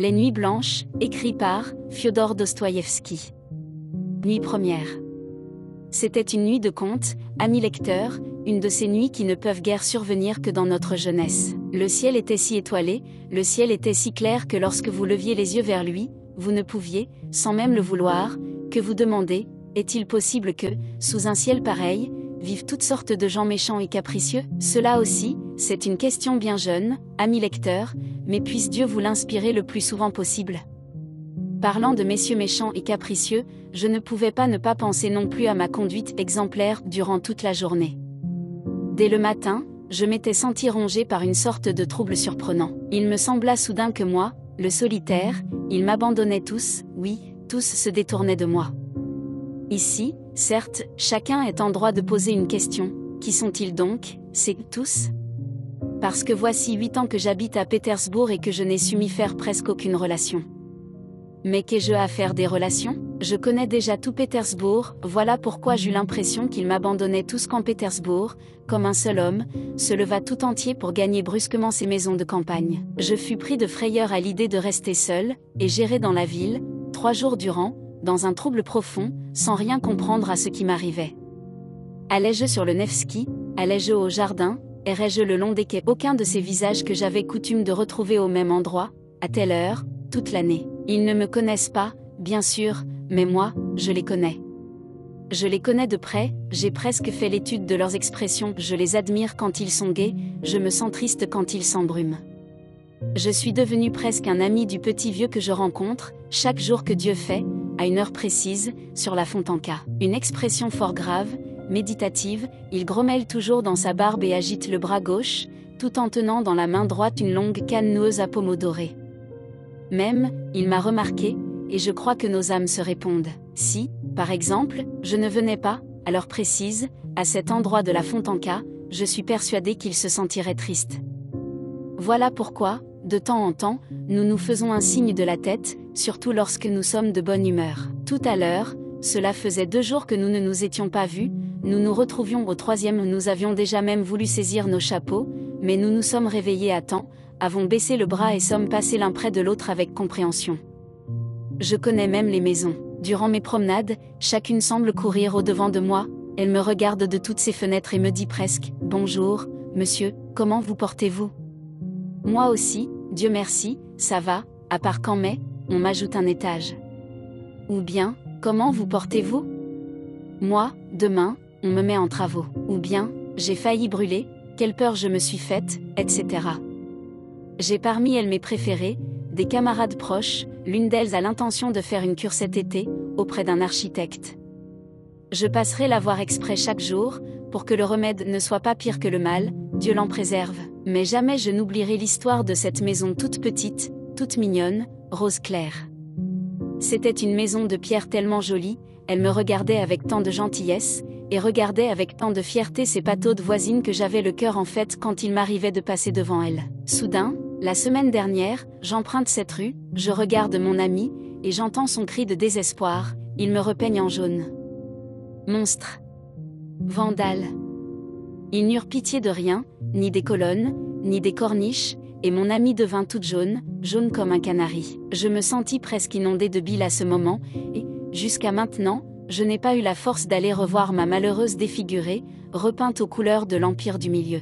Les Nuits blanches, écrit par Fyodor Dostoïevski. Nuit première. C'était une nuit de conte, amis lecteurs, une de ces nuits qui ne peuvent guère survenir que dans notre jeunesse. Le ciel était si étoilé, le ciel était si clair que lorsque vous leviez les yeux vers lui, vous ne pouviez, sans même le vouloir, que vous demander, est-il possible que, sous un ciel pareil, vivent toutes sortes de gens méchants et capricieux? Cela aussi, c'est une question bien jeune, amis lecteurs, mais puisse Dieu vous l'inspirer le plus souvent possible. Parlant de messieurs méchants et capricieux, je ne pouvais pas ne pas penser non plus à ma conduite exemplaire durant toute la journée. Dès le matin, je m'étais senti rongé par une sorte de trouble surprenant. Il me sembla soudain que moi, le solitaire, ils m'abandonnaient tous, oui, tous se détournaient de moi. Ici, certes, chacun est en droit de poser une question. Qui sont-ils donc, ces tous? Parce que voici 8 ans que j'habite à Pétersbourg et que je n'ai su m'y faire presque aucune relation. Mais qu'ai-je à faire des relations? Je connais déjà tout Pétersbourg, voilà pourquoi j'eus l'impression qu'ils m'abandonnaient tous quand Pétersbourg, comme un seul homme, se leva tout entier pour gagner brusquement ses maisons de campagne. Je fus pris de frayeur à l'idée de rester seul, et j'errais dans la ville, 3 jours durant, dans un trouble profond, sans rien comprendre à ce qui m'arrivait. Allais-je sur le Nevski? Allais-je au jardin? Errais-je le long des quais? Aucun de ces visages que j'avais coutume de retrouver au même endroit, à telle heure, toute l'année. Ils ne me connaissent pas, bien sûr, mais moi, je les connais. Je les connais de près, j'ai presque fait l'étude de leurs expressions, je les admire quand ils sont gais, je me sens triste quand ils s'embrument. Je suis devenu presque un ami du petit vieux que je rencontre, chaque jour que Dieu fait, à une heure précise, sur la Fontanka. Une expression fort grave, méditative, il grommelle toujours dans sa barbe et agite le bras gauche, tout en tenant dans la main droite une longue canne noueuse à pommeau doré. Même, il m'a remarqué, et je crois que nos âmes se répondent. Si, par exemple, je ne venais pas, à l'heure précise, à cet endroit de la Fontanka, je suis persuadé qu'il se sentirait triste. Voilà pourquoi, de temps en temps, nous nous faisons un signe de la tête, surtout lorsque nous sommes de bonne humeur. Tout à l'heure, cela faisait 2 jours que nous ne nous étions pas vus, nous nous retrouvions au 3e, nous avions déjà même voulu saisir nos chapeaux, mais nous nous sommes réveillés à temps, avons baissé le bras et sommes passés l'un près de l'autre avec compréhension. Je connais même les maisons. Durant mes promenades, chacune semble courir au-devant de moi, elle me regarde de toutes ses fenêtres et me dit presque « Bonjour, monsieur, comment vous portez-vous » Moi aussi, Dieu merci, ça va, à part qu'en mai, on m'ajoute un étage. Ou bien, comment vous portez-vous? Moi, demain, on me met en travaux. Ou bien, j'ai failli brûler, quelle peur je me suis faite, etc. J'ai parmi elles mes préférées, des camarades proches, l'une d'elles a l'intention de faire une cure cet été, auprès d'un architecte. Je passerai la voir exprès chaque jour, pour que le remède ne soit pas pire que le mal, Dieu l'en préserve. Mais jamais je n'oublierai l'histoire de cette maison toute petite, toute mignonne, rose clair. C'était une maison de pierre tellement jolie, elle me regardait avec tant de gentillesse, et regardait avec tant de fierté ces pataudes voisines que j'avais le cœur en fête quand il m'arrivait de passer devant elle. Soudain, la semaine dernière, j'emprunte cette rue, je regarde mon ami, et j'entends son cri de désespoir, il me repeigne en jaune. Monstre. Vandale. Ils n'eurent pitié de rien, ni des colonnes, ni des corniches, et mon ami devint toute jaune, jaune comme un canari. Je me sentis presque inondée de bile à ce moment, et, jusqu'à maintenant, je n'ai pas eu la force d'aller revoir ma malheureuse défigurée, repeinte aux couleurs de l'Empire du Milieu.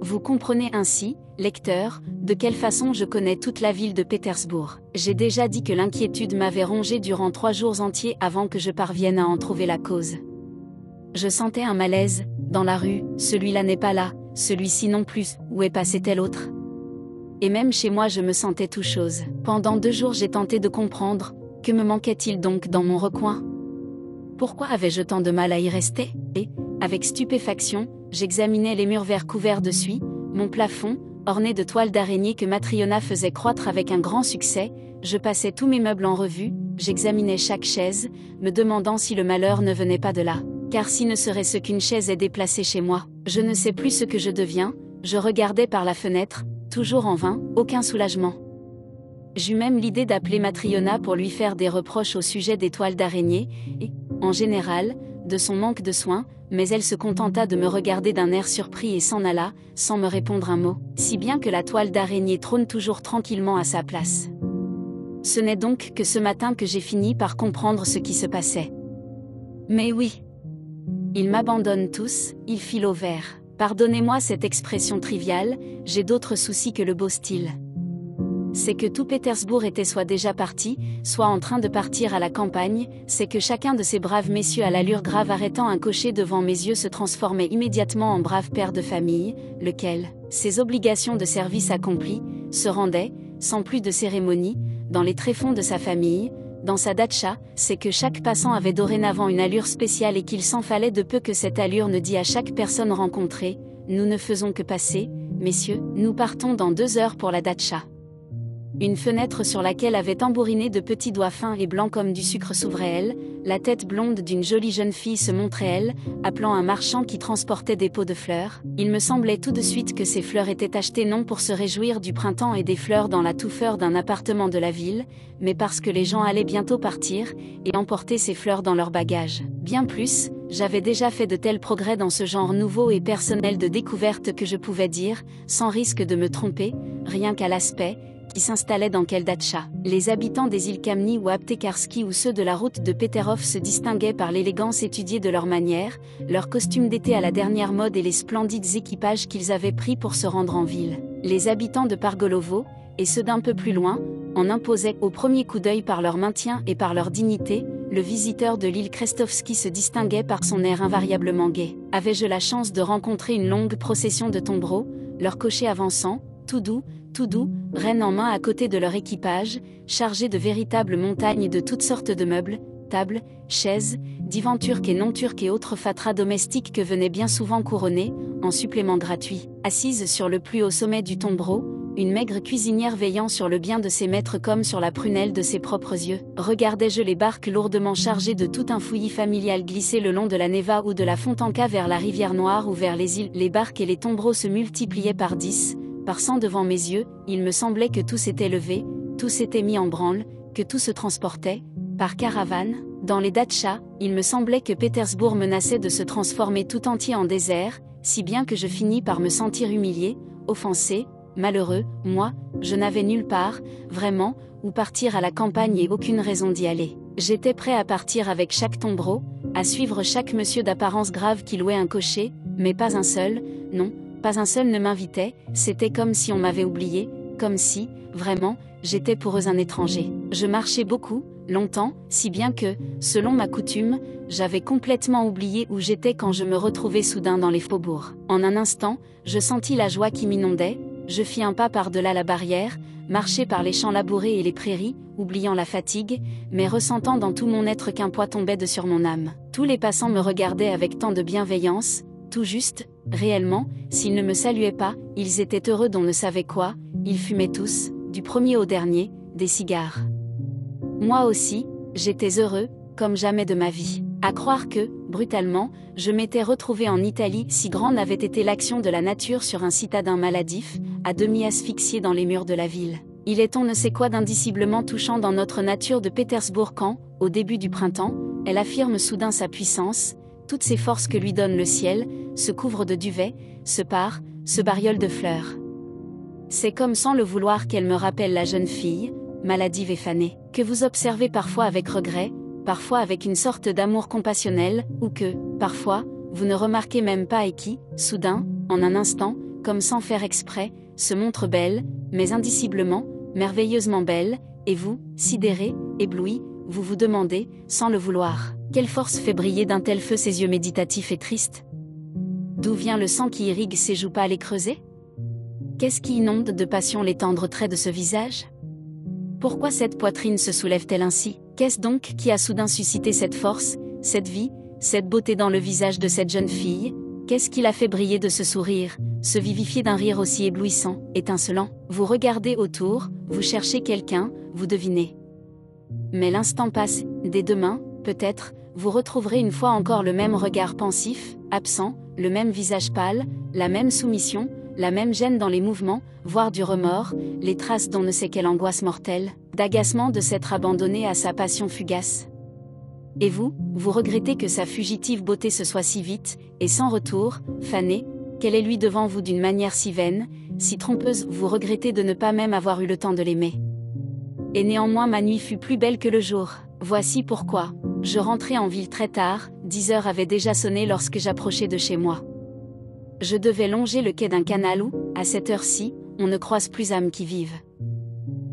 Vous comprenez ainsi, lecteur, de quelle façon je connais toute la ville de Pétersbourg. J'ai déjà dit que l'inquiétude m'avait rongé durant 3 jours entiers avant que je parvienne à en trouver la cause. Je sentais un malaise, dans la rue, celui-là n'est pas là, celui-ci non plus, où est passé tel autre? Et même chez moi je me sentais tout chose. Pendant 2 jours j'ai tenté de comprendre, que me manquait-il donc dans mon recoin? Pourquoi avais-je tant de mal à y rester? Et, avec stupéfaction, j'examinais les murs verts couverts de suie, mon plafond, orné de toiles d'araignée que Matriona faisait croître avec un grand succès, je passais tous mes meubles en revue, j'examinais chaque chaise, me demandant si le malheur ne venait pas de là. Car si ne serait-ce qu'une chaise est déplacée chez moi, je ne sais plus ce que je deviens, je regardais par la fenêtre, toujours en vain, aucun soulagement. J'eus même l'idée d'appeler Matriona pour lui faire des reproches au sujet des toiles d'araignée, et, en général, de son manque de soin, mais elle se contenta de me regarder d'un air surpris et s'en alla, sans me répondre un mot, si bien que la toile d'araignée trône toujours tranquillement à sa place. Ce n'est donc que ce matin que j'ai fini par comprendre ce qui se passait. Mais oui. Ils m'abandonnent tous, ils filent au vert. Pardonnez-moi cette expression triviale, j'ai d'autres soucis que le beau style. C'est que tout Pétersbourg était soit déjà parti, soit en train de partir à la campagne, c'est que chacun de ces braves messieurs à l'allure grave arrêtant un cocher devant mes yeux se transformait immédiatement en brave père de famille, lequel, ses obligations de service accomplies, se rendait, sans plus de cérémonie, dans les tréfonds de sa famille, dans sa datcha, c'est que chaque passant avait dorénavant une allure spéciale et qu'il s'en fallait de peu que cette allure ne dit à chaque personne rencontrée, nous ne faisons que passer, messieurs, nous partons dans 2 heures pour la datcha. Une fenêtre sur laquelle avait tambouriné de petits doigts fins et blancs comme du sucre s'ouvrait elle, la tête blonde d'une jolie jeune fille se montrait elle, appelant un marchand qui transportait des pots de fleurs. Il me semblait tout de suite que ces fleurs étaient achetées non pour se réjouir du printemps et des fleurs dans la touffeur d'un appartement de la ville, mais parce que les gens allaient bientôt partir, et emporter ces fleurs dans leur bagage. Bien plus, j'avais déjà fait de tels progrès dans ce genre nouveau et personnel de découverte que je pouvais dire, sans risque de me tromper, rien qu'à l'aspect, qui s'installaient dans quel datcha. Les habitants des îles Kamni ou Aptekarski ou ceux de la route de Peterhof se distinguaient par l'élégance étudiée de leurs manières, leurs costumes d'été à la dernière mode et les splendides équipages qu'ils avaient pris pour se rendre en ville. Les habitants de Pargolovo, et ceux d'un peu plus loin, en imposaient au premier coup d'œil par leur maintien et par leur dignité. Le visiteur de l'île Krestovski se distinguait par son air invariablement gai. Avais-je la chance de rencontrer une longue procession de tombereaux, leur cocher avançant, tout doux, rênes en main à côté de leur équipage, chargés de véritables montagnes de toutes sortes de meubles, tables, chaises, divans turcs et non turcs et autres fatras domestiques que venaient bien souvent couronner, en supplément gratuit, assise sur le plus haut sommet du tombereau, une maigre cuisinière veillant sur le bien de ses maîtres comme sur la prunelle de ses propres yeux. Regardais-je les barques lourdement chargées de tout un fouillis familial glisser le long de la Neva ou de la Fontanka vers la rivière Noire ou vers les îles, les barques et les tombereaux se multipliaient par 10, par 100 devant mes yeux, il me semblait que tout s'était levé, tout s'était mis en branle, que tout se transportait, par caravane. Dans les datchas, il me semblait que Pétersbourg menaçait de se transformer tout entier en désert, si bien que je finis par me sentir humilié, offensé, malheureux. Moi, je n'avais nulle part, vraiment, où partir à la campagne et aucune raison d'y aller. J'étais prêt à partir avec chaque tombereau, à suivre chaque monsieur d'apparence grave qui louait un cocher, mais pas un seul, non, pas un seul ne m'invitait, c'était comme si on m'avait oublié, comme si, vraiment, j'étais pour eux un étranger. Je marchais beaucoup, longtemps, si bien que, selon ma coutume, j'avais complètement oublié où j'étais quand je me retrouvais soudain dans les faubourgs. En un instant, je sentis la joie qui m'inondait, je fis un pas par-delà la barrière, marchai par les champs labourés et les prairies, oubliant la fatigue, mais ressentant dans tout mon être qu'un poids tombait de sur mon âme. Tous les passants me regardaient avec tant de bienveillance, tout juste, réellement, s'ils ne me saluaient pas, ils étaient heureux d'on ne savait quoi, ils fumaient tous, du premier au dernier, des cigares. Moi aussi, j'étais heureux, comme jamais de ma vie. À croire que, brutalement, je m'étais retrouvé en Italie, si grande avait été l'action de la nature sur un citadin maladif, à demi asphyxié dans les murs de la ville. Il est on ne sait quoi d'indiciblement touchant dans notre nature de Pétersbourg quand, au début du printemps, elle affirme soudain sa puissance, toutes ces forces que lui donne le ciel, se couvre de duvet, se pare, se bariole de fleurs. C'est comme sans le vouloir qu'elle me rappelle la jeune fille, maladive et fanée, que vous observez parfois avec regret, parfois avec une sorte d'amour compassionnel, ou que, parfois, vous ne remarquez même pas et qui, soudain, en un instant, comme sans faire exprès, se montre belle, mais indiciblement, merveilleusement belle, et vous, sidéré, ébloui, vous vous demandez, sans le vouloir, quelle force fait briller d'un tel feu ses yeux méditatifs et tristes? D'où vient le sang qui irrigue ses joues pâles et creusées? Qu'est-ce qui inonde de passion les tendres traits de ce visage? Pourquoi cette poitrine se soulève-t-elle ainsi? Qu'est-ce donc qui a soudain suscité cette force, cette vie, cette beauté dans le visage de cette jeune fille? Qu'est-ce qui l'a fait briller de ce sourire, se vivifier d'un rire aussi éblouissant, étincelant? Vous regardez autour, vous cherchez quelqu'un, vous devinez. Mais l'instant passe, dès demain, peut-être, vous retrouverez une fois encore le même regard pensif, absent, le même visage pâle, la même soumission, la même gêne dans les mouvements, voire du remords, les traces d'on ne sait quelle angoisse mortelle, d'agacement de s'être abandonné à sa passion fugace. Et vous, vous regrettez que sa fugitive beauté se soit si vite, et sans retour, fanée, qu'elle est lui devant vous d'une manière si vaine, si trompeuse, vous regrettez de ne pas même avoir eu le temps de l'aimer. Et néanmoins ma nuit fut plus belle que le jour. Voici pourquoi. Je rentrais en ville très tard, 10 heures avaient déjà sonné lorsque j'approchais de chez moi. Je devais longer le quai d'un canal où, à cette heure-ci, on ne croise plus âmes qui vivent.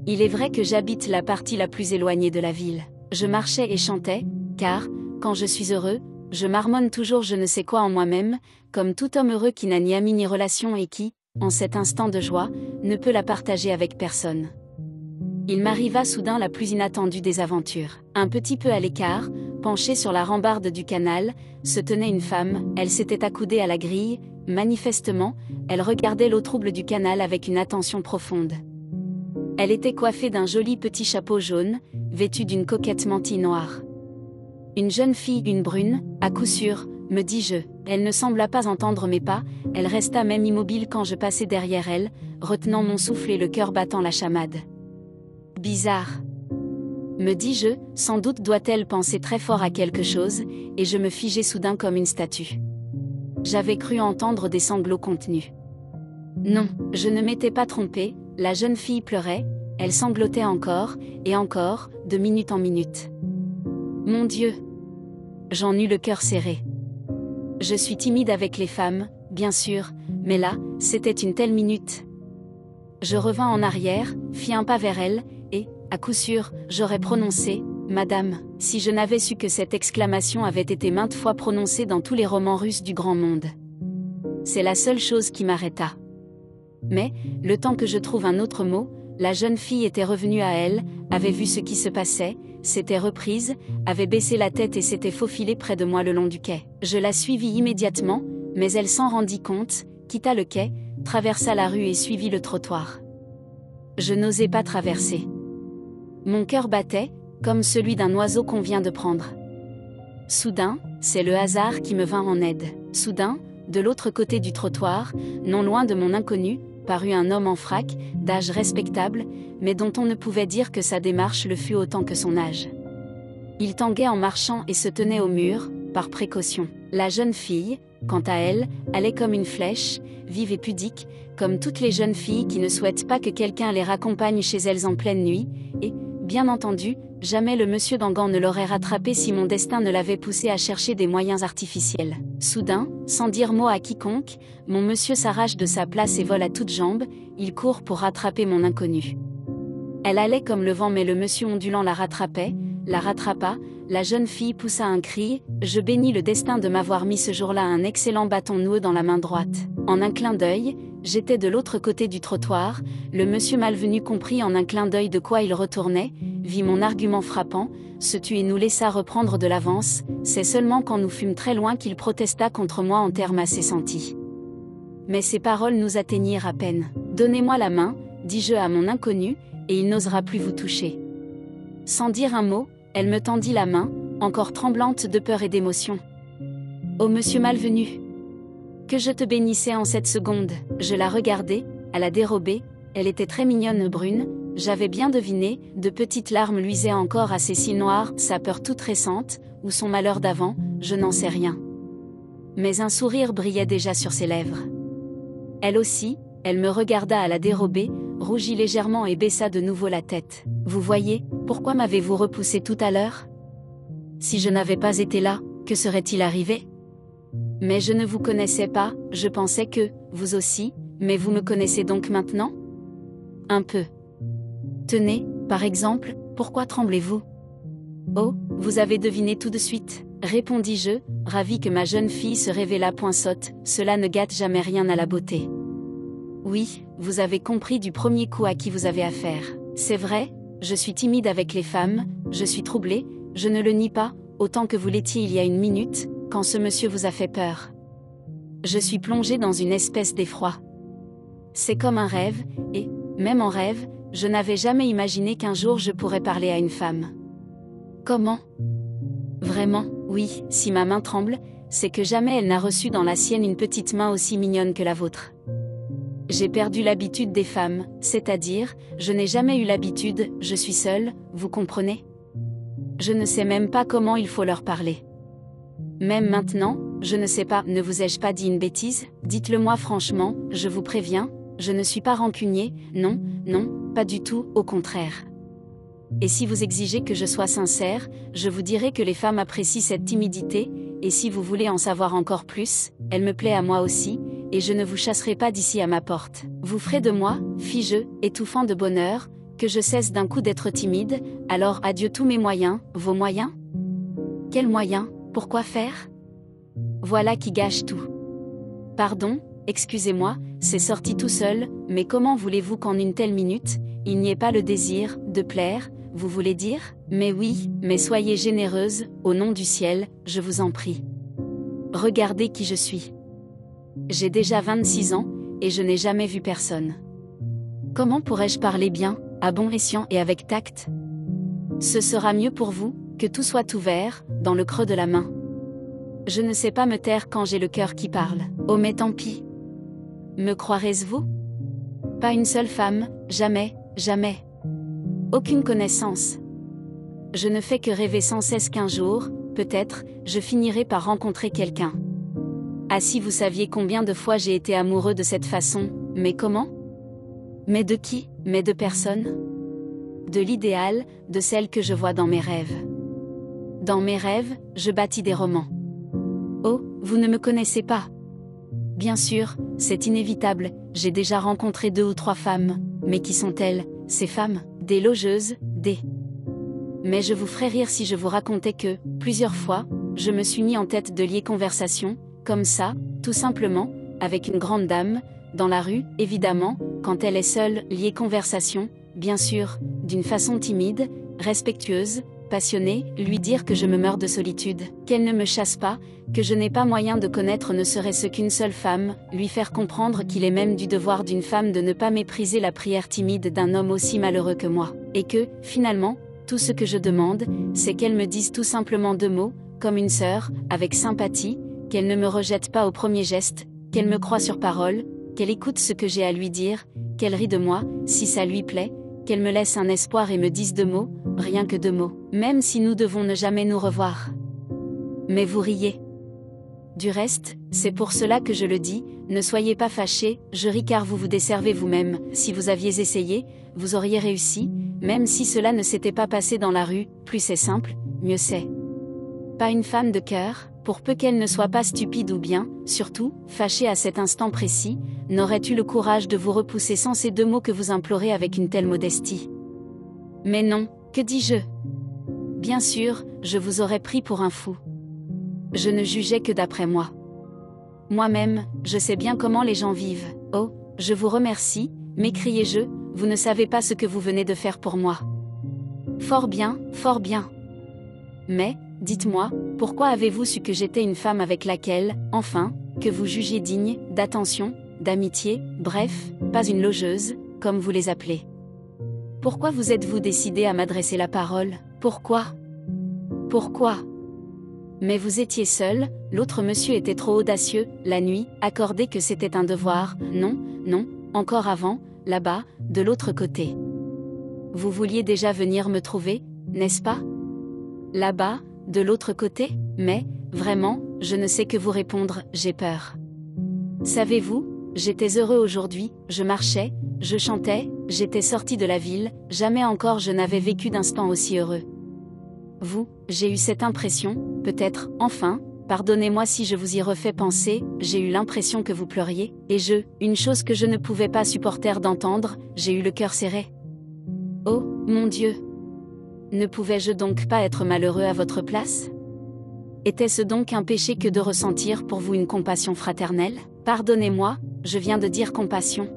Il est vrai que j'habite la partie la plus éloignée de la ville. Je marchais et chantais, car, quand je suis heureux, je marmonne toujours je ne sais quoi en moi-même, comme tout homme heureux qui n'a ni amis ni relation et qui, en cet instant de joie, ne peut la partager avec personne. Il m'arriva soudain la plus inattendue des aventures. Un petit peu à l'écart, penchée sur la rambarde du canal, se tenait une femme, elle s'était accoudée à la grille, manifestement, elle regardait l'eau trouble du canal avec une attention profonde. Elle était coiffée d'un joli petit chapeau jaune, vêtue d'une coquette mantille noire. Une jeune fille, une brune, à coup sûr, me dis-je. Elle ne sembla pas entendre mes pas, elle resta même immobile quand je passais derrière elle, retenant mon souffle et le cœur battant la chamade. Bizarre. Me dis-je, sans doute doit-elle penser très fort à quelque chose, et je me figeai soudain comme une statue. J'avais cru entendre des sanglots contenus. Non, je ne m'étais pas trompée, la jeune fille pleurait, elle sanglotait encore, et encore, de minute en minute. Mon Dieu! J'en eus le cœur serré. Je suis timide avec les femmes, bien sûr, mais là, c'était une telle minute. Je revins en arrière, fis un pas vers elle, et, à coup sûr, j'aurais prononcé « Madame », si je n'avais su que cette exclamation avait été maintes fois prononcée dans tous les romans russes du grand monde. C'est la seule chose qui m'arrêta. Mais, le temps que je trouve un autre mot, la jeune fille était revenue à elle, avait vu ce qui se passait, s'était reprise, avait baissé la tête et s'était faufilée près de moi le long du quai. Je la suivis immédiatement, mais elle s'en rendit compte, quitta le quai, traversa la rue et suivit le trottoir. Je n'osais pas traverser. Mon cœur battait, comme celui d'un oiseau qu'on vient de prendre. Soudain, c'est le hasard qui me vint en aide. Soudain, de l'autre côté du trottoir, non loin de mon inconnu, parut un homme en frac, d'âge respectable, mais dont on ne pouvait dire que sa démarche le fût autant que son âge. Il tanguait en marchant et se tenait au mur, par précaution. La jeune fille, quant à elle, allait comme une flèche, vive et pudique, comme toutes les jeunes filles qui ne souhaitent pas que quelqu'un les raccompagne chez elles en pleine nuit, et, bien entendu, jamais le monsieur d'Angan ne l'aurait rattrapé si mon destin ne l'avait poussé à chercher des moyens artificiels. Soudain, sans dire mot à quiconque, mon monsieur s'arrache de sa place et vole à toutes jambes, il court pour rattraper mon inconnu. Elle allait comme le vent mais le monsieur ondulant la rattrapait, la rattrapa, la jeune fille poussa un cri, je bénis le destin de m'avoir mis ce jour-là un excellent bâton noueux dans la main droite. En un clin d'œil, j'étais de l'autre côté du trottoir, le monsieur malvenu comprit en un clin d'œil de quoi il retournait, vit mon argument frappant, se tut et nous laissa reprendre de l'avance, c'est seulement quand nous fûmes très loin qu'il protesta contre moi en termes assez sentis. Mais ces paroles nous atteignirent à peine. « Donnez-moi la main », dis-je à mon inconnu, et il n'osera plus vous toucher. Sans dire un mot, elle me tendit la main, encore tremblante de peur et d'émotion. « Ô monsieur malvenu ! Que je te bénissais en cette seconde !» Je la regardai, à la dérobée, elle était très mignonne brune, j'avais bien deviné, de petites larmes luisaient encore à ses cils noirs, sa peur toute récente, ou son malheur d'avant, je n'en sais rien. Mais un sourire brillait déjà sur ses lèvres. Elle aussi, elle me regarda à la dérobée, rougit légèrement et baissa de nouveau la tête. « Vous voyez, pourquoi m'avez-vous repoussé tout à l'heure ? Si je n'avais pas été là, que serait-il arrivé ? Mais je ne vous connaissais pas, je pensais que, vous aussi, mais vous me connaissez donc maintenant ? Un peu. Tenez, par exemple, pourquoi tremblez-vous ? Oh, vous avez deviné tout de suite, répondis-je, ravi que ma jeune fille se révélât point sotte, cela ne gâte jamais rien à la beauté. Oui, vous avez compris du premier coup à qui vous avez affaire. C'est vrai, je suis timide avec les femmes, je suis troublée, je ne le nie pas, autant que vous l'étiez il y a une minute, quand ce monsieur vous a fait peur. Je suis plongée dans une espèce d'effroi. C'est comme un rêve, et, même en rêve, je n'avais jamais imaginé qu'un jour je pourrais parler à une femme. Comment ? Vraiment, oui, si ma main tremble, c'est que jamais elle n'a reçu dans la sienne une petite main aussi mignonne que la vôtre. J'ai perdu l'habitude des femmes, c'est-à-dire, je n'ai jamais eu l'habitude, je suis seule, vous comprenez ? Je ne sais même pas comment il faut leur parler. Même maintenant, je ne sais pas, ne vous ai-je pas dit une bêtise ? Dites-le-moi franchement, je vous préviens, je ne suis pas rancunier, non, non, pas du tout, au contraire. et si vous exigez que je sois sincère, je vous dirai que les femmes apprécient cette timidité, et si vous voulez en savoir encore plus, elle me plaît à moi aussi, et je ne vous chasserai pas d'ici à ma porte. Vous ferez de moi, fis-je, étouffant de bonheur, que je cesse d'un coup d'être timide, alors adieu tous mes moyens, vos moyens? Quels moyens, pourquoi faire? Voilà qui gâche tout. Pardon, excusez-moi, c'est sorti tout seul, mais comment voulez-vous qu'en une telle minute, il n'y ait pas le désir de plaire, vous voulez dire? Mais oui, mais soyez généreuse, au nom du ciel, je vous en prie. Regardez qui je suis. J'ai déjà 26 ans, et je n'ai jamais vu personne. Comment pourrais-je parler bien, à bon escient et avec tact? Ce sera mieux pour vous, que tout soit ouvert, dans le creux de la main. Je ne sais pas me taire quand j'ai le cœur qui parle. Oh mais tant pis. Me croirez-vous? Pas une seule femme, jamais, jamais. Aucune connaissance. Je ne fais que rêver sans cesse qu'un jour, peut-être, je finirai par rencontrer quelqu'un. Ah si vous saviez combien de fois j'ai été amoureux de cette façon, mais comment? Mais de qui? Mais de personne? De l'idéal, de celle que je vois dans mes rêves. Dans mes rêves, je bâtis des romans. Oh, vous ne me connaissez pas. Bien sûr, c'est inévitable, j'ai déjà rencontré 2 ou 3 femmes, mais qui sont-elles, ces femmes? Des logeuses, des... Mais je vous ferais rire si je vous racontais que, plusieurs fois, je me suis mis en tête de lier conversation, comme ça, tout simplement, avec une grande dame, dans la rue, évidemment, quand elle est seule, lier conversation, bien sûr, d'une façon timide, respectueuse, passionnée, lui dire que je me meurs de solitude, qu'elle ne me chasse pas, que je n'ai pas moyen de connaître ne serait-ce qu'une seule femme, lui faire comprendre qu'il est même du devoir d'une femme de ne pas mépriser la prière timide d'un homme aussi malheureux que moi, et que, finalement, tout ce que je demande, c'est qu'elle me dise tout simplement 2 mots, comme une sœur, avec sympathie, qu'elle ne me rejette pas au premier geste, qu'elle me croie sur parole, qu'elle écoute ce que j'ai à lui dire, qu'elle rit de moi, si ça lui plaît, qu'elle me laisse un espoir et me dise 2 mots, rien que 2 mots, même si nous devons ne jamais nous revoir. Mais vous riez. Du reste, c'est pour cela que je le dis, ne soyez pas fâchés, je ris car vous vous desservez vous-même, si vous aviez essayé, vous auriez réussi, même si cela ne s'était pas passé dans la rue, plus c'est simple, mieux c'est. Pas une femme de cœur, pour peu qu'elle ne soit pas stupide ou bien, surtout, fâchée à cet instant précis, n'aurait eu le courage de vous repousser sans ces 2 mots que vous implorez avec une telle modestie. Mais non, que dis-je? Bien sûr, je vous aurais pris pour un fou. Je ne jugeais que d'après moi. Moi-même, je sais bien comment les gens vivent. Oh, je vous remercie, m'écriai-je, vous ne savez pas ce que vous venez de faire pour moi. Fort bien, fort bien. Mais, dites-moi, pourquoi avez-vous su que j'étais une femme avec laquelle, enfin, que vous jugiez digne, d'attention, d'amitié, bref, pas une logeuse, comme vous les appelez? Pourquoi vous êtes-vous décidé à m'adresser la parole? Pourquoi? Pourquoi? Mais vous étiez seul, l'autre monsieur était trop audacieux, la nuit, accordé que c'était un devoir, non, non, encore avant, là-bas, de l'autre côté. Vous vouliez déjà venir me trouver, n'est-ce pas? Là-bas, de l'autre côté, mais, vraiment, je ne sais que vous répondre, j'ai peur. Savez-vous, j'étais heureux aujourd'hui, je marchais, je chantais, j'étais sorti de la ville, jamais encore je n'avais vécu d'instant aussi heureux. Vous, j'ai eu cette impression, peut-être, enfin, pardonnez-moi si je vous y refais penser, j'ai eu l'impression que vous pleuriez, et une chose que je ne pouvais pas supporter d'entendre, j'ai eu le cœur serré. Oh, mon Dieu! Ne pouvais-je donc pas être malheureux à votre place? Était-ce donc un péché que de ressentir pour vous une compassion fraternelle? Pardonnez-moi, je viens de dire compassion.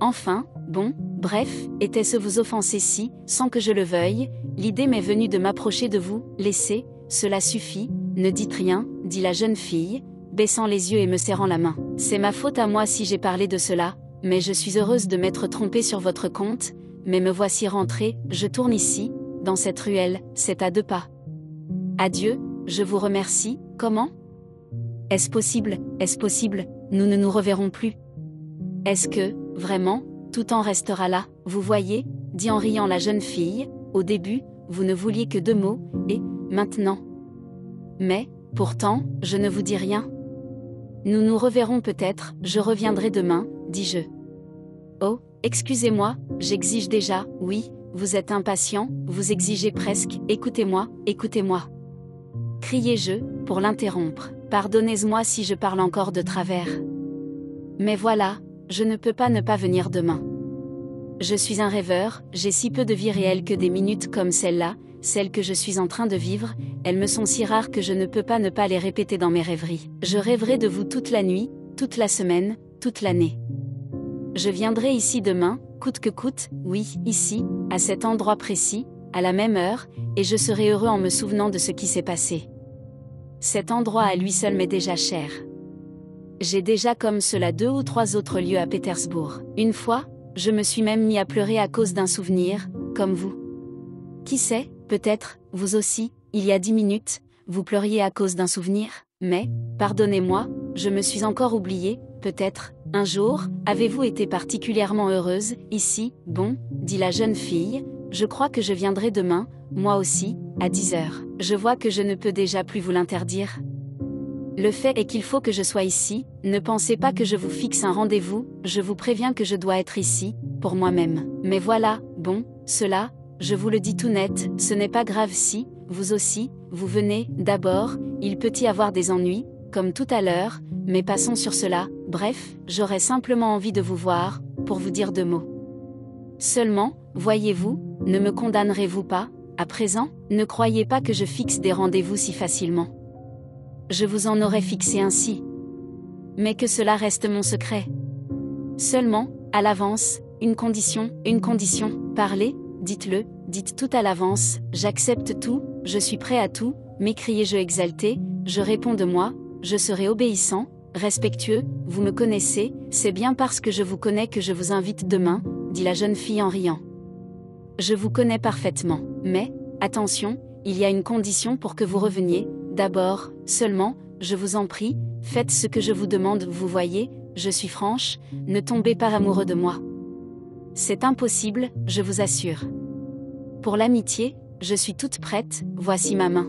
Enfin, bon, bref, était-ce vous offenser si, sans que je le veuille, l'idée m'est venue de m'approcher de vous? Laissez, cela suffit, ne dites rien, dit la jeune fille, baissant les yeux et me serrant la main. C'est ma faute à moi si j'ai parlé de cela, mais je suis heureuse de m'être trompée sur votre compte, mais me voici rentrée, je tourne ici, dans cette ruelle, c'est à 2 pas. Adieu, je vous remercie, comment? Est-ce possible, nous ne nous reverrons plus? Est-ce que, vraiment, tout en restera là, vous voyez, dit en riant la jeune fille, au début, vous ne vouliez que 2 mots, et, maintenant. Mais, pourtant, je ne vous dis rien. Nous nous reverrons peut-être, je reviendrai demain, dis-je. Oh, excusez-moi, j'exige déjà, oui, vous êtes impatient, vous exigez presque, écoutez-moi, écoutez-moi. Criai-je, pour l'interrompre. Pardonnez-moi si je parle encore de travers. Mais voilà, je ne peux pas ne pas venir demain. Je suis un rêveur, j'ai si peu de vie réelle que des minutes comme celle-là, celles que je suis en train de vivre, elles me sont si rares que je ne peux pas ne pas les répéter dans mes rêveries. Je rêverai de vous toute la nuit, toute la semaine, toute l'année. Je viendrai ici demain, coûte que coûte, oui, ici, à cet endroit précis, à la même heure, et je serai heureux en me souvenant de ce qui s'est passé. Cet endroit à lui seul m'est déjà cher. J'ai déjà comme cela 2 ou 3 autres lieux à Pétersbourg. Une fois, je me suis même mis à pleurer à cause d'un souvenir, comme vous. Qui sait, peut-être, vous aussi, il y a 10 minutes, vous pleuriez à cause d'un souvenir, mais, pardonnez-moi, je me suis encore oubliée, peut-être, un jour, avez-vous été particulièrement heureuse, ici, bon, dit la jeune fille, je crois que je viendrai demain, moi aussi, à 10 heures. Je vois que je ne peux déjà plus vous l'interdire. Le fait est qu'il faut que je sois ici, ne pensez pas que je vous fixe un rendez-vous, je vous préviens que je dois être ici, pour moi-même. Mais voilà, bon, cela, je vous le dis tout net, ce n'est pas grave si, vous aussi, vous venez, d'abord, il peut y avoir des ennuis, comme tout à l'heure, mais passons sur cela, bref, j'aurais simplement envie de vous voir, pour vous dire 2 mots. Seulement, voyez-vous, ne me condamnerez-vous pas, à présent, ne croyez pas que je fixe des rendez-vous si facilement. Je vous en aurais fixé ainsi. Mais que cela reste mon secret. Seulement, à l'avance, une condition, parlez, dites-le, dites tout à l'avance, j'accepte tout, je suis prêt à tout, m'écriai-je exalté, je réponds de moi, je serai obéissant, respectueux, vous me connaissez, c'est bien parce que je vous connais que je vous invite demain, dit la jeune fille en riant. Je vous connais parfaitement, mais, attention, il y a une condition pour que vous reveniez, d'abord, seulement, je vous en prie, faites ce que je vous demande, vous voyez, je suis franche, ne tombez pas amoureux de moi. C'est impossible, je vous assure. Pour l'amitié, je suis toute prête, voici ma main.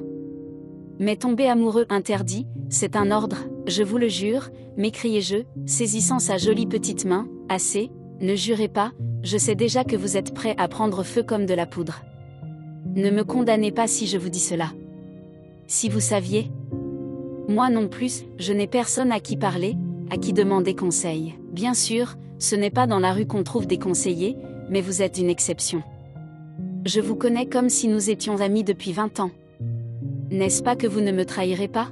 Mais tomber amoureux interdit, c'est un ordre, je vous le jure, m'écriai-je, saisissant sa jolie petite main, assez, ne jurez pas, je sais déjà que vous êtes prêt à prendre feu comme de la poudre. Ne me condamnez pas si je vous dis cela. Si vous saviez. Moi non plus, je n'ai personne à qui parler, à qui demander conseil. Bien sûr, ce n'est pas dans la rue qu'on trouve des conseillers, mais vous êtes une exception. Je vous connais comme si nous étions amis depuis 20 ans. N'est-ce pas que vous ne me trahirez pas?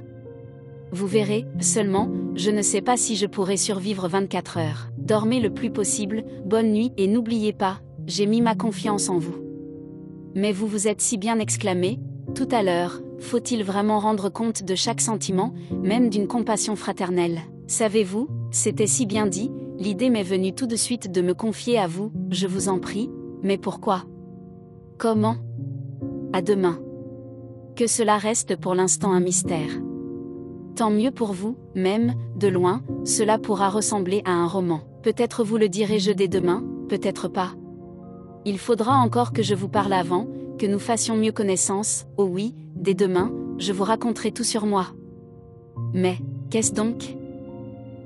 Vous verrez, seulement, je ne sais pas si je pourrai survivre 24 heures. Dormez le plus possible, bonne nuit et n'oubliez pas, j'ai mis ma confiance en vous. Mais vous vous êtes si bien exclamé, tout à l'heure, faut-il vraiment rendre compte de chaque sentiment, même d'une compassion fraternelle? Savez-vous, c'était si bien dit, l'idée m'est venue tout de suite de me confier à vous, je vous en prie, mais pourquoi? Comment? À demain. Que cela reste pour l'instant un mystère. Tant mieux pour vous, même, de loin, cela pourra ressembler à un roman. Peut-être vous le direz-je dès demain, peut-être pas. Il faudra encore que je vous parle avant, que nous fassions mieux connaissance, oh oui, dès demain, je vous raconterai tout sur moi. Mais, qu'est-ce donc?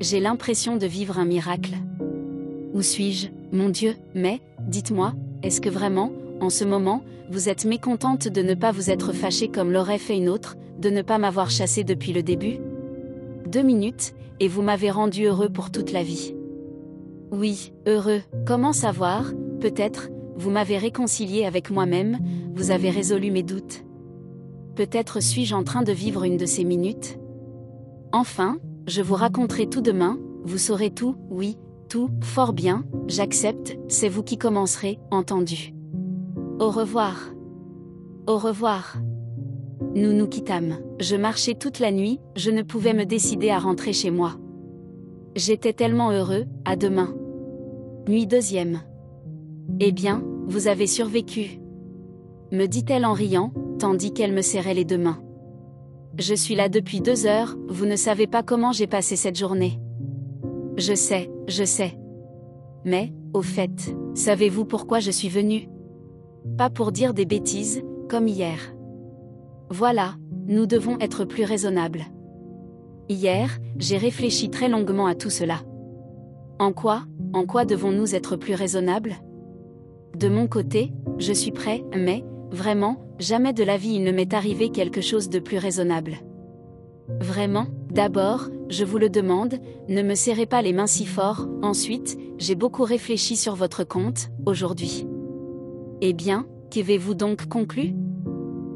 J'ai l'impression de vivre un miracle. Où suis-je, mon Dieu? Mais, dites-moi, est-ce que vraiment, en ce moment, vous êtes mécontente de ne pas vous être fâchée comme l'aurait fait une autre, de ne pas m'avoir chassée depuis le début? 2 minutes, et vous m'avez rendu heureux pour toute la vie. Oui, heureux, comment savoir, peut-être, vous m'avez réconcilié avec moi-même, vous avez résolu mes doutes. Peut-être suis-je en train de vivre une de ces minutes? Enfin, je vous raconterai tout demain, vous saurez tout, oui, tout, fort bien, j'accepte, c'est vous qui commencerez, entendu. Au revoir. Au revoir. Nous nous quittâmes. Je marchais toute la nuit, je ne pouvais me décider à rentrer chez moi. J'étais tellement heureux, à demain. Nuit 2e. Eh bien, vous avez survécu, me dit-elle en riant, tandis qu'elle me serrait les 2 mains. Je suis là depuis 2 heures, vous ne savez pas comment j'ai passé cette journée. Je sais. Mais, au fait, savez-vous pourquoi je suis venue? Pas pour dire des bêtises, comme hier. Voilà, nous devons être plus raisonnables. Hier, j'ai réfléchi très longuement à tout cela. En quoi devons-nous être plus raisonnables? De mon côté, je suis prêt, mais, vraiment, jamais de la vie il ne m'est arrivé quelque chose de plus raisonnable. Vraiment, d'abord, je vous le demande, ne me serrez pas les mains si fort, ensuite, j'ai beaucoup réfléchi sur votre compte, aujourd'hui. Eh bien, qu'avez-vous donc conclu?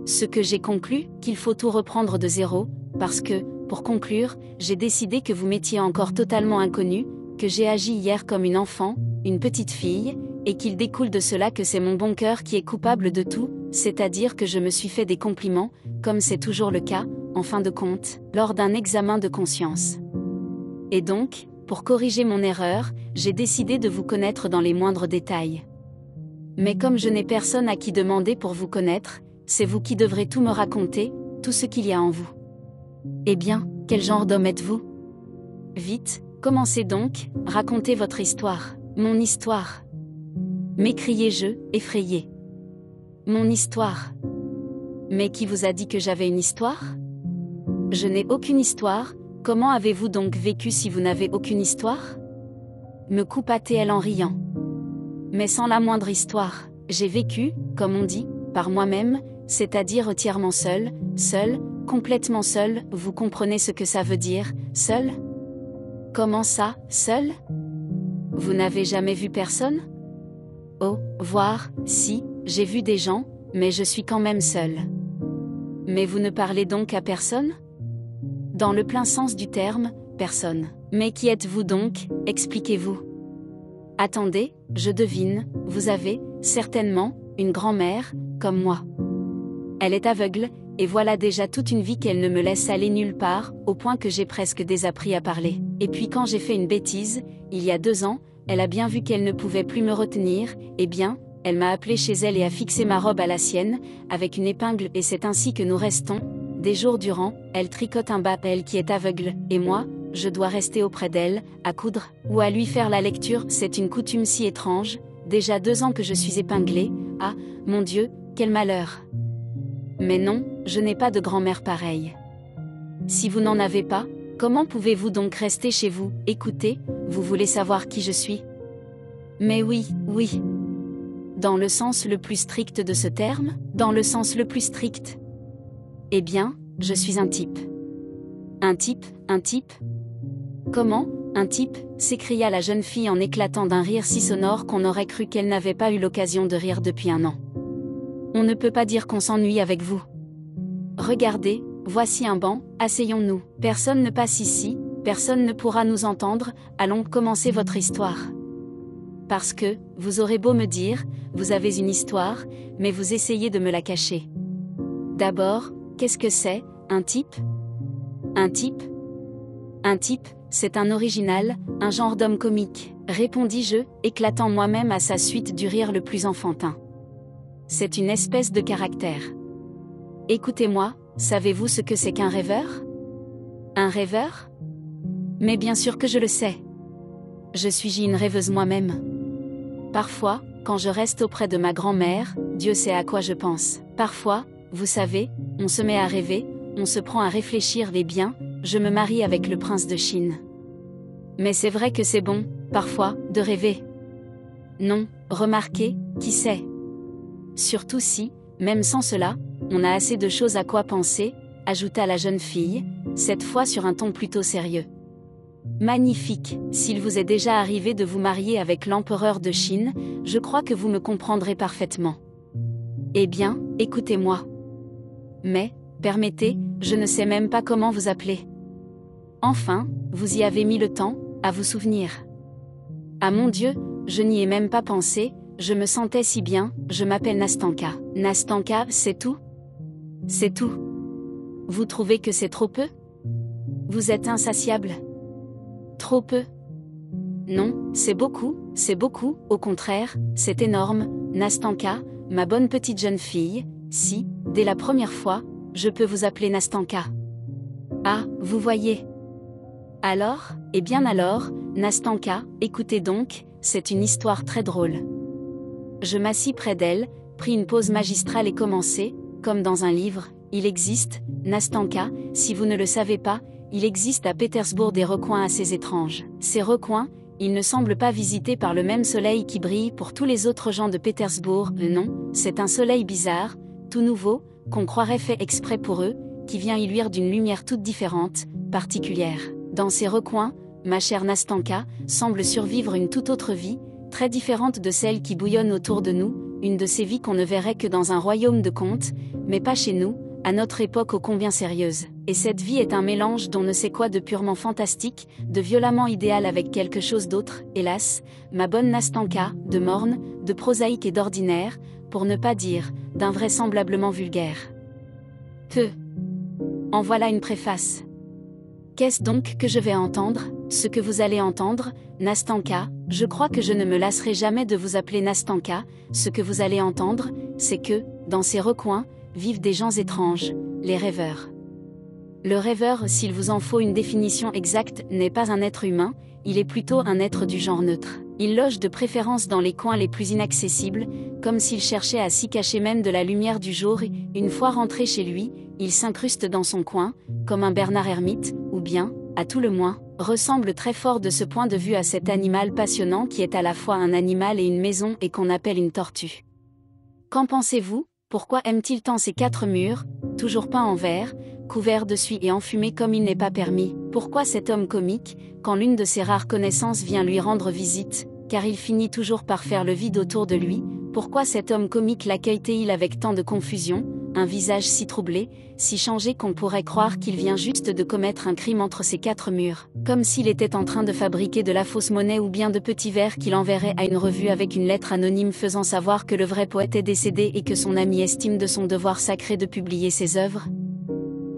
Ce que j'ai conclu, qu'il faut tout reprendre de zéro, parce que, pour conclure, j'ai décidé que vous m'étiez encore totalement inconnu, que j'ai agi hier comme une enfant, une petite fille, et qu'il découle de cela que c'est mon bon cœur qui est coupable de tout, c'est-à-dire que je me suis fait des compliments, comme c'est toujours le cas, en fin de compte, lors d'un examen de conscience. Et donc, pour corriger mon erreur, j'ai décidé de vous connaître dans les moindres détails. Mais comme je n'ai personne à qui demander pour vous connaître, c'est vous qui devrez tout me raconter, tout ce qu'il y a en vous. Eh bien, quel genre d'homme êtes-vous? Vite, commencez donc, racontez votre histoire. Mon histoire. M'écriai-je, effrayé. Mon histoire. Mais qui vous a dit que j'avais une histoire? Je n'ai aucune histoire, comment avez-vous donc vécu si vous n'avez aucune histoire? Me coupa-t-elle en riant. Mais sans la moindre histoire, j'ai vécu, comme on dit, par moi-même, c'est-à-dire entièrement seul, complètement seul, vous comprenez ce que ça veut dire, seul? Comment ça, seul? Vous n'avez jamais vu personne? Oh, voir, si, j'ai vu des gens, mais je suis quand même seul. Mais vous ne parlez donc à personne? Dans le plein sens du terme, personne. Mais qui êtes-vous donc, expliquez-vous. Attendez, je devine, vous avez, certainement, une grand-mère, comme moi. Elle est aveugle, et voilà déjà toute une vie qu'elle ne me laisse aller nulle part, au point que j'ai presque désappris à parler. Et puis quand j'ai fait une bêtise, il y a 2 ans, elle a bien vu qu'elle ne pouvait plus me retenir, eh bien, elle m'a appelé chez elle et a fixé ma robe à la sienne, avec une épingle et c'est ainsi que nous restons, des jours durant, elle tricote un bas, elle qui est aveugle, et moi, je dois rester auprès d'elle, à coudre, ou à lui faire la lecture, c'est une coutume si étrange, déjà 2 ans que je suis épinglée, ah, mon Dieu, quel malheur. Mais non, je n'ai pas de grand-mère pareille. Si vous n'en avez pas, comment pouvez-vous donc rester chez vous? Écoutez, vous voulez savoir qui je suis? Mais oui, oui. Dans le sens le plus strict de ce terme? Dans le sens le plus strict. Eh bien, je suis un type. Un type, un type? Comment, un type? S'écria la jeune fille en éclatant d'un rire si sonore qu'on aurait cru qu'elle n'avait pas eu l'occasion de rire depuis 1 an. On ne peut pas dire qu'on s'ennuie avec vous. Regardez, voici un banc, asseyons-nous. Personne ne passe ici, personne ne pourra nous entendre, allons commencer votre histoire. Parce que, vous aurez beau me dire, vous avez une histoire, mais vous essayez de me la cacher. D'abord, qu'est-ce que c'est, un type? Un type? Un type, c'est un original, un genre d'homme comique, répondis-je, éclatant moi-même à sa suite du rire le plus enfantin. C'est une espèce de caractère. Écoutez-moi, savez-vous ce que c'est qu'un rêveur? Un rêveur? Mais bien sûr que je le sais. Je suis une rêveuse moi-même. Parfois, quand je reste auprès de ma grand-mère, Dieu sait à quoi je pense. Parfois, vous savez, on se met à rêver, on se prend à réfléchir les biens, je me marie avec le prince de Chine. Mais c'est vrai que c'est bon, parfois, de rêver. Non, remarquez, qui sait? Surtout si, même sans cela, on a assez de choses à quoi penser, ajouta la jeune fille, cette fois sur un ton plutôt sérieux. Magnifique, s'il vous est déjà arrivé de vous marier avec l'empereur de Chine, je crois que vous me comprendrez parfaitement. Eh bien, écoutez-moi. Mais, permettez, je ne sais même pas comment vous appeler. Enfin, vous y avez mis le temps, à vous souvenir. Ah mon Dieu, je n'y ai même pas pensé, je me sentais si bien, je m'appelle Nastanka. Nastanka, c'est tout? C'est tout. Vous trouvez que c'est trop peu? Vous êtes insatiable. Trop peu? Non, c'est beaucoup, au contraire, c'est énorme, Nastanka, ma bonne petite jeune fille, si, dès la première fois, je peux vous appeler Nastanka. Ah, vous voyez. Alors, eh bien alors, Nastanka, écoutez donc, c'est une histoire très drôle. Je m'assis près d'elle, pris une pause magistrale et commençai, comme dans un livre, il existe, Nastanka, si vous ne le savez pas, il existe à Pétersbourg des recoins assez étranges. Ces recoins, il ne semble pas visité par le même soleil qui brille pour tous les autres gens de Pétersbourg. Non, c'est un soleil bizarre, tout nouveau, qu'on croirait fait exprès pour eux, qui vient y luire d'une lumière toute différente, particulière. Dans ces recoins, ma chère Nastanka, semble survivre une toute autre vie, très différente de celle qui bouillonne autour de nous, une de ces vies qu'on ne verrait que dans un royaume de contes, mais pas chez nous, à notre époque ô combien sérieuse. Et cette vie est un mélange d'on ne sait quoi de purement fantastique, de violemment idéal avec quelque chose d'autre, hélas, ma bonne Nastanka, de morne, de prosaïque et d'ordinaire, pour ne pas dire, d'invraisemblablement vulgaire. En voilà une préface. Qu'est-ce donc que je vais entendre? Ce que vous allez entendre, Nastanka, je crois que je ne me lasserai jamais de vous appeler Nastanka, ce que vous allez entendre, c'est que, dans ces recoins, vivent des gens étranges, les rêveurs. Le rêveur, s'il vous en faut une définition exacte, n'est pas un être humain, il est plutôt un être du genre neutre. Il loge de préférence dans les coins les plus inaccessibles, comme s'il cherchait à s'y cacher même de la lumière du jour et, une fois rentré chez lui, il s'incruste dans son coin, comme un Bernard ermite, ou bien, à tout le moins, ressemble très fort de ce point de vue à cet animal passionnant qui est à la fois un animal et une maison et qu'on appelle une tortue. Qu'en pensez-vous? Pourquoi aime-t-il tant ces quatre murs, toujours peints en vert, couverts de suie et enfumés comme il n'est pas permis? Pourquoi cet homme comique, quand l'une de ses rares connaissances vient lui rendre visite, car il finit toujours par faire le vide autour de lui? Pourquoi cet homme comique l'accueille-t-il avec tant de confusion, un visage si troublé, si changé qu'on pourrait croire qu'il vient juste de commettre un crime entre ces quatre murs, comme s'il était en train de fabriquer de la fausse monnaie ou bien de petits vers qu'il enverrait à une revue avec une lettre anonyme faisant savoir que le vrai poète est décédé et que son ami estime de son devoir sacré de publier ses œuvres?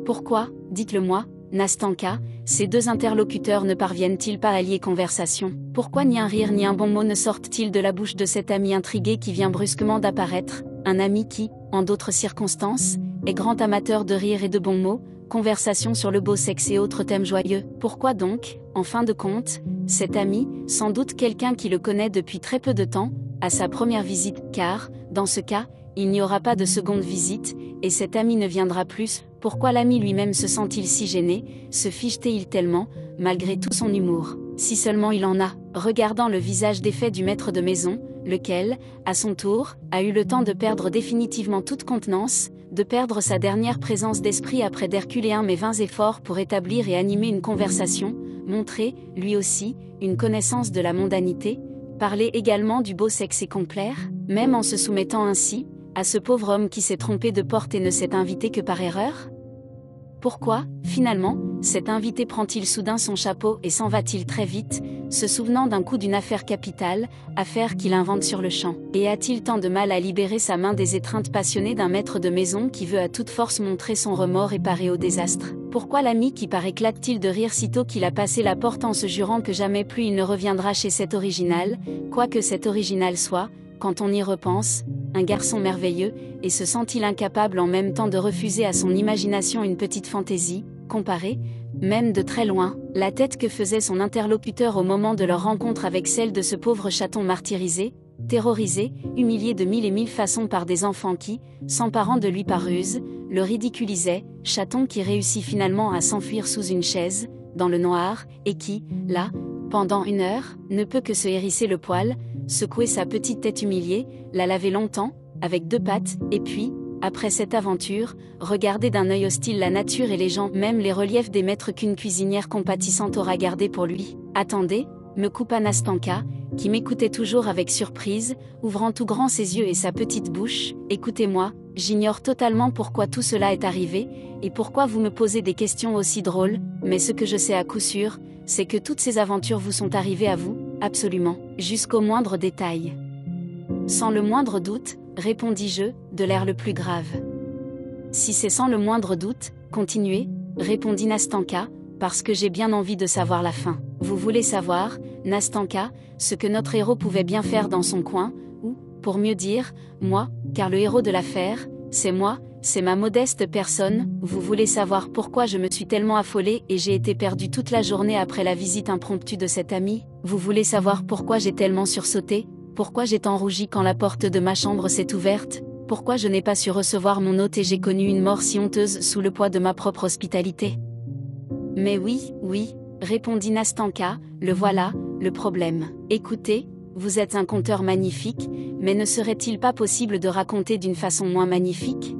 Pourquoi, dites-le-moi, Nastanka, ces deux interlocuteurs ne parviennent-ils pas à lier conversation? Pourquoi ni un rire ni un bon mot ne sortent-ils de la bouche de cet ami intrigué qui vient brusquement d'apparaître, un ami qui, en d'autres circonstances, est grand amateur de rire et de bons mots, conversation sur le beau sexe et autres thèmes joyeux? Pourquoi donc, en fin de compte, cet ami, sans doute quelqu'un qui le connaît depuis très peu de temps, à sa première visite, car, dans ce cas, il n'y aura pas de seconde visite, et cet ami ne viendra plus? Pourquoi l'ami lui-même se sent-il si gêné, se fiche-t-il tellement, malgré tout son humour? Si seulement il en a, regardant le visage défait du maître de maison, lequel, à son tour, a eu le temps de perdre définitivement toute contenance, de perdre sa dernière présence d'esprit après d'herculéens mais vains efforts pour établir et animer une conversation, montrer, lui aussi, une connaissance de la mondanité, parler également du beau sexe et complaire, même en se soumettant ainsi, à ce pauvre homme qui s'est trompé de porte et ne s'est invité que par erreur? Pourquoi, finalement, cet invité prend-il soudain son chapeau et s'en va-t-il très vite, se souvenant d'un coup d'une affaire capitale, affaire qu'il invente sur le champ? Et a-t-il tant de mal à libérer sa main des étreintes passionnées d'un maître de maison qui veut à toute force montrer son remords et parer au désastre? Pourquoi l'ami qui part éclate-t-il de rire sitôt qu'il a passé la porte en se jurant que jamais plus il ne reviendra chez cet original, quoi que cet original soit, quand on y repense, un garçon merveilleux, et se sent-il incapable en même temps de refuser à son imagination une petite fantaisie, comparée, même de très loin, la tête que faisait son interlocuteur au moment de leur rencontre avec celle de ce pauvre chaton martyrisé, terrorisé, humilié de mille et mille façons par des enfants qui, s'emparant de lui par ruse, le ridiculisaient, chaton qui réussit finalement à s'enfuir sous une chaise, dans le noir, et qui, là, pendant 1 heure, ne peut que se hérisser le poil, secouer sa petite tête humiliée, la laver longtemps, avec 2 pattes, et puis, après cette aventure, regarder d'un œil hostile la nature et les gens, même les reliefs des maîtres qu'une cuisinière compatissante aura gardés pour lui. Attendez, me coupa Nastanka, qui m'écoutait toujours avec surprise, ouvrant tout grand ses yeux et sa petite bouche. Écoutez-moi, j'ignore totalement pourquoi tout cela est arrivé, et pourquoi vous me posez des questions aussi drôles, mais ce que je sais à coup sûr, c'est que toutes ces aventures vous sont arrivées à vous, absolument, jusqu'au moindre détail. Sans le moindre doute, répondis-je, de l'air le plus grave. Si c'est sans le moindre doute, continuez, répondit Nastanka, parce que j'ai bien envie de savoir la fin. Vous voulez savoir, Nastanka, ce que notre héros pouvait bien faire dans son coin, ou, pour mieux dire, moi, car le héros de l'affaire, c'est moi, c'est ma modeste personne. Vous voulez savoir pourquoi je me suis tellement affolée et j'ai été perdue toute la journée après la visite impromptue de cet ami? Vous voulez savoir pourquoi j'ai tellement sursauté? Pourquoi j'ai tant rougi quand la porte de ma chambre s'est ouverte? Pourquoi je n'ai pas su recevoir mon hôte et j'ai connu une mort si honteuse sous le poids de ma propre hospitalité? Mais oui, répondit Nastanka, le voilà, le problème. Écoutez, vous êtes un conteur magnifique, mais ne serait-il pas possible de raconter d'une façon moins magnifique?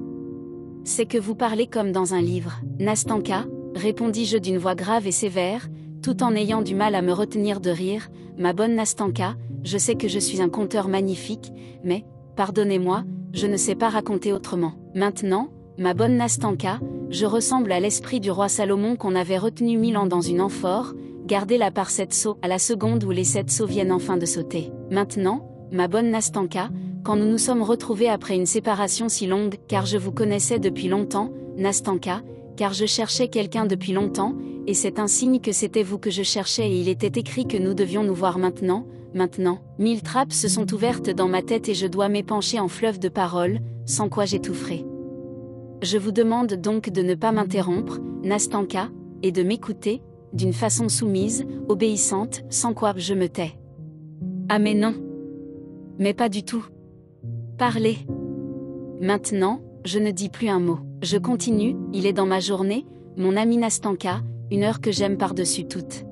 C'est que vous parlez comme dans un livre. Nastanka, répondis-je d'une voix grave et sévère, tout en ayant du mal à me retenir de rire, ma bonne Nastanka, je sais que je suis un conteur magnifique, mais, pardonnez-moi, je ne sais pas raconter autrement. Maintenant, ma bonne Nastanka, je ressemble à l'esprit du roi Salomon qu'on avait retenu 1000 ans dans une amphore, gardé là par 7 sauts à la seconde où les 7 sauts viennent enfin de sauter. Maintenant, ma bonne Nastanka, quand nous nous sommes retrouvés après une séparation si longue, car je vous connaissais depuis longtemps, Nastanka, car je cherchais quelqu'un depuis longtemps, et c'est un signe que c'était vous que je cherchais et il était écrit que nous devions nous voir maintenant. 1000 trappes se sont ouvertes dans ma tête et je dois m'épancher en fleuve de paroles, sans quoi j'étoufferai. Je vous demande donc de ne pas m'interrompre, Nastanka, et de m'écouter, d'une façon soumise, obéissante, sans quoi je me tais. Ah mais non. Mais pas du tout. Parlez. Maintenant, je ne dis plus un mot. Je continue, il est dans ma journée, mon ami Nastanka, une heure que j'aime par-dessus toute.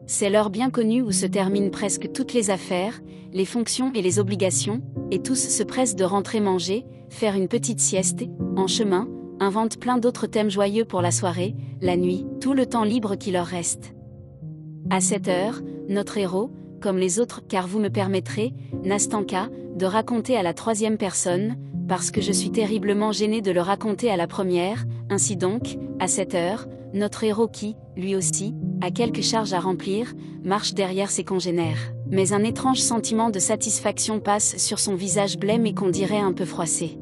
C'est l'heure bien connue où se terminent presque toutes les affaires, les fonctions et les obligations, et tous se pressent de rentrer manger, faire une petite sieste et, en chemin, inventent plein d'autres thèmes joyeux pour la soirée, la nuit, tout le temps libre qui leur reste. À cette heure, notre héros, comme les autres, car vous me permettrez, Nastanka, de raconter à la troisième personne, parce que je suis terriblement gêné de le raconter à la première, ainsi donc, à cette heure, notre héros qui, lui aussi, a quelques charges à remplir, marche derrière ses congénères. Mais un étrange sentiment de satisfaction passe sur son visage blême et qu'on dirait un peu froissé.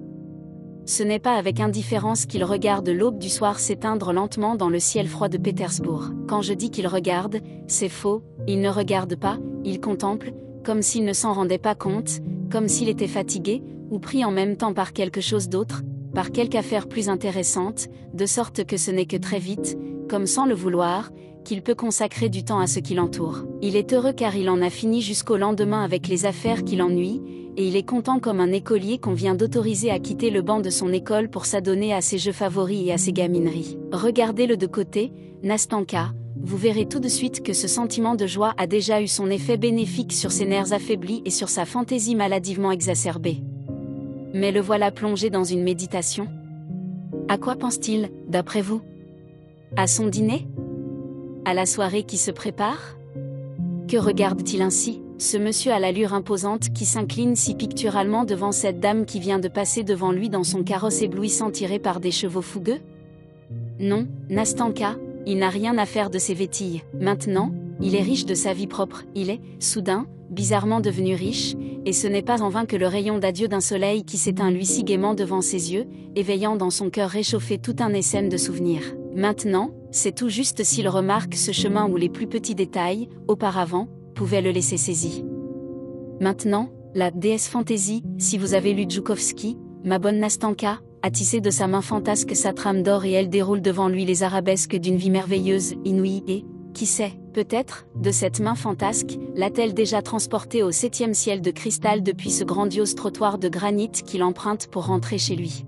Ce n'est pas avec indifférence qu'il regarde l'aube du soir s'éteindre lentement dans le ciel froid de Pétersbourg. Quand je dis qu'il regarde, c'est faux, il ne regarde pas, il contemple, comme s'il ne s'en rendait pas compte, comme s'il était fatigué, ou pris en même temps par quelque chose d'autre, par quelque affaire plus intéressante, de sorte que ce n'est que très vite, comme sans le vouloir, qu'il peut consacrer du temps à ce qui l'entoure. Il est heureux car il en a fini jusqu'au lendemain avec les affaires qui l'ennuient, et il est content comme un écolier qu'on vient d'autoriser à quitter le banc de son école pour s'adonner à ses jeux favoris et à ses gamineries. Regardez-le de côté, Nastanka, vous verrez tout de suite que ce sentiment de joie a déjà eu son effet bénéfique sur ses nerfs affaiblis et sur sa fantaisie maladivement exacerbée. Mais le voilà plongé dans une méditation. À quoi pense-t-il, d'après vous? À son dîner? À la soirée qui se prépare? Que regarde-t-il ainsi, ce monsieur à l'allure imposante qui s'incline si picturalement devant cette dame qui vient de passer devant lui dans son carrosse éblouissant tiré par des chevaux fougueux? Non, Nastanka, il n'a rien à faire de ses vétilles. Maintenant, il est riche de sa vie propre, il est, soudain, bizarrement devenu riche, et ce n'est pas en vain que le rayon d'adieu d'un soleil qui s'éteint lui si gaiement devant ses yeux, éveillant dans son cœur réchauffé tout un essaim de souvenirs. Maintenant, c'est tout juste s'il remarque ce chemin où les plus petits détails, auparavant, pouvaient le laisser saisi. Maintenant, la déesse fantaisie, si vous avez lu Joukovski, ma bonne Nastanka, a tissé de sa main fantasque sa trame d'or et elle déroule devant lui les arabesques d'une vie merveilleuse, inouïe et, qui sait, peut-être, de cette main fantasque, l'a-t-elle déjà transporté au 7e ciel de cristal depuis ce grandiose trottoir de granit qu'il emprunte pour rentrer chez lui.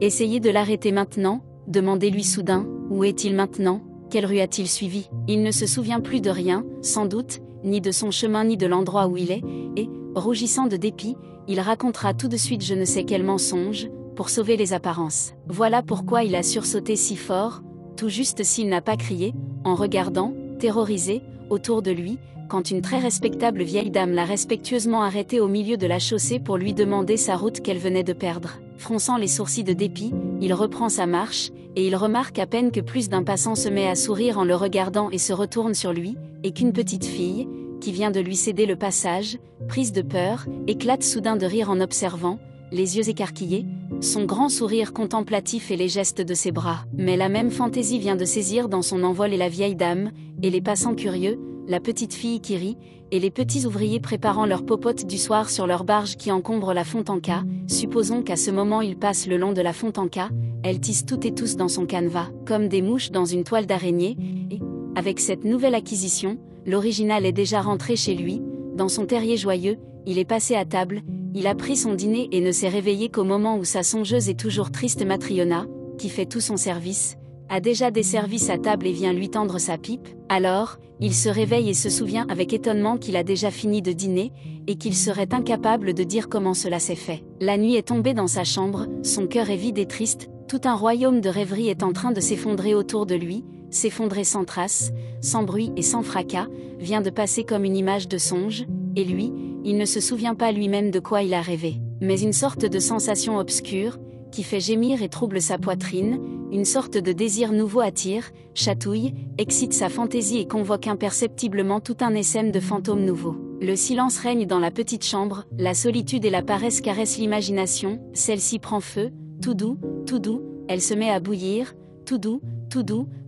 Essayez de l'arrêter maintenant, demandez-lui soudain, où est-il maintenant, quelle rue a-t-il suivi? Il ne se souvient plus de rien, sans doute, ni de son chemin ni de l'endroit où il est, et, rougissant de dépit, il racontera tout de suite je ne sais quel mensonge, pour sauver les apparences. Voilà pourquoi il a sursauté si fort, tout juste s'il n'a pas crié, en regardant, terrorisé, autour de lui, quand une très respectable vieille dame l'a respectueusement arrêté au milieu de la chaussée pour lui demander sa route qu'elle venait de perdre. Fronçant les sourcils de dépit, il reprend sa marche, et il remarque à peine que plus d'un passant se met à sourire en le regardant et se retourne sur lui, et qu'une petite fille, qui vient de lui céder le passage, prise de peur, éclate soudain de rire en observant, les yeux écarquillés, son grand sourire contemplatif et les gestes de ses bras. Mais la même fantaisie vient de saisir dans son envol et la vieille dame, et les passants curieux, la petite fille qui rit, et les petits ouvriers préparant leur popote du soir sur leur barge qui encombre la Fontanka. Supposons qu'à ce moment ils passent le long de la Fontanka, elles tissent toutes et tous dans son canevas, comme des mouches dans une toile d'araignée, et, avec cette nouvelle acquisition, l'original est déjà rentré chez lui, dans son terrier joyeux, il est passé à table, il a pris son dîner et ne s'est réveillé qu'au moment où sa songeuse et toujours triste Matriona, qui fait tout son service, a déjà desservi sa table et vient lui tendre sa pipe. Alors, il se réveille et se souvient avec étonnement qu'il a déjà fini de dîner, et qu'il serait incapable de dire comment cela s'est fait. La nuit est tombée dans sa chambre, son cœur est vide et triste, tout un royaume de rêverie est en train de s'effondrer autour de lui, s'effondrer sans trace, sans bruit et sans fracas, vient de passer comme une image de songe, et lui, il ne se souvient pas lui-même de quoi il a rêvé. Mais une sorte de sensation obscure, qui fait gémir et trouble sa poitrine, une sorte de désir nouveau attire, chatouille, excite sa fantaisie et convoque imperceptiblement tout un essaim de fantômes nouveaux. Le silence règne dans la petite chambre, la solitude et la paresse caressent l'imagination, celle-ci prend feu, tout doux, elle se met à bouillir, tout doux,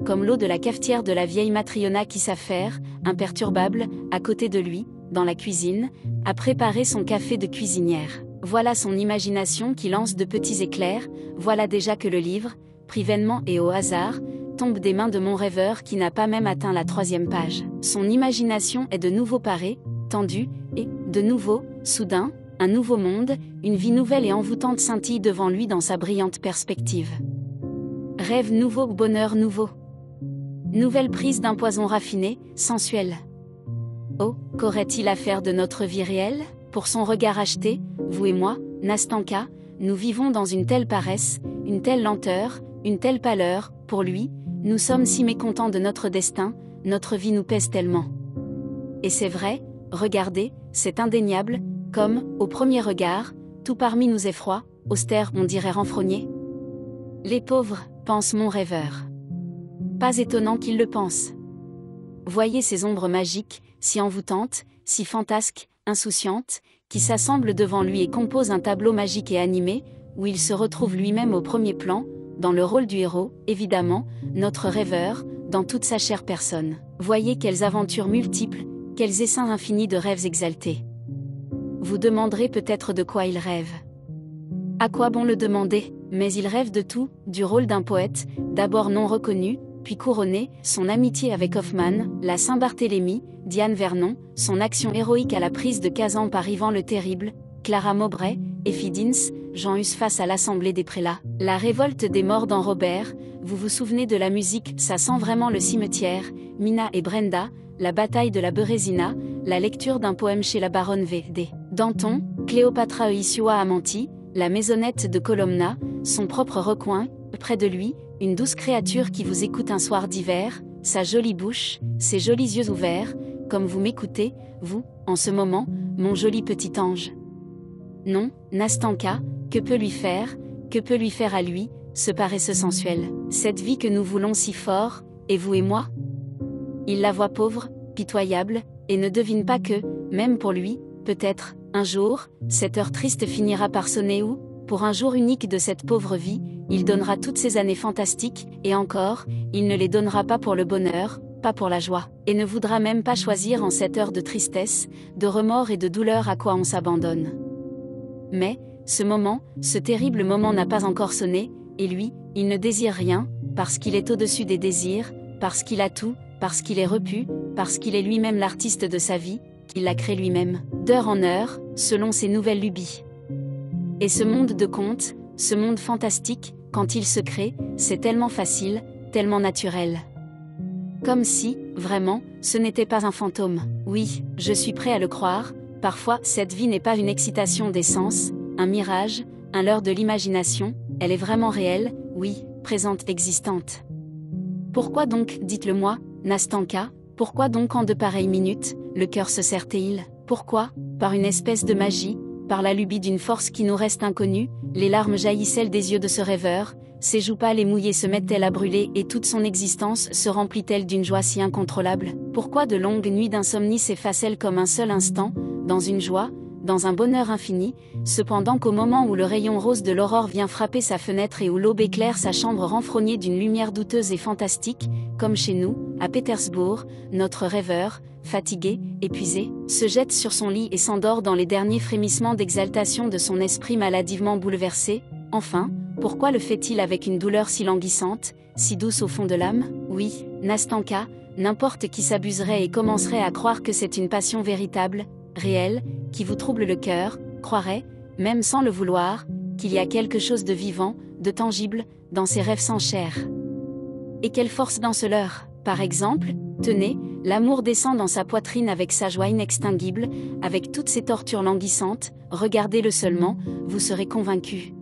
comme l'eau de la cafetière de la vieille Matriona qui s'affaire, imperturbable, à côté de lui, dans la cuisine, à préparer son café de cuisinière. Voilà son imagination qui lance de petits éclairs, voilà déjà que le livre, pris vainement et au hasard, tombe des mains de mon rêveur qui n'a pas même atteint la 3e page. Son imagination est de nouveau parée, tendue, et, de nouveau, soudain, un nouveau monde, une vie nouvelle et envoûtante scintille devant lui dans sa brillante perspective. Rêve nouveau, bonheur nouveau. Nouvelle prise d'un poison raffiné, sensuel. Oh, qu'aurait-il à faire de notre vie réelle? Pour son regard acheté, vous et moi, Nastanka, nous vivons dans une telle paresse, une telle lenteur, une telle pâleur, pour lui, nous sommes si mécontents de notre destin, notre vie nous pèse tellement. Et c'est vrai, regardez, c'est indéniable, comme, au premier regard, tout parmi nous effraie, austère on dirait renfrogné. Les pauvres, pense mon rêveur. Pas étonnant qu'il le pense. Voyez ces ombres magiques, si envoûtantes, si fantasques, insouciantes, qui s'assemblent devant lui et composent un tableau magique et animé, où il se retrouve lui-même au premier plan, dans le rôle du héros, évidemment, notre rêveur, dans toute sa chère personne. Voyez quelles aventures multiples, quels essaims infinis de rêves exaltés. Vous demanderez peut-être de quoi il rêve. À quoi bon le demander? Mais il rêve de tout, du rôle d'un poète, d'abord non reconnu, puis couronné, son amitié avec Hoffmann, la Saint-Barthélemy, Diane Vernon, son action héroïque à la prise de Kazan par Ivan le Terrible, Clara Mowbray, Effie Deans, Jean Hus face à l'Assemblée des Prélats, la révolte des morts dans Robert, vous vous souvenez de la musique, ça sent vraiment le cimetière, Mina et Brenda, la bataille de la Bérésina, la lecture d'un poème chez la baronne V.D. Danton, Cléopatra Eisua Amanti, la maisonnette de Colomna, son propre recoin, près de lui, une douce créature qui vous écoute un soir d'hiver, sa jolie bouche, ses jolis yeux ouverts, comme vous m'écoutez, vous, en ce moment, mon joli petit ange. Non, Nastanka, que peut lui faire à lui, ce paresseux sensuel, cette vie que nous voulons si fort, et vous et moi? Il la voit pauvre, pitoyable, et ne devine pas que, même pour lui, peut-être, un jour, cette heure triste finira par sonner où, pour un jour unique de cette pauvre vie, il donnera toutes ces années fantastiques, et encore, il ne les donnera pas pour le bonheur, pas pour la joie, et ne voudra même pas choisir en cette heure de tristesse, de remords et de douleur à quoi on s'abandonne. Mais, ce moment, ce terrible moment n'a pas encore sonné, et lui, il ne désire rien, parce qu'il est au-dessus des désirs, parce qu'il a tout, parce qu'il est repu, parce qu'il est lui-même l'artiste de sa vie, qu'il la crée lui-même, d'heure en heure, selon ses nouvelles lubies. Et ce monde de contes, ce monde fantastique, quand il se crée, c'est tellement facile, tellement naturel. Comme si, vraiment, ce n'était pas un fantôme. Oui, je suis prêt à le croire, parfois cette vie n'est pas une excitation des sens, un mirage, un leurre de l'imagination, elle est vraiment réelle, oui, présente, existante. Pourquoi donc, dites-le-moi, Nastanka, pourquoi donc en de pareilles minutes, le cœur se serre-t-il? Pourquoi, par une espèce de magie, par la lubie d'une force qui nous reste inconnue, les larmes jaillissent-elles des yeux de ce rêveur, ses joues pâles et mouillées se mettent-elles à brûler et toute son existence se remplit-elle d'une joie si incontrôlable? Pourquoi de longues nuits d'insomnie s'effacent-elles comme un seul instant, dans une joie, dans un bonheur infini, cependant qu'au moment où le rayon rose de l'aurore vient frapper sa fenêtre et où l'aube éclaire sa chambre renfrognée d'une lumière douteuse et fantastique, comme chez nous, à Pétersbourg, notre rêveur, fatigué, épuisé, se jette sur son lit et s'endort dans les derniers frémissements d'exaltation de son esprit maladivement bouleversé? Enfin, pourquoi le fait-il avec une douleur si languissante, si douce au fond de l'âme? Oui, Nastanka, n'importe qui s'abuserait et commencerait à croire que c'est une passion véritable, réelle, qui vous trouble le cœur, croirait, même sans le vouloir, qu'il y a quelque chose de vivant, de tangible, dans ces rêves sans chair. Et quelle force dans ce leurre! Par exemple, tenez, l'amour descend dans sa poitrine avec sa joie inextinguible, avec toutes ses tortures languissantes, regardez-le seulement, vous serez convaincu.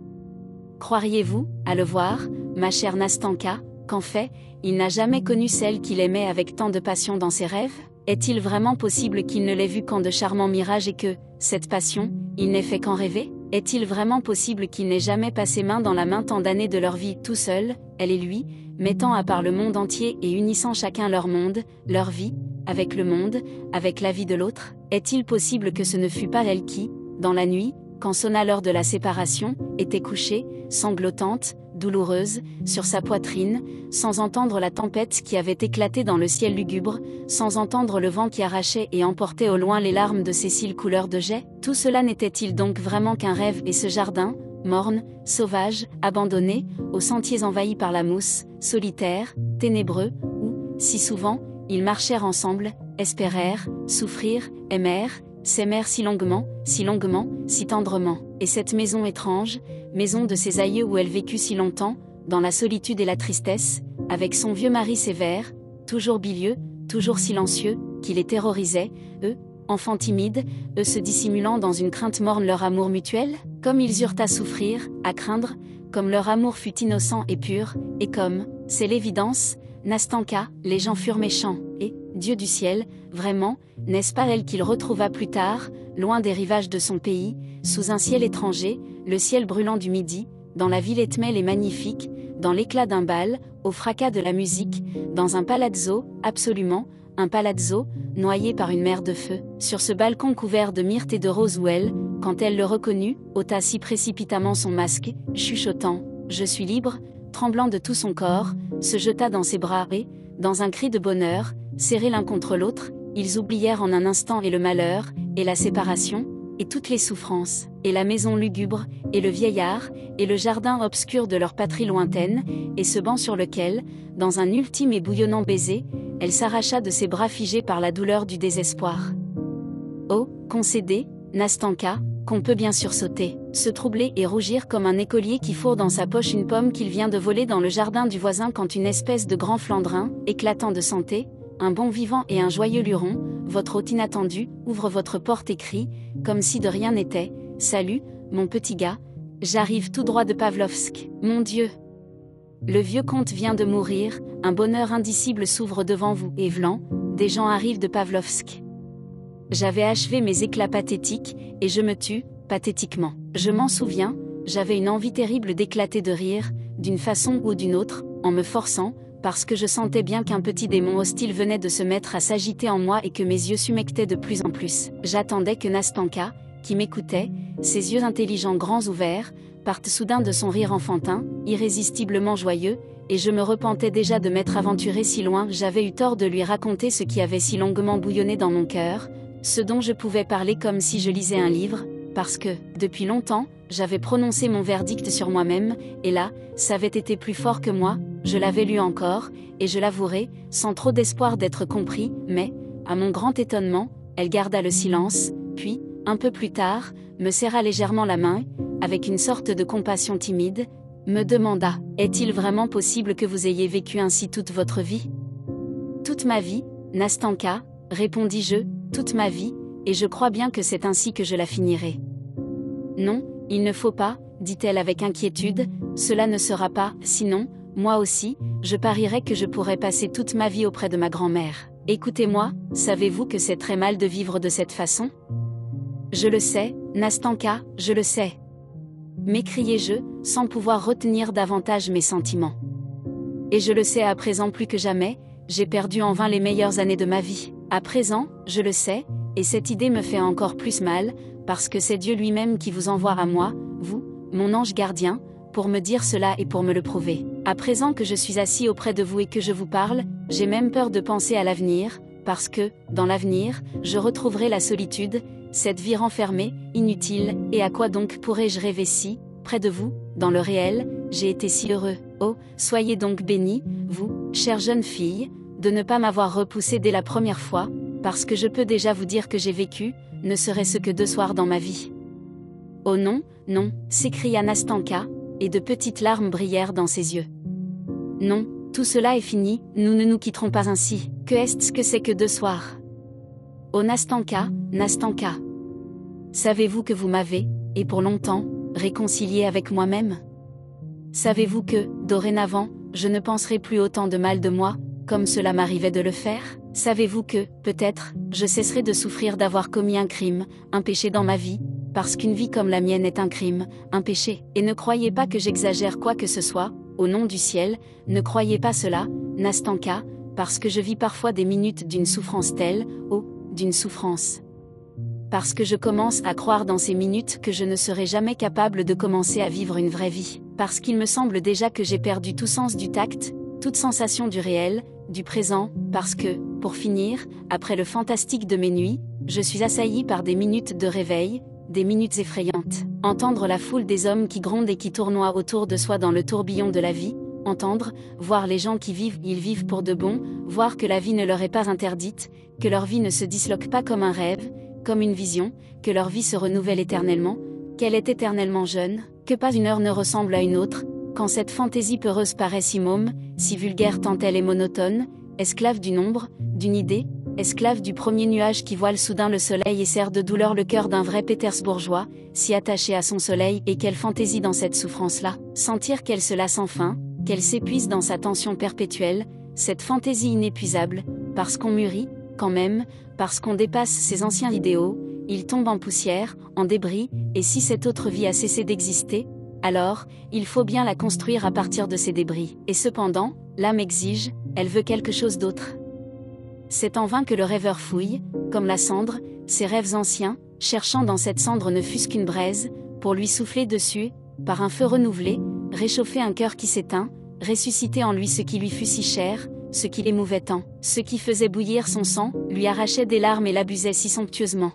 Croiriez-vous, à le voir, ma chère Nastanka, qu'en fait, il n'a jamais connu celle qu'il aimait avec tant de passion dans ses rêves? Est-il vraiment possible qu'il ne l'ait vue qu'en de charmants mirages et que, cette passion, il n'ait fait qu'en rêver? Est-il vraiment possible qu'il n'ait jamais passé main dans la main tant d'années de leur vie tout seul, elle et lui, mettant à part le monde entier et unissant chacun leur monde, leur vie, avec le monde, avec la vie de l'autre? Est-il possible que ce ne fût pas elle qui, dans la nuit, quand sonna l'heure de la séparation, était couchée, sanglotante, douloureuse, sur sa poitrine, sans entendre la tempête qui avait éclaté dans le ciel lugubre, sans entendre le vent qui arrachait et emportait au loin les larmes de ses cils couleur de jais? Tout cela n'était-il donc vraiment qu'un rêve, et ce jardin, morne, sauvage, abandonné, aux sentiers envahis par la mousse, solitaire, ténébreux, où, si souvent, ils marchèrent ensemble, espérèrent, souffrirent, aimèrent, s'aimèrent si longuement, si tendrement. Et cette maison étrange, maison de ses aïeux où elle vécut si longtemps, dans la solitude et la tristesse, avec son vieux mari sévère, toujours bilieux, toujours silencieux, qui les terrorisait, eux, enfants timides, eux se dissimulant dans une crainte morne leur amour mutuel? Comme ils eurent à souffrir, à craindre, comme leur amour fut innocent et pur, et comme, c'est l'évidence, Nastanka, les gens furent méchants, et, Dieu du ciel, vraiment, n'est-ce pas elle qu'il retrouva plus tard, loin des rivages de son pays, sous un ciel étranger, le ciel brûlant du midi, dans la ville étmelle et magnifique, dans l'éclat d'un bal, au fracas de la musique, dans un palazzo, absolument, un palazzo, noyé par une mer de feu, sur ce balcon couvert de myrte et de roses où elle, quand elle le reconnut, ôta si précipitamment son masque, chuchotant « Je suis libre », tremblant de tout son corps, se jeta dans ses bras et, dans un cri de bonheur, serrés l'un contre l'autre, ils oublièrent en un instant et le malheur, et la séparation, et toutes les souffrances, et la maison lugubre, et le vieillard, et le jardin obscur de leur patrie lointaine, et ce banc sur lequel, dans un ultime et bouillonnant baiser, elle s'arracha de ses bras figés par la douleur du désespoir. Oh, concédez, Nastanka, qu'on peut bien sursauter, se troubler et rougir comme un écolier qui fourre dans sa poche une pomme qu'il vient de voler dans le jardin du voisin quand une espèce de grand Flandrin, éclatant de santé, un bon vivant et un joyeux luron, votre hôte inattendu, ouvre votre porte et crie, comme si de rien n'était, « Salut, mon petit gars, j'arrive tout droit de Pavlovsk, mon Dieu !» Le vieux comte vient de mourir, un bonheur indicible s'ouvre devant vous, et vlan, des gens arrivent de Pavlovsk. J'avais achevé mes éclats pathétiques, et je me tue, pathétiquement. Je m'en souviens, j'avais une envie terrible d'éclater de rire, d'une façon ou d'une autre, en me forçant, parce que je sentais bien qu'un petit démon hostile venait de se mettre à s'agiter en moi et que mes yeux s'humectaient de plus en plus. J'attendais que Nastanka, qui m'écoutait, ses yeux intelligents grands ouverts, parte soudain de son rire enfantin, irrésistiblement joyeux, et je me repentais déjà de m'être aventuré si loin. J'avais eu tort de lui raconter ce qui avait si longuement bouillonné dans mon cœur, ce dont je pouvais parler comme si je lisais un livre, parce que, depuis longtemps, j'avais prononcé mon verdict sur moi-même, et là, ça avait été plus fort que moi, je l'avais lu encore, et je l'avouerai, sans trop d'espoir d'être compris, mais, à mon grand étonnement, elle garda le silence, puis, un peu plus tard, me serra légèrement la main, avec une sorte de compassion timide, me demanda « Est-il vraiment possible que vous ayez vécu ainsi toute votre vie ?»« Toute ma vie, Nastanka, répondis-je, toute ma vie, et je crois bien que c'est ainsi que je la finirai. »« Non, il ne faut pas, dit-elle avec inquiétude, cela ne sera pas, sinon, moi aussi, je parierais que je pourrais passer toute ma vie auprès de ma grand-mère. Écoutez-moi, savez-vous que c'est très mal de vivre de cette façon ? » Je le sais, Nastanka, je le sais. M'écriai-je, sans pouvoir retenir davantage mes sentiments. Et je le sais à présent plus que jamais, j'ai perdu en vain les meilleures années de ma vie. À présent, je le sais, et cette idée me fait encore plus mal, parce que c'est Dieu lui-même qui vous envoie à moi, vous, mon ange gardien, pour me dire cela et pour me le prouver. À présent que je suis assis auprès de vous et que je vous parle, j'ai même peur de penser à l'avenir, parce que, dans l'avenir, je retrouverai la solitude, cette vie renfermée, inutile, et à quoi donc pourrais-je rêver si, près de vous, dans le réel, j'ai été si heureux. Oh, soyez donc bénie, vous, chère jeune fille, de ne pas m'avoir repoussé dès la première fois, parce que je peux déjà vous dire que j'ai vécu, ne serait-ce que 2 soirs dans ma vie. Oh non, non, s'écria Nastanka, et de petites larmes brillèrent dans ses yeux. Non, Tout cela est fini, nous ne nous quitterons pas ainsi. Que est-ce que c'est que 2 soirs? Oh Nastanka, Nastanka. Savez-vous que vous m'avez, et pour longtemps, réconcilié avec moi-même? Savez-vous que, dorénavant, je ne penserai plus autant de mal de moi, comme cela m'arrivait de le faire? Savez-vous que, peut-être, je cesserai de souffrir d'avoir commis un crime, un péché dans ma vie, parce qu'une vie comme la mienne est un crime, un péché. Et ne croyez pas que j'exagère quoi que ce soit, au nom du ciel, ne croyez pas cela, Nastanka, parce que je vis parfois des minutes d'une souffrance telle, oh, d'une souffrance. Parce que je commence à croire dans ces minutes que je ne serai jamais capable de commencer à vivre une vraie vie. Parce qu'il me semble déjà que j'ai perdu tout sens du tact, toute sensation du réel, du présent, parce que, pour finir, après le fantastique de mes nuits, je suis assailli par des minutes de réveil, des minutes effrayantes. Entendre la foule des hommes qui grondent et qui tournoient autour de soi dans le tourbillon de la vie, entendre, voir les gens qui vivent, ils vivent pour de bon, voir que la vie ne leur est pas interdite, que leur vie ne se disloque pas comme un rêve, comme une vision, que leur vie se renouvelle éternellement, qu'elle est éternellement jeune, que pas une heure ne ressemble à une autre, quand cette fantaisie peureuse paraît si môme, si vulgaire tant elle est monotone, esclave du nombre, d'une idée, esclave du premier nuage qui voile soudain le soleil et serre de douleur le cœur d'un vrai Pétersbourgeois, si attaché à son soleil, et quelle fantaisie dans cette souffrance-là, sentir qu'elle se lasse enfin, qu'elle s'épuise dans sa tension perpétuelle, cette fantaisie inépuisable, parce qu'on mûrit, quand même, parce qu'on dépasse ses anciens idéaux, ils tombent en poussière, en débris, et si cette autre vie a cessé d'exister, alors, il faut bien la construire à partir de ces débris. Et cependant, l'âme exige, elle veut quelque chose d'autre. C'est en vain que le rêveur fouille, comme la cendre, ses rêves anciens, cherchant dans cette cendre ne fût-ce qu'une braise, pour lui souffler dessus, par un feu renouvelé, réchauffer un cœur qui s'éteint, ressusciter en lui ce qui lui fut si cher, ce qui l'émouvait tant, ce qui faisait bouillir son sang, lui arrachait des larmes et l'abusait si somptueusement.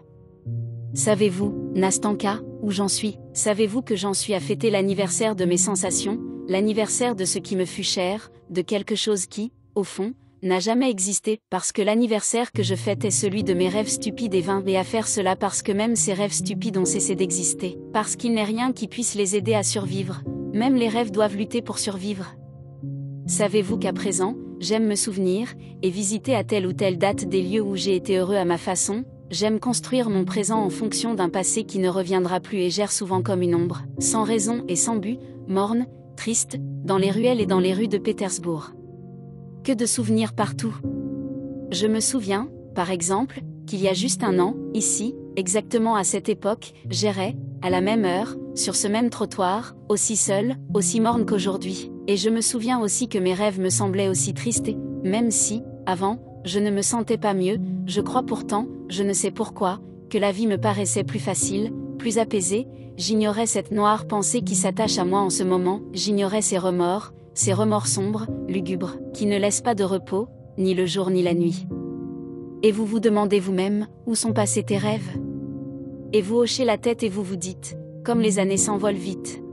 Savez-vous, Nastanka, où j'en suis? Savez-vous que j'en suis à fêter l'anniversaire de mes sensations, l'anniversaire de ce qui me fut cher, de quelque chose qui, au fond, n'a jamais existé, parce que l'anniversaire que je fête est celui de mes rêves stupides et vains, et à faire cela parce que même ces rêves stupides ont cessé d'exister, parce qu'il n'est rien qui puisse les aider à survivre, même les rêves doivent lutter pour survivre. Savez-vous qu'à présent, j'aime me souvenir, et visiter à telle ou telle date des lieux où j'ai été heureux à ma façon, j'aime construire mon présent en fonction d'un passé qui ne reviendra plus et gère souvent comme une ombre, sans raison et sans but, morne, triste, dans les ruelles et dans les rues de Pétersbourg. Que de souvenirs partout. Je me souviens, par exemple, qu'il y a juste un an, ici, exactement à cette époque, j'errais, à la même heure, sur ce même trottoir, aussi seule, aussi morne qu'aujourd'hui. Et je me souviens aussi que mes rêves me semblaient aussi tristes, même si, avant, je ne me sentais pas mieux, je crois pourtant, je ne sais pourquoi, que la vie me paraissait plus facile, plus apaisée, j'ignorais cette noire pensée qui s'attache à moi en ce moment, j'ignorais ces remords sombres, lugubres, qui ne laissent pas de repos, ni le jour ni la nuit. Et vous vous demandez vous-même, où sont passés tes rêves? Et vous hochez la tête et vous vous dites, comme les années s'envolent vite.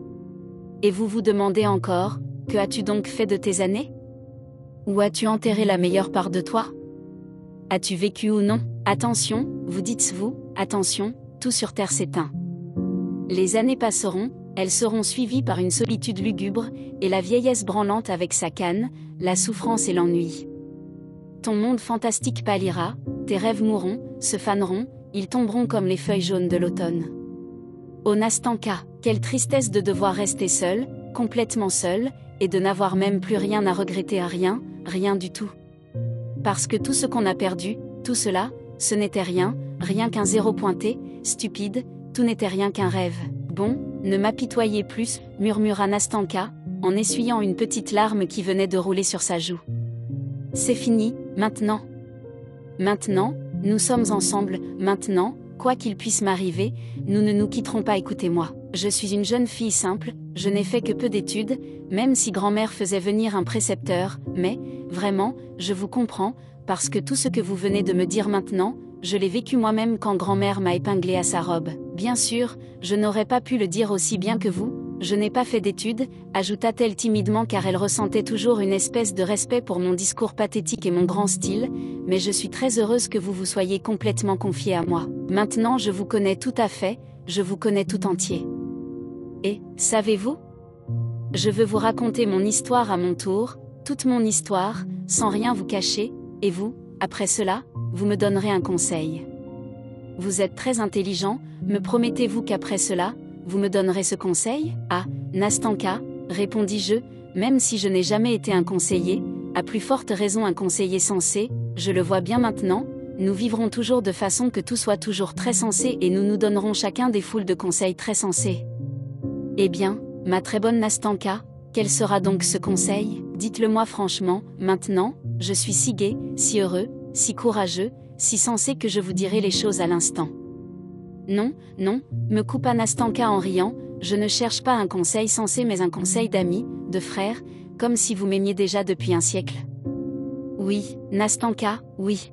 Et vous vous demandez encore, que as-tu donc fait de tes années? Où as-tu enterré la meilleure part de toi? As-tu vécu ou non? Attention, vous dites-vous, attention, tout sur terre s'éteint. Les années passeront, elles seront suivies par une solitude lugubre, et la vieillesse branlante avec sa canne, la souffrance et l'ennui. Ton monde fantastique pâlira, tes rêves mourront, se faneront, ils tomberont comme les feuilles jaunes de l'automne. Oh Nastanka, quelle tristesse de devoir rester seul, complètement seul, et de n'avoir même plus rien à regretter, à rien, rien du tout. Parce que tout ce qu'on a perdu, tout cela, ce n'était rien, rien qu'un zéro pointé, stupide, tout n'était rien qu'un rêve. Bon, ne m'apitoyez plus, murmura Nastanka, en essuyant une petite larme qui venait de rouler sur sa joue. C'est fini, maintenant. Maintenant, nous sommes ensemble, maintenant, quoi qu'il puisse m'arriver, nous ne nous quitterons pas, écoutez-moi. Je suis une jeune fille simple, je n'ai fait que peu d'études, même si grand-mère faisait venir un précepteur, mais, vraiment, je vous comprends, parce que tout ce que vous venez de me dire maintenant, je l'ai vécu moi-même quand grand-mère m'a épinglé à sa robe. Bien sûr, je n'aurais pas pu le dire aussi bien que vous, je n'ai pas fait d'études, ajouta-t-elle timidement car elle ressentait toujours une espèce de respect pour mon discours pathétique et mon grand style, mais je suis très heureuse que vous vous soyez complètement confié à moi. Maintenant je vous connais tout à fait, je vous connais tout entier. Et, savez-vous? Je veux vous raconter mon histoire à mon tour, toute mon histoire, sans rien vous cacher, et vous, après cela, vous me donnerez un conseil. Vous êtes très intelligent, me promettez-vous qu'après cela, vous me donnerez ce conseil? Ah, Nastanka, répondis-je, même si je n'ai jamais été un conseiller, à plus forte raison un conseiller sensé, je le vois bien maintenant, nous vivrons toujours de façon que tout soit toujours très sensé et nous nous donnerons chacun des foules de conseils très sensés. Eh bien, ma très bonne Nastanka, quel sera donc ce conseil? Dites-le-moi franchement, maintenant, je suis si gai, si heureux, si courageux, si sensé que je vous dirai les choses à l'instant. Non, non, me coupa Nastanka en riant, je ne cherche pas un conseil sensé mais un conseil d'ami, de frère, comme si vous m'aimiez déjà depuis un siècle. Oui, Nastanka, oui.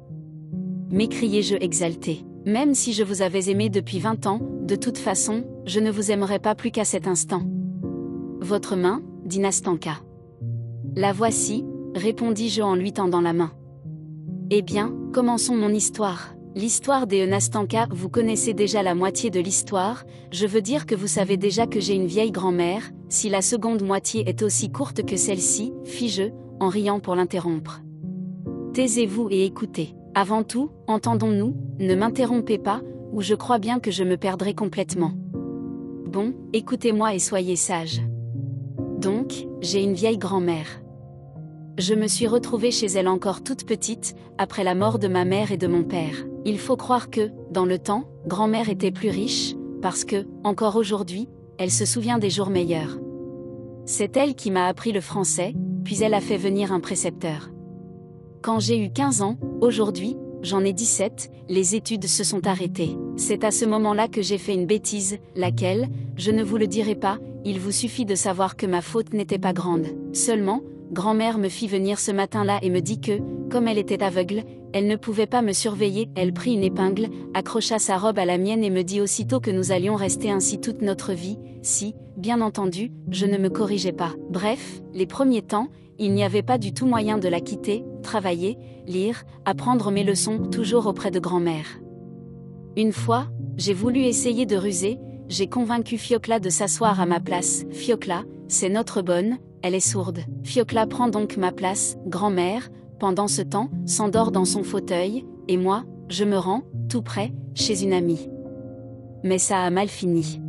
M'écriai-je exalté. Même si je vous avais aimé depuis 20 ans, de toute façon, je ne vous aimerais pas plus qu'à cet instant. Votre main, dit Nastanka. La voici, répondis-je en lui tendant la main. Eh bien, commençons mon histoire. L'histoire des Nastanka, vous connaissez déjà la moitié de l'histoire, je veux dire que vous savez déjà que j'ai une vieille grand-mère, si la seconde moitié est aussi courte que celle-ci, fis-je, en riant pour l'interrompre. Taisez-vous et écoutez. Avant tout, entendons-nous, ne m'interrompez pas, ou je crois bien que je me perdrai complètement. Bon, écoutez-moi et soyez sages. Donc, j'ai une vieille grand-mère. Je me suis retrouvée chez elle encore toute petite, après la mort de ma mère et de mon père. Il faut croire que, dans le temps, grand-mère était plus riche, parce que, encore aujourd'hui, elle se souvient des jours meilleurs. C'est elle qui m'a appris le français, puis elle a fait venir un précepteur. Quand j'ai eu 15 ans, aujourd'hui, j'en ai 17, les études se sont arrêtées. C'est à ce moment-là que j'ai fait une bêtise, laquelle, je ne vous le dirai pas, il vous suffit de savoir que ma faute n'était pas grande. Seulement, grand-mère me fit venir ce matin-là et me dit que, comme elle était aveugle, elle ne pouvait pas me surveiller, elle prit une épingle, accrocha sa robe à la mienne et me dit aussitôt que nous allions rester ainsi toute notre vie, si, bien entendu, je ne me corrigeais pas. Bref, les premiers temps, il n'y avait pas du tout moyen de la quitter, travailler, lire, apprendre mes leçons, toujours auprès de grand-mère. Une fois, j'ai voulu essayer de ruser, j'ai convaincu Fiocla de s'asseoir à ma place. Fiocla, c'est notre bonne, elle est sourde. Fiocla prend donc ma place, grand-mère, pendant ce temps, s'endort dans son fauteuil, et moi, je me rends, tout près, chez une amie. Mais ça a mal fini.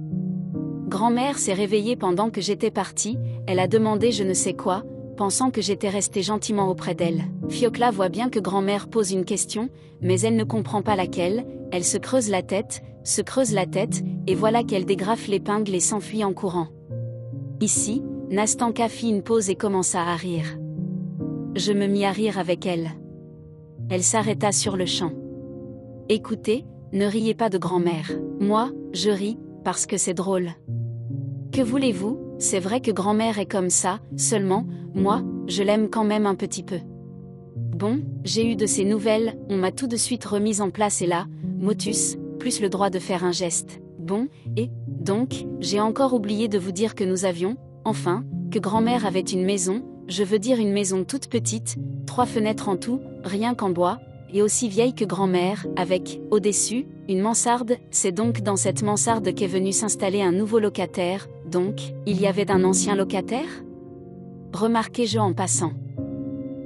Grand-mère s'est réveillée pendant que j'étais partie, elle a demandé je ne sais quoi, pensant que j'étais resté gentiment auprès d'elle. Fiocla voit bien que grand-mère pose une question, mais elle ne comprend pas laquelle, elle se creuse la tête, et voilà qu'elle dégrafe l'épingle et s'enfuit en courant. Ici, Nastanka fit une pause et commença à rire. Je me mis à rire avec elle. Elle s'arrêta sur le champ. Écoutez, ne riez pas de grand-mère. Moi, je ris, parce que c'est drôle. Que voulez-vous, c'est vrai que grand-mère est comme ça, seulement, moi, je l'aime quand même un petit peu. Bon, j'ai eu de ses nouvelles, on m'a tout de suite remise en place et là, motus, plus le droit de faire un geste. Bon, et, donc, j'ai encore oublié de vous dire que nous avions, enfin, que grand-mère avait une maison, je veux dire une maison toute petite, 3 fenêtres en tout, rien qu'en bois, et aussi vieille que grand-mère, avec, au-dessus, une mansarde, c'est donc dans cette mansarde qu'est venu s'installer un nouveau locataire, donc, il y avait un ancien locataire? Remarquai-je en passant.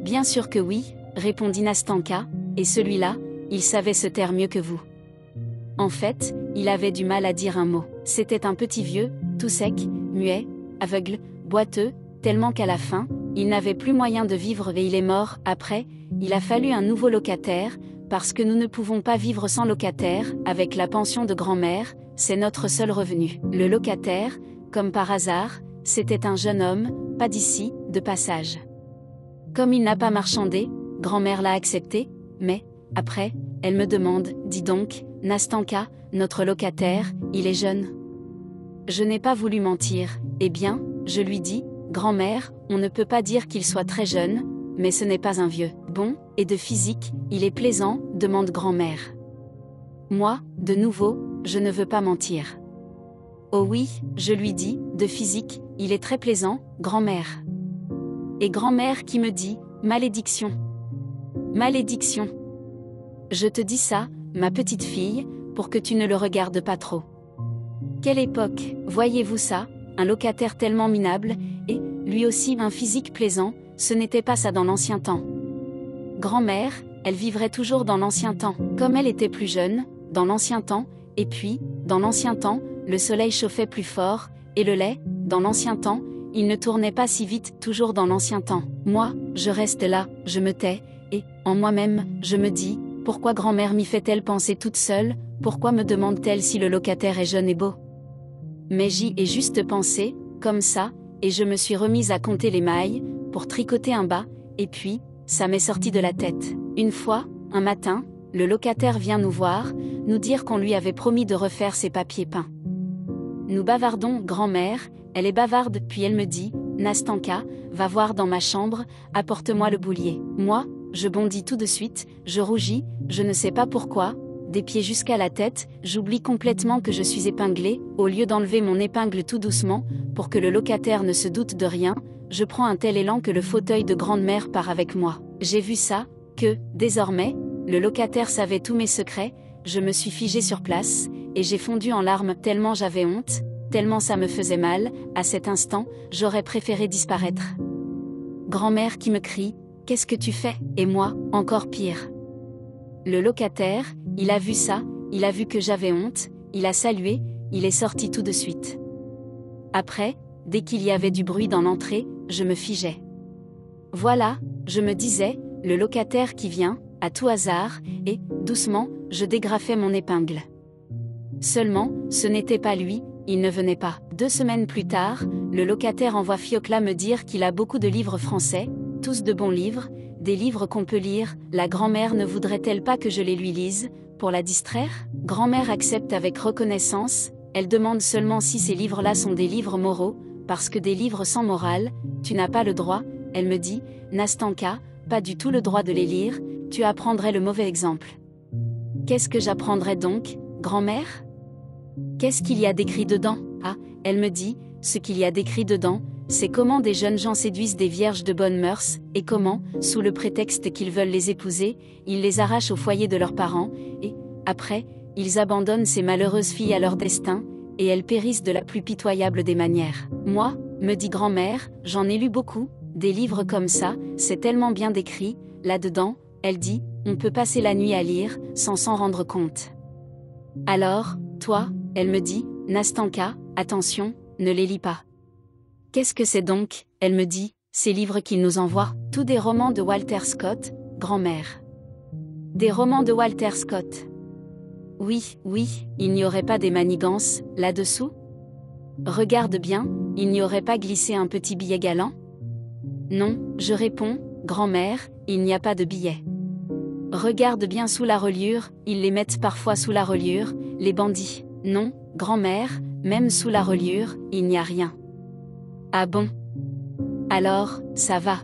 Bien sûr que oui, répondit Nastanka, et celui-là, il savait se taire mieux que vous. En fait, il avait du mal à dire un mot. C'était un petit vieux, tout sec, muet, aveugle, boiteux, tellement qu'à la fin, il n'avait plus moyen de vivre et il est mort. Après, il a fallu un nouveau locataire, parce que nous ne pouvons pas vivre sans locataire, avec la pension de grand-mère, c'est notre seul revenu. Le locataire, comme par hasard, c'était un jeune homme, pas d'ici, de passage. Comme il n'a pas marchandé, grand-mère l'a accepté, mais, après, elle me demande, dis donc, Nastanka, notre locataire, il est jeune. Je n'ai pas voulu mentir, eh bien, je lui dis, grand-mère, on ne peut pas dire qu'il soit très jeune, mais ce n'est pas un vieux. Bon, et de physique, il est plaisant, demande grand-mère. Moi, de nouveau, je ne veux pas mentir. Oh oui, je lui dis, de physique, il est très plaisant, grand-mère. Et grand-mère qui me dit, malédiction. Malédiction. Je te dis ça, ma petite fille, pour que tu ne le regardes pas trop. Quelle époque, voyez-vous ça, un locataire tellement minable, et, lui aussi un physique plaisant, ce n'était pas ça dans l'ancien temps. Grand-mère, elle vivrait toujours dans l'ancien temps. Comme elle était plus jeune, dans l'ancien temps, et puis, dans l'ancien temps, le soleil chauffait plus fort, et le lait, dans l'ancien temps, il ne tournait pas si vite, toujours dans l'ancien temps. Moi, je reste là, je me tais, et, en moi-même, je me dis, pourquoi grand-mère m'y fait-elle penser toute seule, pourquoi me demande-t-elle si le locataire est jeune et beau? Mais j'y ai juste pensé, comme ça, et je me suis remise à compter les mailles, pour tricoter un bas, et puis, ça m'est sorti de la tête. Une fois, un matin, le locataire vient nous voir, nous dire qu'on lui avait promis de refaire ses papiers peints. Nous bavardons, grand-mère, elle est bavarde, puis elle me dit, Nastanka, va voir dans ma chambre, apporte-moi le boulier. Moi, je bondis tout de suite, je rougis, je ne sais pas pourquoi, des pieds jusqu'à la tête, j'oublie complètement que je suis épinglée, au lieu d'enlever mon épingle tout doucement, pour que le locataire ne se doute de rien, je prends un tel élan que le fauteuil de grande-mère part avec moi. J'ai vu ça, que, désormais, le locataire savait tous mes secrets, je me suis figée sur place, et j'ai fondu en larmes tellement j'avais honte, tellement ça me faisait mal, à cet instant, j'aurais préféré disparaître. Grand-mère qui me crie, « Qu'est-ce que tu fais ?» Et moi, encore pire. Le locataire, il a vu ça, il a vu que j'avais honte, il a salué, il est sorti tout de suite. Après, dès qu'il y avait du bruit dans l'entrée, je me figeais. Voilà, je me disais, le locataire qui vient, à tout hasard, et, doucement, je dégrafais mon épingle. Seulement, ce n'était pas lui, il ne venait pas. 2 semaines plus tard, le locataire envoie Fiocla me dire qu'il a beaucoup de livres français, tous de bons livres, des livres qu'on peut lire. La grand-mère ne voudrait-elle pas que je les lui lise, pour la distraire? Grand-mère accepte avec reconnaissance, elle demande seulement si ces livres-là sont des livres moraux, parce que des livres sans morale, tu n'as pas le droit, elle me dit, Nastanka, pas du tout le droit de les lire, tu apprendrais le mauvais exemple. Qu'est-ce que j'apprendrais donc, grand-mère? Qu'est-ce qu'il y a d'écrit dedans? Ah, elle me dit, ce qu'il y a d'écrit dedans, c'est comment des jeunes gens séduisent des vierges de bonnes mœurs, et comment, sous le prétexte qu'ils veulent les épouser, ils les arrachent au foyer de leurs parents, et, après, ils abandonnent ces malheureuses filles à leur destin, et elles périssent de la plus pitoyable des manières. Moi, me dit grand-mère, j'en ai lu beaucoup, des livres comme ça, c'est tellement bien décrit, là-dedans, elle dit, on peut passer la nuit à lire, sans s'en rendre compte. Alors, toi, elle me dit, Nastanka, attention, ne les lis pas. Qu'est-ce que c'est donc, elle me dit, ces livres qu'il nous envoie? Tous des romans de Walter Scott, grand-mère. Des romans de Walter Scott. Oui, oui, il n'y aurait pas des manigances, là-dessous? Regarde bien, il n'y aurait pas glissé un petit billet galant? Non, je réponds, grand-mère, il n'y a pas de billet. Regarde bien sous la reliure, ils les mettent parfois sous la reliure, les bandits. Non, grand-mère, même sous la reliure, il n'y a rien. Ah bon? Alors, ça va.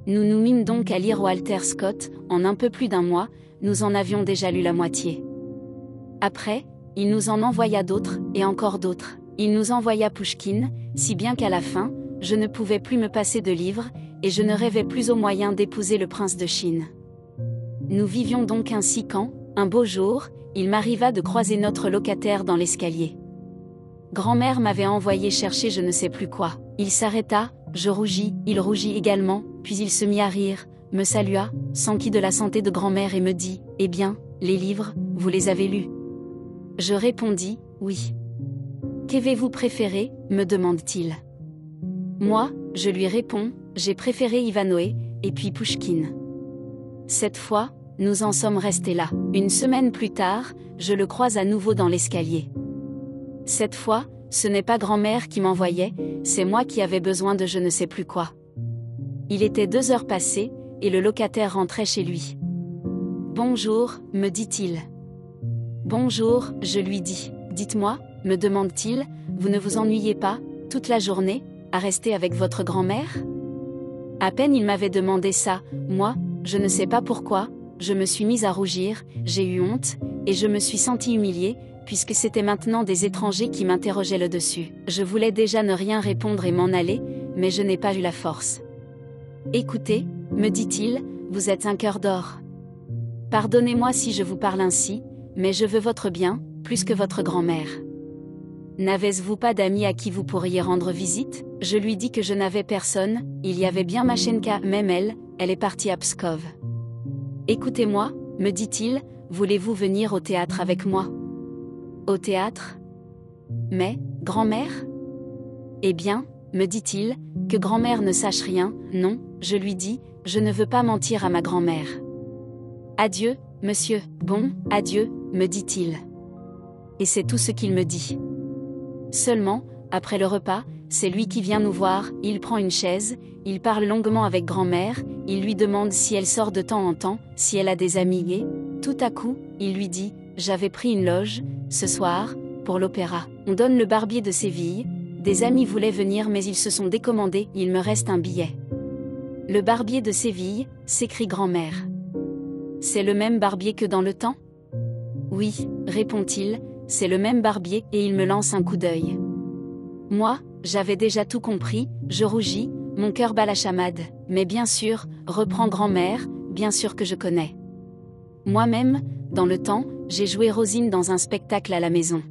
Nous nous mîmes donc à lire Walter Scott, en un peu plus d'1 mois, nous en avions déjà lu la moitié. Après, il nous en envoya d'autres, et encore d'autres. Il nous envoya Pouchkine, si bien qu'à la fin, je ne pouvais plus me passer de livres, et je ne rêvais plus au moyen d'épouser le prince de Chine. Nous vivions donc ainsi quand, un beau jour, il m'arriva de croiser notre locataire dans l'escalier. Grand-mère m'avait envoyé chercher je ne sais plus quoi. Il s'arrêta, je rougis, il rougit également, puis il se mit à rire, me salua, s'enquit de la santé de grand-mère et me dit, « Eh bien, les livres, vous les avez lus ?» Je répondis, « Oui. »« Qu'avez-vous préféré ?» me demande-t-il. Moi, je lui réponds, « J'ai préféré Ivanhoé, et puis Pouchkine. » Cette fois, nous en sommes restés là. 1 semaine plus tard, je le croise à nouveau dans l'escalier. Cette fois, ce n'est pas grand-mère qui m'envoyait, c'est moi qui avais besoin de je ne sais plus quoi. Il était 2 heures passées, et le locataire rentrait chez lui. « Bonjour, me dit-il. »« Bonjour, je lui dis. Dites-moi, me demande-t-il, vous ne vous ennuyez pas, toute la journée, à rester avec votre grand-mère ?» À peine il m'avait demandé ça, moi, je ne sais pas pourquoi, je me suis mise à rougir, j'ai eu honte, et je me suis sentie humiliée, puisque c'était maintenant des étrangers qui m'interrogeaient le dessus. Je voulais déjà ne rien répondre et m'en aller, mais je n'ai pas eu la force. « Écoutez, me dit-il, vous êtes un cœur d'or. Pardonnez-moi si je vous parle ainsi, mais je veux votre bien, plus que votre grand-mère. N'avez-vous pas d'amis à qui vous pourriez rendre visite? Je lui dis que je n'avais personne, il y avait bien Machenka, même elle est partie à Pskov. Écoutez-moi, me dit-il, voulez-vous venir au théâtre avec moi? Au théâtre? Mais, grand-mère? Eh bien, me dit-il, que grand-mère ne sache rien, non, je lui dis, je ne veux pas mentir à ma grand-mère. Adieu, monsieur, bon, adieu, me dit-il. Et c'est tout ce qu'il me dit. Seulement, après le repas, c'est lui qui vient nous voir, il prend une chaise, il parle longuement avec grand-mère, il lui demande si elle sort de temps en temps, si elle a des amis et, tout à coup, il lui dit, j'avais pris une loge, ce soir, pour l'opéra. On donne le Barbier de Séville, des amis voulaient venir mais ils se sont décommandés, il me reste un billet. Le Barbier de Séville, s'écrie grand-mère. C'est le même Barbier que dans le temps? Oui, répond-il, c'est le même Barbier, et il me lance un coup d'œil. Moi, j'avais déjà tout compris, je rougis, mon cœur bat la chamade, mais bien sûr, reprend grand-mère, bien sûr que je connais. Moi-même, dans le temps, j'ai joué Rosine dans un spectacle à la maison.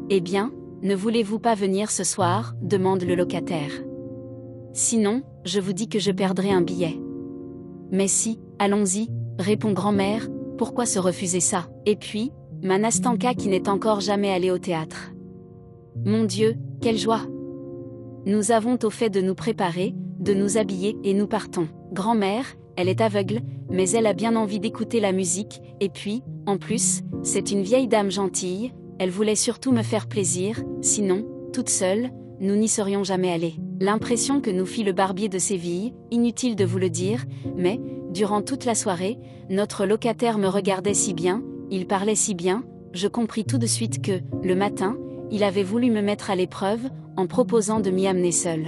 Eh bien, ne voulez-vous pas venir ce soir, demande le locataire. Sinon, je vous dis que je perdrai un billet. Mais si, allons-y, répond grand-mère, pourquoi se refuser ça? Et puis, ma Nastanka qui n'est encore jamais allée au théâtre. Mon Dieu, quelle joie! Nous avons au fait de nous préparer, de nous habiller et nous partons. Grand-mère, elle est aveugle, mais elle a bien envie d'écouter la musique, et puis, en plus, c'est une vieille dame gentille, elle voulait surtout me faire plaisir, sinon, toute seule, nous n'y serions jamais allés. L'impression que nous fit le Barbier de Séville, inutile de vous le dire, mais, durant toute la soirée, notre locataire me regardait si bien, il parlait si bien, je compris tout de suite que, le matin, il avait voulu me mettre à l'épreuve, en proposant de m'y amener seule.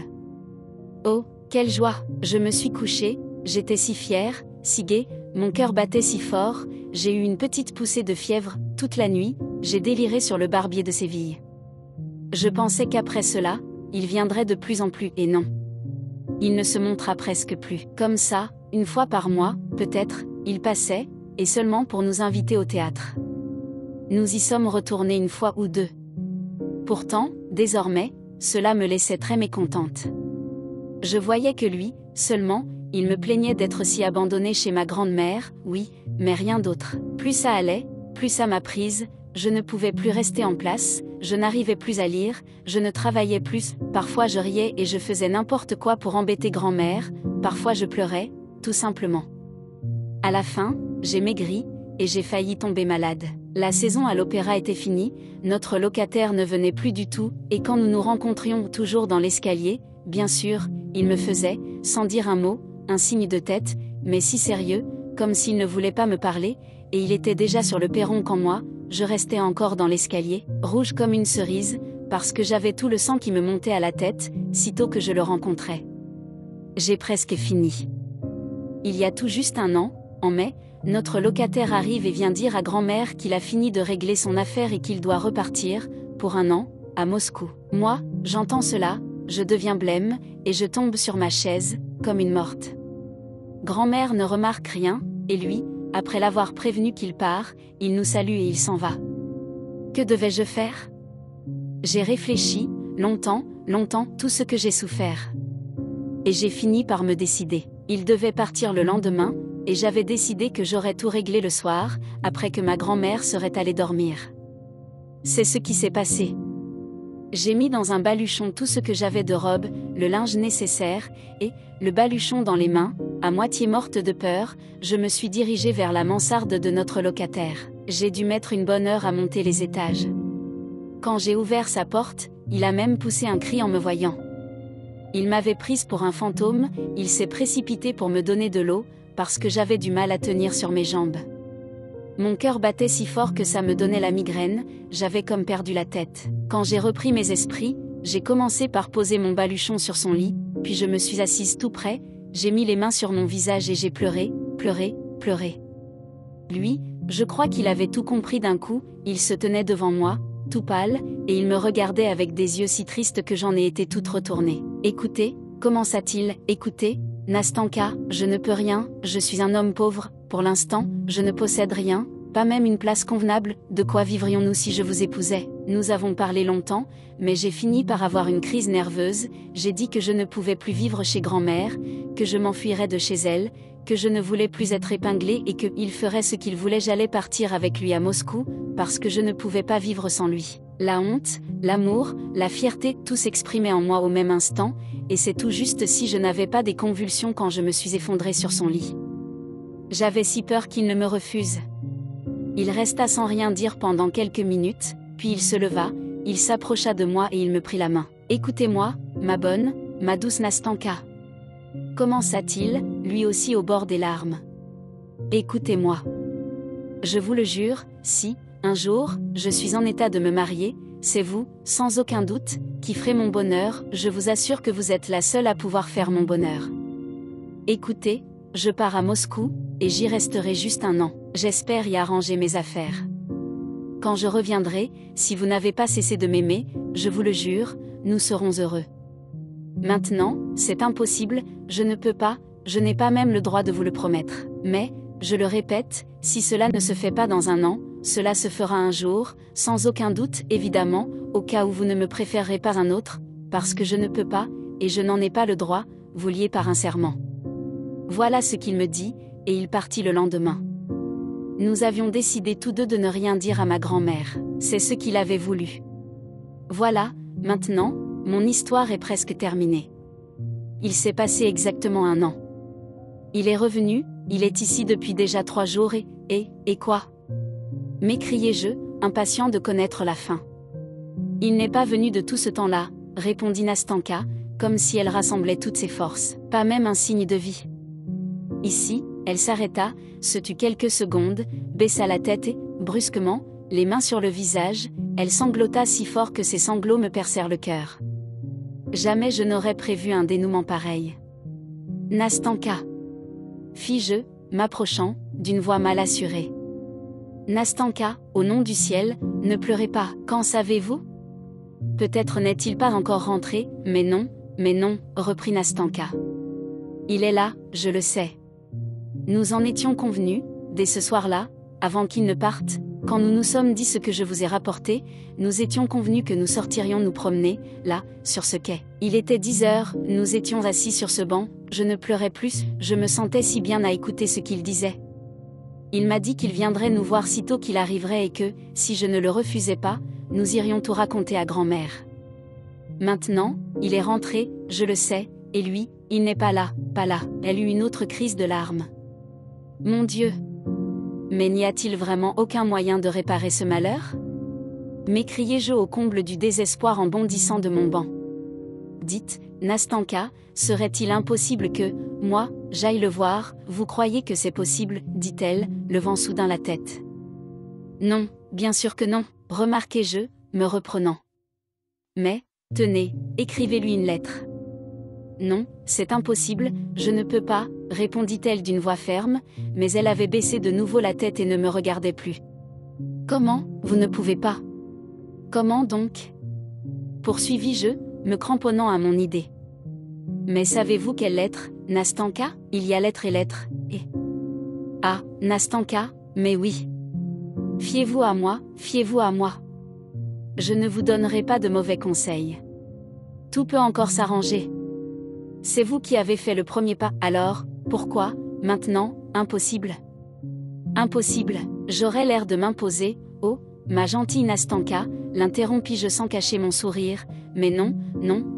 Oh, quelle joie! Je me suis couchée, j'étais si fière, si gaie, mon cœur battait si fort, j'ai eu une petite poussée de fièvre, toute la nuit, j'ai déliré sur le Barbier de Séville. Je pensais qu'après cela, il viendrait de plus en plus, et non. Il ne se montra presque plus. Comme ça, une fois par mois, peut-être, il passait, et seulement pour nous inviter au théâtre. Nous y sommes retournés une fois ou deux. Pourtant, désormais, cela me laissait très mécontente. Je voyais que lui, seulement, il me plaignait d'être si abandonné chez ma grand-mère, oui, mais rien d'autre. Plus ça allait, plus ça m'a prise, je ne pouvais plus rester en place, je n'arrivais plus à lire, je ne travaillais plus, parfois je riais et je faisais n'importe quoi pour embêter grand-mère, parfois je pleurais, tout simplement. À la fin, j'ai maigri, et j'ai failli tomber malade. La saison à l'opéra était finie, notre locataire ne venait plus du tout, et quand nous nous rencontrions toujours dans l'escalier, bien sûr, il me faisait, sans dire un mot, un signe de tête, mais si sérieux, comme s'il ne voulait pas me parler, et il était déjà sur le perron quand moi, je restais encore dans l'escalier, rouge comme une cerise, parce que j'avais tout le sang qui me montait à la tête, sitôt que je le rencontrais. J'ai presque fini. Il y a tout juste un an, en mai, notre locataire arrive et vient dire à grand-mère qu'il a fini de régler son affaire et qu'il doit repartir, pour un an, à Moscou. Moi, j'entends cela, je deviens blême, et je tombe sur ma chaise, comme une morte. Grand-mère ne remarque rien, et lui, après l'avoir prévenu qu'il part, il nous salue et il s'en va. Que devais-je faire? J'ai réfléchi, longtemps, tout ce que j'ai souffert. Et j'ai fini par me décider. Il devait partir le lendemain, et j'avais décidé que j'aurais tout réglé le soir, après que ma grand-mère serait allée dormir. C'est ce qui s'est passé. J'ai mis dans un baluchon tout ce que j'avais de robe, le linge nécessaire, et, le baluchon dans les mains, à moitié morte de peur, je me suis dirigée vers la mansarde de notre locataire. J'ai dû mettre une bonne heure à monter les étages. Quand j'ai ouvert sa porte, il a même poussé un cri en me voyant. Il m'avait prise pour un fantôme, il s'est précipité pour me donner de l'eau, parce que j'avais du mal à tenir sur mes jambes. Mon cœur battait si fort que ça me donnait la migraine, j'avais comme perdu la tête. Quand j'ai repris mes esprits, j'ai commencé par poser mon baluchon sur son lit, puis je me suis assise tout près, j'ai mis les mains sur mon visage et j'ai pleuré. Lui, je crois qu'il avait tout compris d'un coup, il se tenait devant moi, tout pâle, et il me regardait avec des yeux si tristes que j'en ai été toute retournée. Écoutez, commença-t-il, écoutez, Nastanka, je ne peux rien, je suis un homme pauvre, pour l'instant, je ne possède rien, pas même une place convenable, de quoi vivrions-nous si je vous épousais? Nous avons parlé longtemps, mais j'ai fini par avoir une crise nerveuse, j'ai dit que je ne pouvais plus vivre chez grand-mère, que je m'enfuirais de chez elle, que je ne voulais plus être épinglée et que, il ferait ce qu'il voulait, j'allais partir avec lui à Moscou, parce que je ne pouvais pas vivre sans lui. La honte, l'amour, la fierté, tout s'exprimait en moi au même instant, et c'est tout juste si je n'avais pas des convulsions quand je me suis effondrée sur son lit. J'avais si peur qu'il ne me refuse. Il resta sans rien dire pendant quelques minutes, puis il se leva, il s'approcha de moi et il me prit la main. « Écoutez-moi, ma bonne, ma douce Nastanka. » Commença-t-il, lui aussi au bord des larmes. « Écoutez-moi. Je vous le jure, si, un jour, je suis en état de me marier, c'est vous, sans aucun doute, qui ferez mon bonheur, je vous assure que vous êtes la seule à pouvoir faire mon bonheur. Écoutez, je pars à Moscou, et j'y resterai juste 1 an. J'espère y arranger mes affaires. Quand je reviendrai, si vous n'avez pas cessé de m'aimer, je vous le jure, nous serons heureux. Maintenant, c'est impossible, je ne peux pas, je n'ai pas même le droit de vous le promettre. Mais, je le répète, si cela ne se fait pas dans 1 an, cela se fera un jour, sans aucun doute, évidemment, au cas où vous ne me préférerez pas un autre, parce que je ne peux pas, et je n'en ai pas le droit, vous lier par un serment. Voilà ce qu'il me dit, et il partit le lendemain. Nous avions décidé tous deux de ne rien dire à ma grand-mère. C'est ce qu'il avait voulu. Voilà, maintenant, mon histoire est presque terminée. Il s'est passé exactement 1 an. Il est revenu, il est ici depuis déjà 3 jours et quoi? M'écriai-je, impatient de connaître la fin. Il n'est pas venu de tout ce temps-là, répondit Nastanka, comme si elle rassemblait toutes ses forces. Pas même un signe de vie. Ici, elle s'arrêta, se tut quelques secondes, baissa la tête et, brusquement, les mains sur le visage, elle sanglota si fort que ses sanglots me percèrent le cœur. Jamais je n'aurais prévu un dénouement pareil. Nastanka, fis-je, m'approchant, d'une voix mal assurée. Nastanka, au nom du ciel, ne pleurez pas, qu'en savez-vous? Peut-être n'est-il pas encore rentré, mais non, reprit Nastanka. Il est là, je le sais. Nous en étions convenus, dès ce soir-là, avant qu'il ne parte, quand nous nous sommes dit ce que je vous ai rapporté, nous étions convenus que nous sortirions nous promener, là, sur ce quai. Il était 10 heures, nous étions assis sur ce banc, je ne pleurais plus, je me sentais si bien à écouter ce qu'il disait. Il m'a dit qu'il viendrait nous voir sitôt qu'il arriverait et que, si je ne le refusais pas, nous irions tout raconter à grand-mère. Maintenant, il est rentré, je le sais, et lui, il n'est pas là, Elle eut une autre crise de larmes. Mon Dieu! Mais n'y a-t-il vraiment aucun moyen de réparer ce malheur? M'écriai-je au comble du désespoir en bondissant de mon banc. Dites, Nastanka, serait-il impossible que, moi, j'aille le voir? Vous croyez que c'est possible, dit-elle, levant soudain la tête. Non, bien sûr que non, remarquai-je, me reprenant. Mais, tenez, écrivez-lui une lettre. Non, c'est impossible, je ne peux pas, répondit-elle d'une voix ferme, mais elle avait baissé de nouveau la tête et ne me regardait plus. Comment, vous ne pouvez pas? Comment donc? Poursuivis-je, me cramponnant à mon idée. Mais savez-vous quelle lettre, Nastanka? Il y a lettre et lettre, et... Ah, Nastanka, mais oui. Fiez-vous à moi, fiez-vous à moi. Je ne vous donnerai pas de mauvais conseils. Tout peut encore s'arranger. C'est vous qui avez fait le premier pas, alors, pourquoi, maintenant, impossible? Impossible, j'aurais l'air de m'imposer, oh, ma gentille Nastanka, l'interrompis-je sans cacher mon sourire, mais non,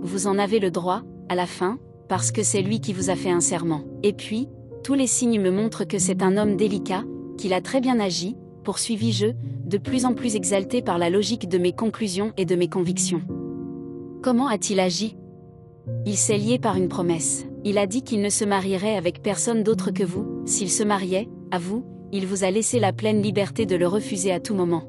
vous en avez le droit, à la fin, parce que c'est lui qui vous a fait un serment. Et puis, tous les signes me montrent que c'est un homme délicat, qu'il a très bien agi, poursuivis-je, de plus en plus exalté par la logique de mes conclusions et de mes convictions. Comment a-t-il agi? Il s'est lié par une promesse. Il a dit qu'il ne se marierait avec personne d'autre que vous. S'il se mariait, à vous, il vous a laissé la pleine liberté de le refuser à tout moment.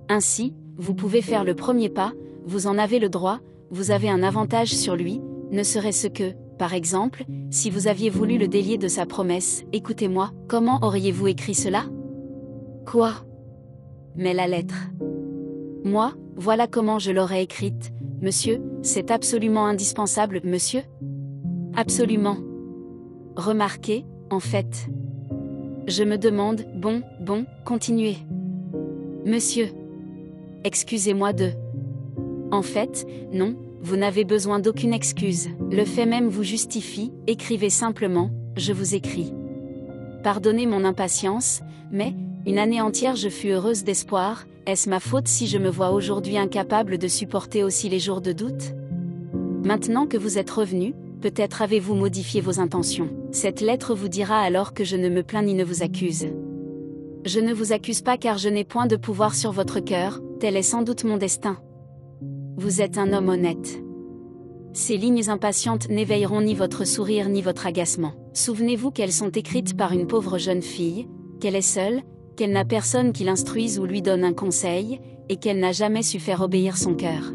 Ainsi, vous pouvez faire le premier pas, vous en avez le droit, vous avez un avantage sur lui, ne serait-ce que, par exemple, si vous aviez voulu le délier de sa promesse, écoutez-moi, comment auriez-vous écrit cela? Quoi? Mais la lettre. Moi, voilà comment je l'aurais écrite. Monsieur, c'est absolument indispensable, monsieur? Absolument. Remarquez, en fait. Je me demande, bon, continuez. Monsieur. Excusez-moi de... En fait, non, vous n'avez besoin d'aucune excuse. Le fait même vous justifie, écrivez simplement, je vous écris. Pardonnez mon impatience, mais, une année entière je fus heureuse d'espoir, est-ce ma faute si je me vois aujourd'hui incapable de supporter aussi les jours de doute? Maintenant que vous êtes revenu, peut-être avez-vous modifié vos intentions. Cette lettre vous dira alors que je ne me plains ni ne vous accuse. Je ne vous accuse pas car je n'ai point de pouvoir sur votre cœur, tel est sans doute mon destin. Vous êtes un homme honnête. Ces lignes impatientes n'éveilleront ni votre sourire ni votre agacement. Souvenez-vous qu'elles sont écrites par une pauvre jeune fille, qu'elle est seule, qu'elle n'a personne qui l'instruise ou lui donne un conseil, et qu'elle n'a jamais su faire obéir son cœur.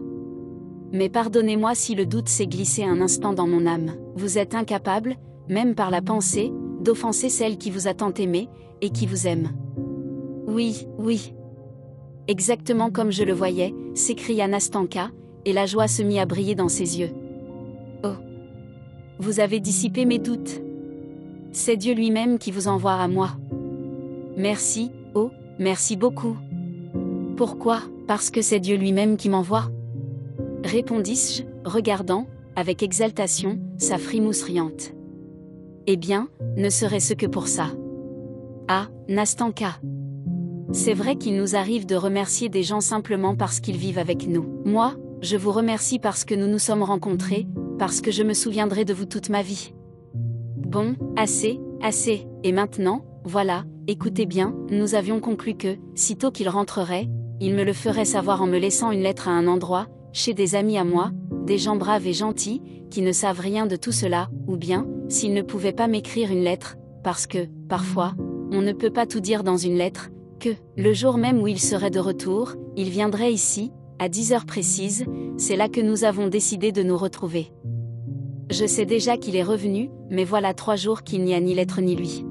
Mais pardonnez-moi si le doute s'est glissé un instant dans mon âme. Vous êtes incapable, même par la pensée, d'offenser celle qui vous a tant aimé, et qui vous aime. Oui. Exactement comme je le voyais, s'écria Nastanka, et la joie se mit à briller dans ses yeux. Oh! Vous avez dissipé mes doutes. C'est Dieu lui-même qui vous envoie à moi. Merci, oh, merci beaucoup. Pourquoi? Parce que c'est Dieu lui-même qui m'envoie. Répondis-je, regardant, avec exaltation, sa frimousse riante. Eh bien, ne serait-ce que pour ça. Ah, Nastanka. C'est vrai qu'il nous arrive de remercier des gens simplement parce qu'ils vivent avec nous. Moi, je vous remercie parce que nous nous sommes rencontrés, parce que je me souviendrai de vous toute ma vie. Bon, assez, et maintenant, voilà, écoutez bien, nous avions conclu que, sitôt qu'il rentrerait, il me le ferait savoir en me laissant une lettre à un endroit, chez des amis à moi, des gens braves et gentils, qui ne savent rien de tout cela, ou bien, s'il ne pouvait pas m'écrire une lettre, parce que, parfois, on ne peut pas tout dire dans une lettre, que, le jour même où il serait de retour, il viendrait ici, à 10 heures précises, c'est là que nous avons décidé de nous retrouver. Je sais déjà qu'il est revenu, mais voilà 3 jours qu'il n'y a ni lettre ni lui.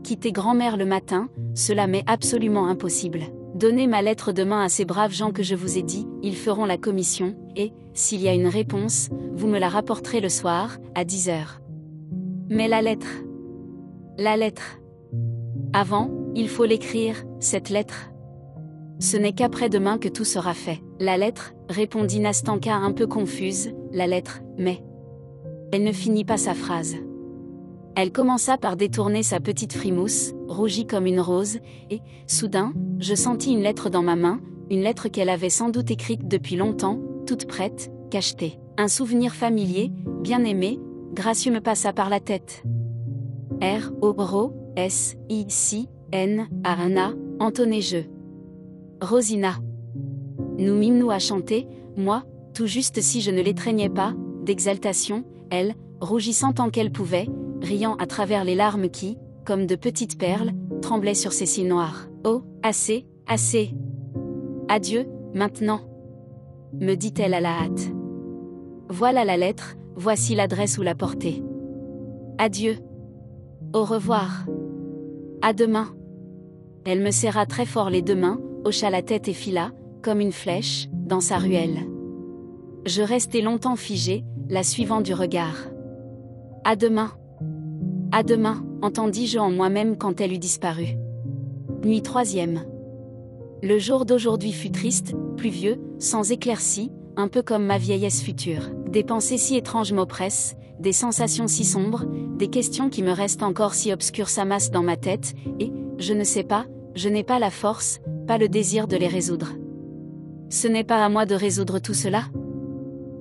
Quitter grand-mère le matin, cela m'est absolument impossible. Donnez ma lettre demain à ces braves gens que je vous ai dit, ils feront la commission, et, s'il y a une réponse, vous me la rapporterez le soir, à 10 heures. Mais la lettre. Avant, il faut l'écrire, cette lettre. Ce n'est qu'après-demain que tout sera fait. La lettre, répondit Nastanka un peu confuse, la lettre, mais... Elle ne finit pas sa phrase. Elle commença par détourner sa petite frimousse, rougie comme une rose, et, soudain, je sentis une lettre dans ma main, une lettre qu'elle avait sans doute écrite depuis longtemps, toute prête, cachetée. Un souvenir familier, bien aimé, gracieux me passa par la tête. R-O-S-I-C-N-A-N-A, entonnai-je. Rosina. Nous mîmes-nous à chanter, moi, tout juste si je ne l'étreignais pas, d'exaltation, elle, rougissant tant qu'elle pouvait, riant à travers les larmes qui, comme de petites perles, tremblaient sur ses cils noirs. Oh, assez. Adieu, maintenant, me dit-elle à la hâte. Voilà la lettre, voici l'adresse où la porter. Adieu. Au revoir. À demain. Elle me serra très fort les 2 mains, hocha la tête et fila, comme une flèche, dans sa ruelle. Je restai longtemps figé, la suivant du regard. À demain, entendis-je en moi-même quand elle eut disparu. Nuit 3e. Le jour d'aujourd'hui fut triste, pluvieux, sans éclaircie, un peu comme ma vieillesse future. Des pensées si étranges m'oppressent, des sensations si sombres, des questions qui me restent encore si obscures s'amassent dans ma tête, et, je ne sais pas, je n'ai pas la force, pas le désir de les résoudre. Ce n'est pas à moi de résoudre tout cela.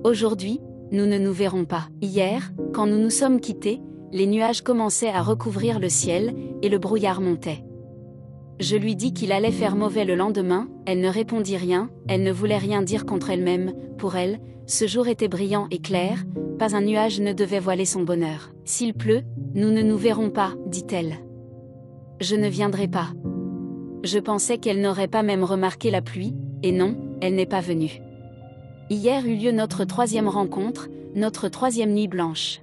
Aujourd'hui, nous ne nous verrons pas. Hier, quand nous nous sommes quittés, les nuages commençaient à recouvrir le ciel, et le brouillard montait. Je lui dis qu'il allait faire mauvais le lendemain, elle ne répondit rien, elle ne voulait rien dire contre elle-même, pour elle, ce jour était brillant et clair, pas un nuage ne devait voiler son bonheur. S'il pleut, nous ne nous verrons pas, dit-elle. Je ne viendrai pas. Je pensais qu'elle n'aurait pas même remarqué la pluie, et non, elle n'est pas venue. Hier eut lieu notre 3e rencontre, notre 3e nuit blanche.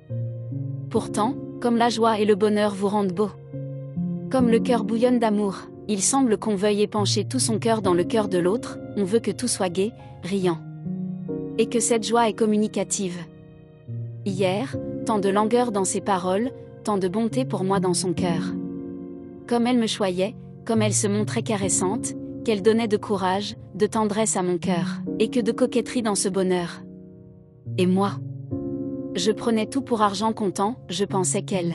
Pourtant, comme la joie et le bonheur vous rendent beau. Comme le cœur bouillonne d'amour, il semble qu'on veuille épancher tout son cœur dans le cœur de l'autre, on veut que tout soit gai, riant. Et que cette joie est communicative. Hier, tant de langueur dans ses paroles, tant de bonté pour moi dans son cœur. Comme elle me choyait, comme elle se montrait caressante, qu'elle donnait de courage, de tendresse à mon cœur, et que de coquetterie dans ce bonheur. Et moi? Je prenais tout pour argent comptant, je pensais qu'elle.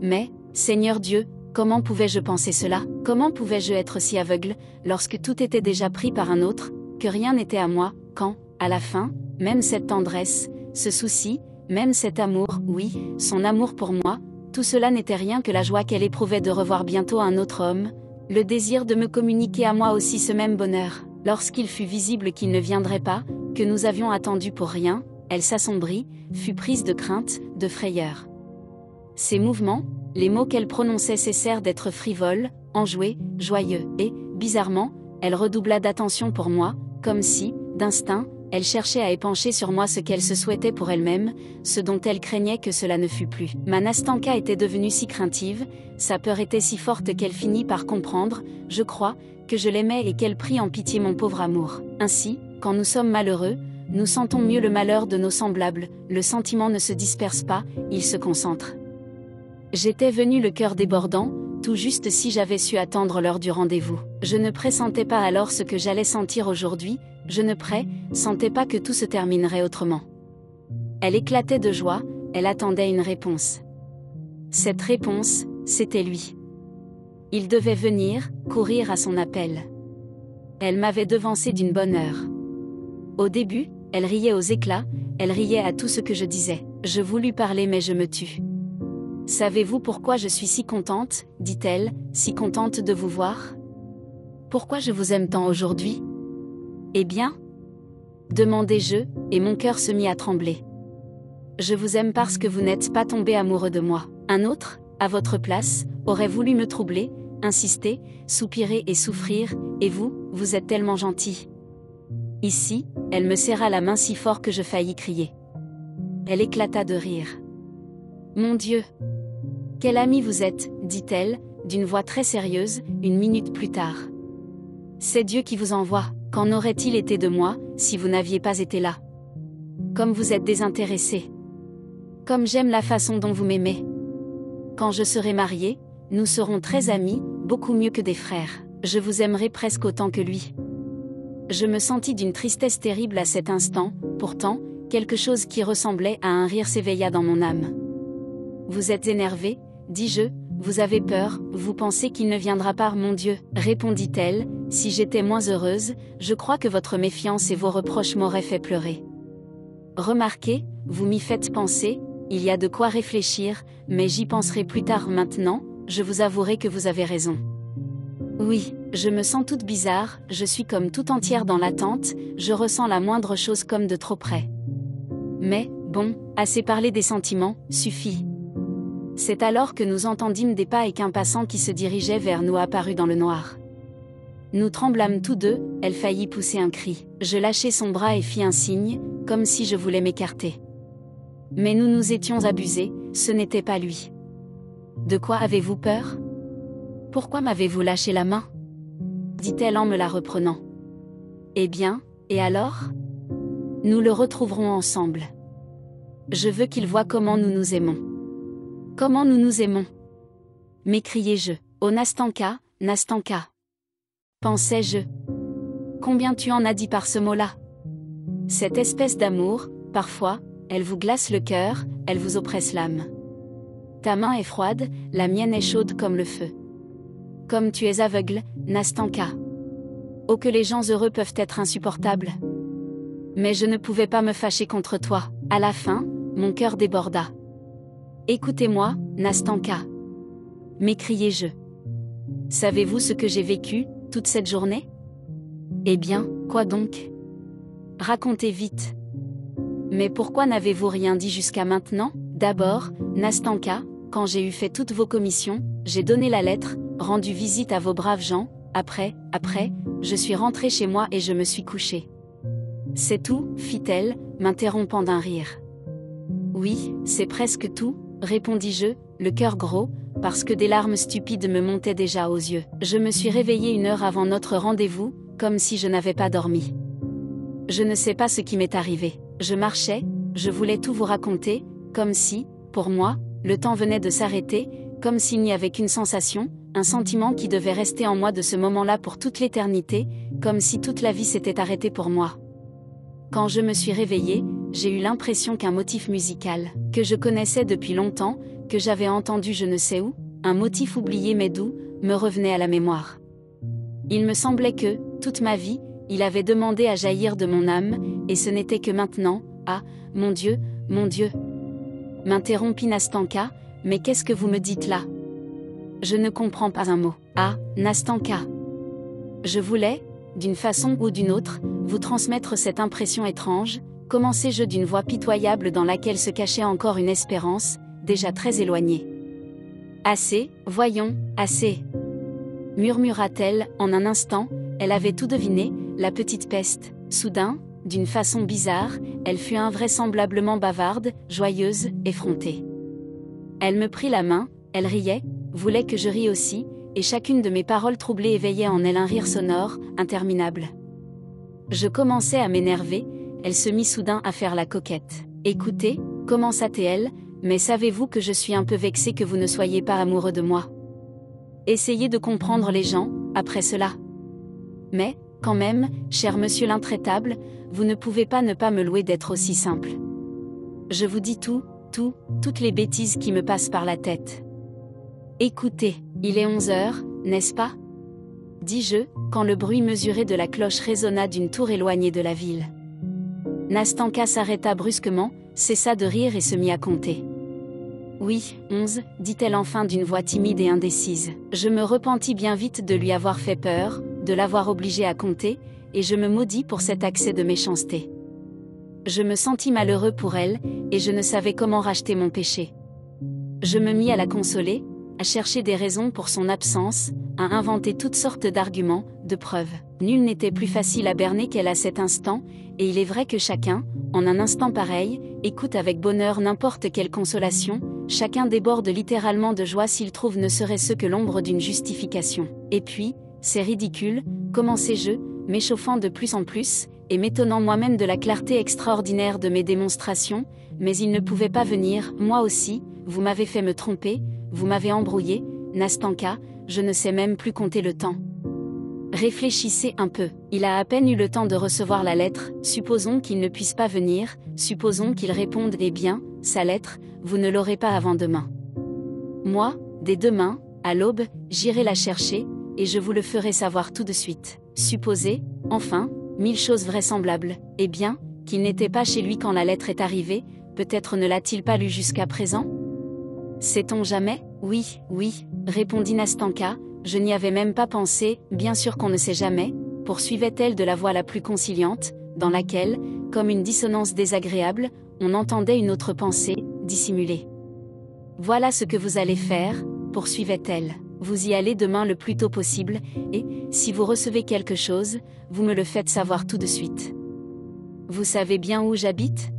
Mais, Seigneur Dieu, comment pouvais-je penser cela? Comment pouvais-je être si aveugle, lorsque tout était déjà pris par un autre, que rien n'était à moi, quand, à la fin, même cette tendresse, ce souci, même cet amour, oui, son amour pour moi, tout cela n'était rien que la joie qu'elle éprouvait de revoir bientôt un autre homme, le désir de me communiquer à moi aussi ce même bonheur. Lorsqu'il fut visible qu'il ne viendrait pas, que nous avions attendu pour rien, elle s'assombrit, fut prise de crainte, de frayeur. Ses mouvements, les mots qu'elle prononçait cessèrent d'être frivoles, enjoués, joyeux, et, bizarrement, elle redoubla d'attention pour moi, comme si, d'instinct, elle cherchait à épancher sur moi ce qu'elle se souhaitait pour elle-même, ce dont elle craignait que cela ne fût plus. Ma Nastanka était devenue si craintive, sa peur était si forte qu'elle finit par comprendre, je crois, que je l'aimais et qu'elle prit en pitié mon pauvre amour. Ainsi, quand nous sommes malheureux, nous sentons mieux le malheur de nos semblables, le sentiment ne se disperse pas, il se concentre. J'étais venu le cœur débordant, tout juste si j'avais su attendre l'heure du rendez-vous. Je ne pressentais pas alors ce que j'allais sentir aujourd'hui, je ne sentais pas que tout se terminerait autrement. Elle éclatait de joie, elle attendait une réponse. Cette réponse, c'était lui. Il devait venir, courir à son appel. Elle m'avait devancé d'une bonne heure. Au début, elle riait aux éclats, elle riait à tout ce que je disais. Je voulus parler mais je me tus. Savez-vous pourquoi je suis si contente, dit-elle, si contente de vous voir? Pourquoi je vous aime tant aujourd'hui? Eh bien? Demandai-je, et mon cœur se mit à trembler. Je vous aime parce que vous n'êtes pas tombé amoureux de moi. Un autre, à votre place, aurait voulu me troubler, insister, soupirer et souffrir, et vous, vous êtes tellement gentil. Ici, elle me serra la main si fort que je faillis crier. Elle éclata de rire. Mon Dieu! Quel ami vous êtes, dit-elle, d'une voix très sérieuse, une minute plus tard. C'est Dieu qui vous envoie, qu'en aurait-il été de moi, si vous n'aviez pas été là? Comme vous êtes désintéressé. Comme j'aime la façon dont vous m'aimez. Quand je serai mariée, nous serons très amis, beaucoup mieux que des frères. Je vous aimerai presque autant que lui. Je me sentis d'une tristesse terrible à cet instant, pourtant, quelque chose qui ressemblait à un rire s'éveilla dans mon âme. Vous êtes énervé, dis-je, vous avez peur, vous pensez qu'il ne viendra pas, mon Dieu, répondit-elle, si j'étais moins heureuse, je crois que votre méfiance et vos reproches m'auraient fait pleurer. Remarquez, vous m'y faites penser, il y a de quoi réfléchir, mais j'y penserai plus tard. Maintenant, je vous avouerai que vous avez raison. Oui, je me sens toute bizarre, je suis comme tout entière dans l'attente, je ressens la moindre chose comme de trop près. Mais, bon, assez parlé des sentiments, suffit. C'est alors que nous entendîmes des pas et qu'un passant qui se dirigeait vers nous apparut dans le noir. Nous tremblâmes tous deux, elle faillit pousser un cri. Je lâchai son bras et fis un signe, comme si je voulais m'écarter. Mais nous nous étions abusés, ce n'était pas lui. De quoi avez-vous peur? Pourquoi m'avez-vous lâché la main? Dit-elle en me la reprenant. Eh bien, et alors? Nous le retrouverons ensemble. Je veux qu'il voie comment nous nous aimons. Comment nous nous aimons? M'écriai-je. Oh Nastanka, Nastanka. Pensais-je. Combien tu en as dit par ce mot-là? Cette espèce d'amour, parfois, elle vous glace le cœur, elle vous oppresse l'âme. Ta main est froide, la mienne est chaude comme le feu. Comme tu es aveugle, Nastanka. Oh que les gens heureux peuvent être insupportables. Mais je ne pouvais pas me fâcher contre toi. À la fin, mon cœur déborda. Écoutez-moi, Nastanka. M'écriai-je. Savez-vous ce que j'ai vécu, toute cette journée? Eh bien, quoi donc? Racontez vite. Mais pourquoi n'avez-vous rien dit jusqu'à maintenant? D'abord, Nastanka, quand j'ai eu fait toutes vos commissions, j'ai donné la lettre, rendu visite à vos braves gens, après, je suis rentrée chez moi et je me suis couchée. C'est tout, fit-elle, m'interrompant d'un rire. Oui, c'est presque tout, répondis-je, le cœur gros, parce que des larmes stupides me montaient déjà aux yeux. Je me suis réveillée 1 heure avant notre rendez-vous, comme si je n'avais pas dormi. Je ne sais pas ce qui m'est arrivé. Je marchais, je voulais tout vous raconter, comme si, pour moi, le temps venait de s'arrêter, comme s'il n'y avait qu'une sensation, un sentiment qui devait rester en moi de ce moment-là pour toute l'éternité, comme si toute la vie s'était arrêtée pour moi. Quand je me suis réveillée, j'ai eu l'impression qu'un motif musical, que je connaissais depuis longtemps, que j'avais entendu je ne sais où, un motif oublié mais doux, me revenait à la mémoire. Il me semblait que, toute ma vie, il avait demandé à jaillir de mon âme, et ce n'était que maintenant, ah, mon Dieu, m'interrompit Nastanka, mais qu'est-ce que vous me dites là? Je ne comprends pas un mot. Ah, Nastanka. Je voulais, d'une façon ou d'une autre, vous transmettre cette impression étrange, commençai-je d'une voix pitoyable dans laquelle se cachait encore une espérance, déjà très éloignée. Assez, voyons, assez. Murmura-t-elle, en un instant, elle avait tout deviné, la petite peste. Soudain, d'une façon bizarre, elle fut invraisemblablement bavarde, joyeuse, effrontée. Elle me prit la main, elle riait, voulait que je rie aussi, et chacune de mes paroles troublées éveillait en elle un rire sonore, interminable. Je commençais à m'énerver, elle se mit soudain à faire la coquette. Écoutez, commença-t-elle, mais savez-vous que je suis un peu vexée que vous ne soyez pas amoureux de moi? Essayez de comprendre les gens, après cela. Mais, quand même, cher monsieur l'intraitable, vous ne pouvez pas ne pas me louer d'être aussi simple. Je vous dis toutes les bêtises qui me passent par la tête. Écoutez, il est 11 heures, n'est-ce pas? Dis-je, quand le bruit mesuré de la cloche résonna d'une tour éloignée de la ville. Nastanka s'arrêta brusquement, cessa de rire et se mit à compter. Oui, 11, dit-elle enfin d'une voix timide et indécise. Je me repentis bien vite de lui avoir fait peur, de l'avoir obligée à compter, et je me maudis pour cet accès de méchanceté. Je me sentis malheureux pour elle, et je ne savais comment racheter mon péché. Je me mis à la consoler, à chercher des raisons pour son absence, à inventer toutes sortes d'arguments, de preuves. Nul n'était plus facile à berner qu'elle à cet instant, et il est vrai que chacun, en un instant pareil, écoute avec bonheur n'importe quelle consolation, chacun déborde littéralement de joie s'il trouve ne serait-ce que l'ombre d'une justification. Et puis, c'est ridicule, commençai-je, m'échauffant de plus en plus, et m'étonnant moi-même de la clarté extraordinaire de mes démonstrations, mais il ne pouvait pas venir, moi aussi, vous m'avez fait me tromper, vous m'avez embrouillé, Nastanka, je ne sais même plus compter le temps. Réfléchissez un peu, il a à peine eu le temps de recevoir la lettre, supposons qu'il ne puisse pas venir, supposons qu'il réponde eh bien, sa lettre, vous ne l'aurez pas avant demain. Moi, dès demain, à l'aube, j'irai la chercher, et je vous le ferai savoir tout de suite. Supposez, enfin, 1000 choses vraisemblables, eh bien, qu'il n'était pas chez lui quand la lettre est arrivée, peut-être ne l'a-t-il pas lue jusqu'à présent? Sait-on jamais? Oui, répondit Nastanka, je n'y avais même pas pensé, bien sûr qu'on ne sait jamais, poursuivait-elle de la voix la plus conciliante, dans laquelle, comme une dissonance désagréable, on entendait une autre pensée, dissimulée. Voilà ce que vous allez faire, poursuivait-elle. Vous y allez demain le plus tôt possible, et, si vous recevez quelque chose, vous me le faites savoir tout de suite. Vous savez bien où j'habite?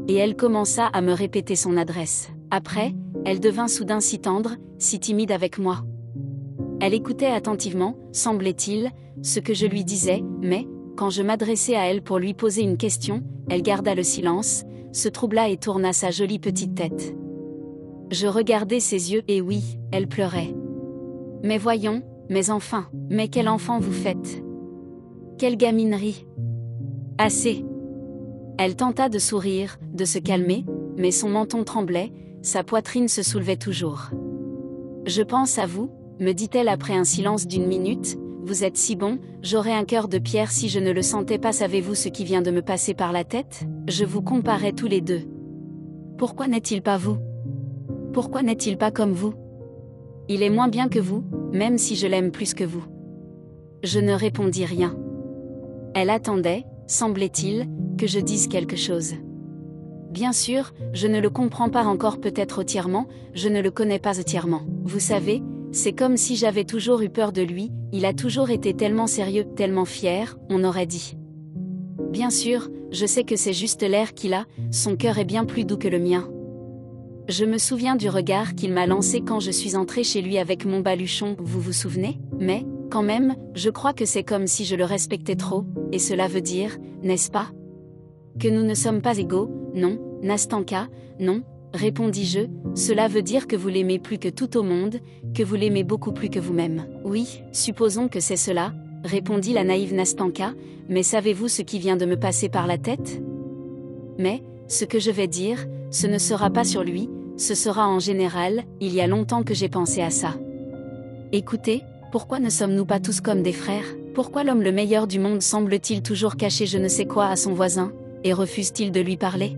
Et elle commença à me répéter son adresse. Après, elle devint soudain si tendre, si timide avec moi. Elle écoutait attentivement, semblait-il, ce que je lui disais, mais, quand je m'adressai à elle pour lui poser une question, elle garda le silence, se troubla et tourna sa jolie petite tête. Je regardai ses yeux et oui, elle pleurait. Mais voyons, mais enfin, mais quel enfant vous faites? Quelle gaminerie! Assez! Elle tenta de sourire, de se calmer, mais son menton tremblait, sa poitrine se soulevait toujours. Je pense à vous, me dit-elle après un silence d'une minute, vous êtes si bon, j'aurais un cœur de pierre si je ne le sentais pas. Savez-vous ce qui vient de me passer par la tête? Je vous comparais tous les deux. Pourquoi n'est-il pas vous? Pourquoi n'est-il pas comme vous? Il est moins bien que vous, même si je l'aime plus que vous. Je ne répondis rien. Elle attendait, semblait-il, que je dise quelque chose. Bien sûr, je ne le comprends pas encore peut-être entièrement, je ne le connais pas entièrement. Vous savez, c'est comme si j'avais toujours eu peur de lui, il a toujours été tellement sérieux, tellement fier, on aurait dit. Bien sûr, je sais que c'est juste l'air qu'il a, son cœur est bien plus doux que le mien. Je me souviens du regard qu'il m'a lancé quand je suis entrée chez lui avec mon baluchon, vous vous souvenez? Mais, quand même, je crois que c'est comme si je le respectais trop, et cela veut dire, n'est-ce pas? Que nous ne sommes pas égaux, non, Nastanka, non, répondis-je, cela veut dire que vous l'aimez plus que tout au monde, que vous l'aimez beaucoup plus que vous-même. Oui, supposons que c'est cela, répondit la naïve Nastanka, mais savez-vous ce qui vient de me passer par la tête? Mais, ce que je vais dire, ce ne sera pas sur lui, ce sera en général, il y a longtemps que j'ai pensé à ça. Écoutez, pourquoi ne sommes-nous pas tous comme des frères? Pourquoi l'homme le meilleur du monde semble-t-il toujours cacher je ne sais quoi à son voisin, et refuse-t-il de lui parler?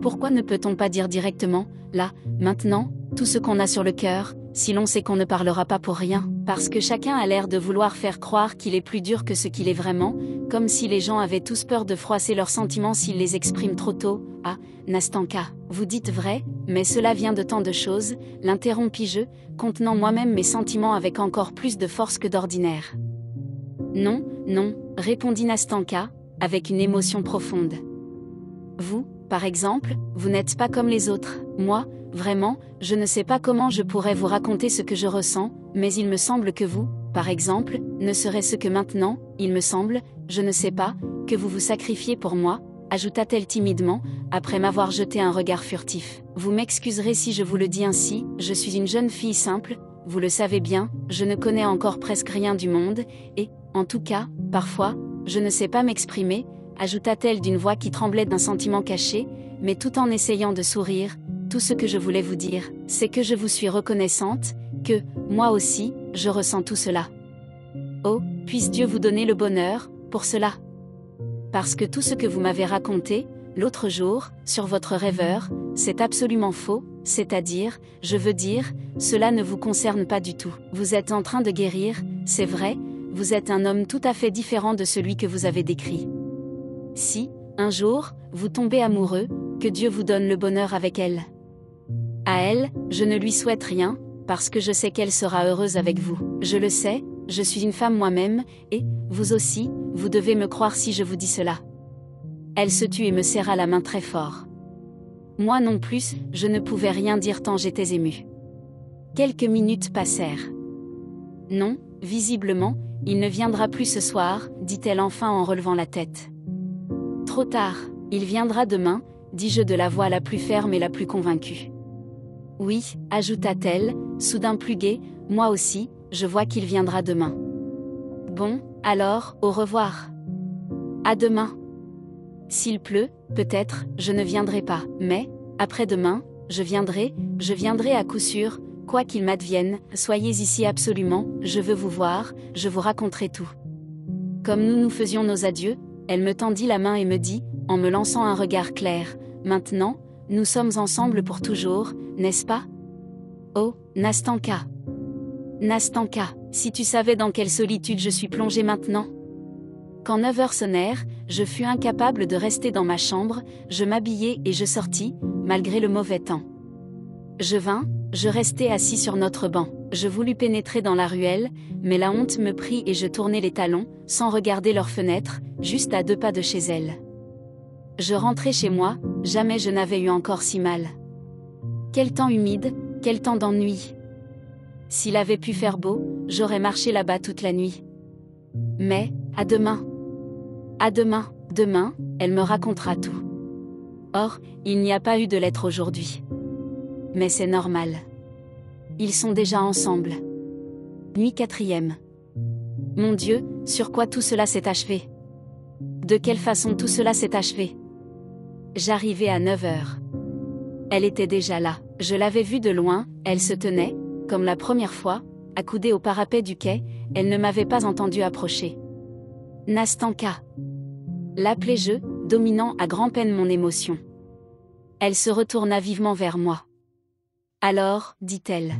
Pourquoi ne peut-on pas dire directement, là, maintenant, tout ce qu'on a sur le cœur, si l'on sait qu'on ne parlera pas pour rien? Parce que chacun a l'air de vouloir faire croire qu'il est plus dur que ce qu'il est vraiment, comme si les gens avaient tous peur de froisser leurs sentiments s'ils les expriment trop tôt. Ah, Nastanka, vous dites vrai, mais cela vient de tant de choses, l'interrompis-je, contenant moi-même mes sentiments avec encore plus de force que d'ordinaire. Non, non, répondit Nastanka, avec une émotion profonde. Vous, par exemple, vous n'êtes pas comme les autres. Moi, vraiment, je ne sais pas comment je pourrais vous raconter ce que je ressens, mais il me semble que vous, par exemple, ne serait-ce que maintenant, il me semble, je ne sais pas, que vous vous sacrifiez pour moi, ajouta-t-elle timidement, après m'avoir jeté un regard furtif. Vous m'excuserez si je vous le dis ainsi, je suis une jeune fille simple, vous le savez bien, je ne connais encore presque rien du monde, et, en tout cas, parfois, je ne sais pas m'exprimer, ajouta-t-elle d'une voix qui tremblait d'un sentiment caché, mais tout en essayant de sourire. Tout ce que je voulais vous dire, c'est que je vous suis reconnaissante, que, moi aussi, je ressens tout cela. Oh, puisse Dieu vous donner le bonheur, pour cela. Parce que tout ce que vous m'avez raconté, l'autre jour, sur votre rêveur, c'est absolument faux, c'est-à-dire, je veux dire, cela ne vous concerne pas du tout. Vous êtes en train de guérir, c'est vrai, vous êtes un homme tout à fait différent de celui que vous avez décrit. Si, un jour, vous tombez amoureux, que Dieu vous donne le bonheur avec elle. À elle, je ne lui souhaite rien, parce que je sais qu'elle sera heureuse avec vous. Je le sais, je suis une femme moi-même, et, vous aussi, vous devez me croire si je vous dis cela. Elle se tut et me serra la main très fort. Moi non plus, je ne pouvais rien dire tant j'étais émue. Quelques minutes passèrent. Non, visiblement, il ne viendra plus ce soir, dit-elle enfin en relevant la tête. Trop tard, il viendra demain, dis-je de la voix la plus ferme et la plus convaincue. Oui, ajouta-t-elle, soudain plus gaie, moi aussi, je vois qu'il viendra demain. Bon, alors, au revoir. À demain. S'il pleut, peut-être, je ne viendrai pas, mais, après-demain, je viendrai à coup sûr, quoi qu'il m'advienne, soyez ici absolument, je veux vous voir, je vous raconterai tout. Comme nous nous faisions nos adieux, elle me tendit la main et me dit, en me lançant un regard clair, maintenant, nous sommes ensemble pour toujours, n'est-ce pas? Oh, Nastanka. Nastanka, si tu savais dans quelle solitude je suis plongée maintenant. Quand 9 heures sonnèrent, je fus incapable de rester dans ma chambre, je m'habillai et je sortis, malgré le mauvais temps. Je restai assis sur notre banc. Je voulus pénétrer dans la ruelle, mais la honte me prit et je tournai les talons, sans regarder leurs fenêtres, juste à 2 pas de chez elles. Je rentrai chez moi, jamais je n'avais eu encore si mal. Quel temps humide, quel temps d'ennui. S'il avait pu faire beau, j'aurais marché là-bas toute la nuit. Mais, à demain. À demain, demain, elle me racontera tout. Or, il n'y a pas eu de lettre aujourd'hui. Mais c'est normal. Ils sont déjà ensemble. Nuit 4e. Mon Dieu, sur quoi tout cela s'est achevé? De quelle façon tout cela s'est achevé? J'arrivai à 9 heures. Elle était déjà là. Je l'avais vue de loin, elle se tenait, comme la première fois, accoudée au parapet du quai, elle ne m'avait pas entendu approcher. Nastanka. L'appelai-je, dominant à grand-peine mon émotion. Elle se retourna vivement vers moi. Alors, dit-elle.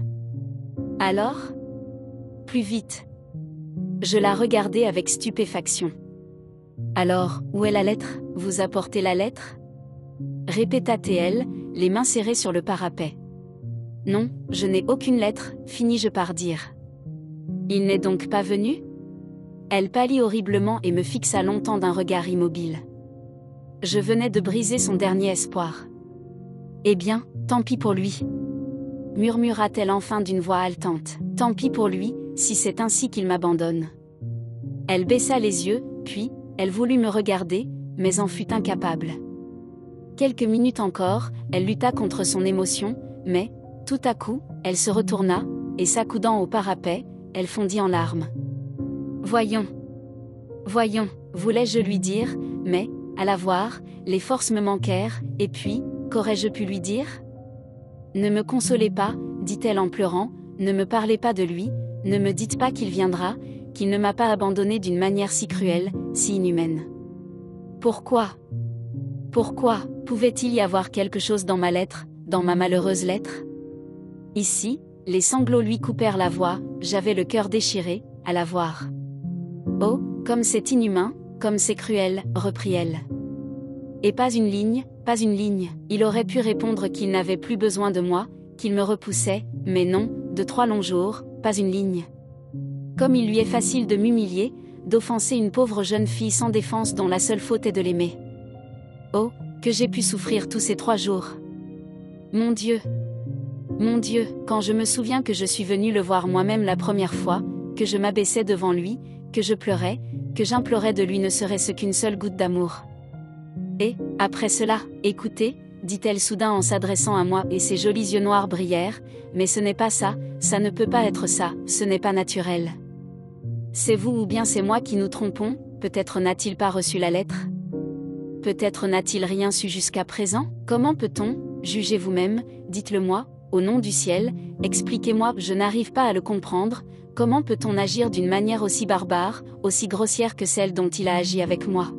Alors? Plus vite. Je la regardai avec stupéfaction. Alors, où est la lettre? Vous apportez la lettre? Répéta-t-elle, les mains serrées sur le parapet. Non, je n'ai aucune lettre, finis-je par dire. Il n'est donc pas venu? Elle pâlit horriblement et me fixa longtemps d'un regard immobile. Je venais de briser son dernier espoir. Eh bien, tant pis pour lui. Murmura-t-elle enfin d'une voix haletante. Tant pis pour lui, si c'est ainsi qu'il m'abandonne. Elle baissa les yeux, puis, elle voulut me regarder, mais en fut incapable. Quelques minutes encore, elle lutta contre son émotion, mais, tout à coup, elle se retourna, et s'accoudant au parapet, elle fondit en larmes. Voyons. Voyons, voulais-je lui dire, mais, à la voir, les forces me manquèrent, et puis, qu'aurais-je pu lui dire? Ne me consolez pas, dit-elle en pleurant, ne me parlez pas de lui, ne me dites pas qu'il viendra, qu'il ne m'a pas abandonnée d'une manière si cruelle, si inhumaine. Pourquoi? Pourquoi? Pouvait-il y avoir quelque chose dans ma lettre, dans ma malheureuse lettre? Ici, les sanglots lui coupèrent la voix, j'avais le cœur déchiré, à la voir. Oh, comme c'est inhumain, comme c'est cruel, reprit-elle. Et pas une ligne, pas une ligne. Il aurait pu répondre qu'il n'avait plus besoin de moi, qu'il me repoussait, mais non, de 3 longs jours, pas une ligne. Comme il lui est facile de m'humilier, d'offenser une pauvre jeune fille sans défense dont la seule faute est de l'aimer. Oh, que j'ai pu souffrir tous ces 3 jours. Mon Dieu, quand je me souviens que je suis venue le voir moi-même la première fois, que je m'abaissais devant lui, que je pleurais, que j'implorais de lui ne serait-ce qu'une seule goutte d'amour. Et, après cela, écoutez, dit-elle soudain en s'adressant à moi et ses jolis yeux noirs brillèrent, mais ce n'est pas ça, ça ne peut pas être ça, ce n'est pas naturel. C'est vous ou bien c'est moi qui nous trompons, peut-être n'a-t-il pas reçu la lettre? Peut-être n'a-t-il rien su jusqu'à présent? Comment peut-on, jugez vous-même, dites-le-moi, au nom du ciel, expliquez-moi, je n'arrive pas à le comprendre, comment peut-on agir d'une manière aussi barbare, aussi grossière que celle dont il a agi avec moi?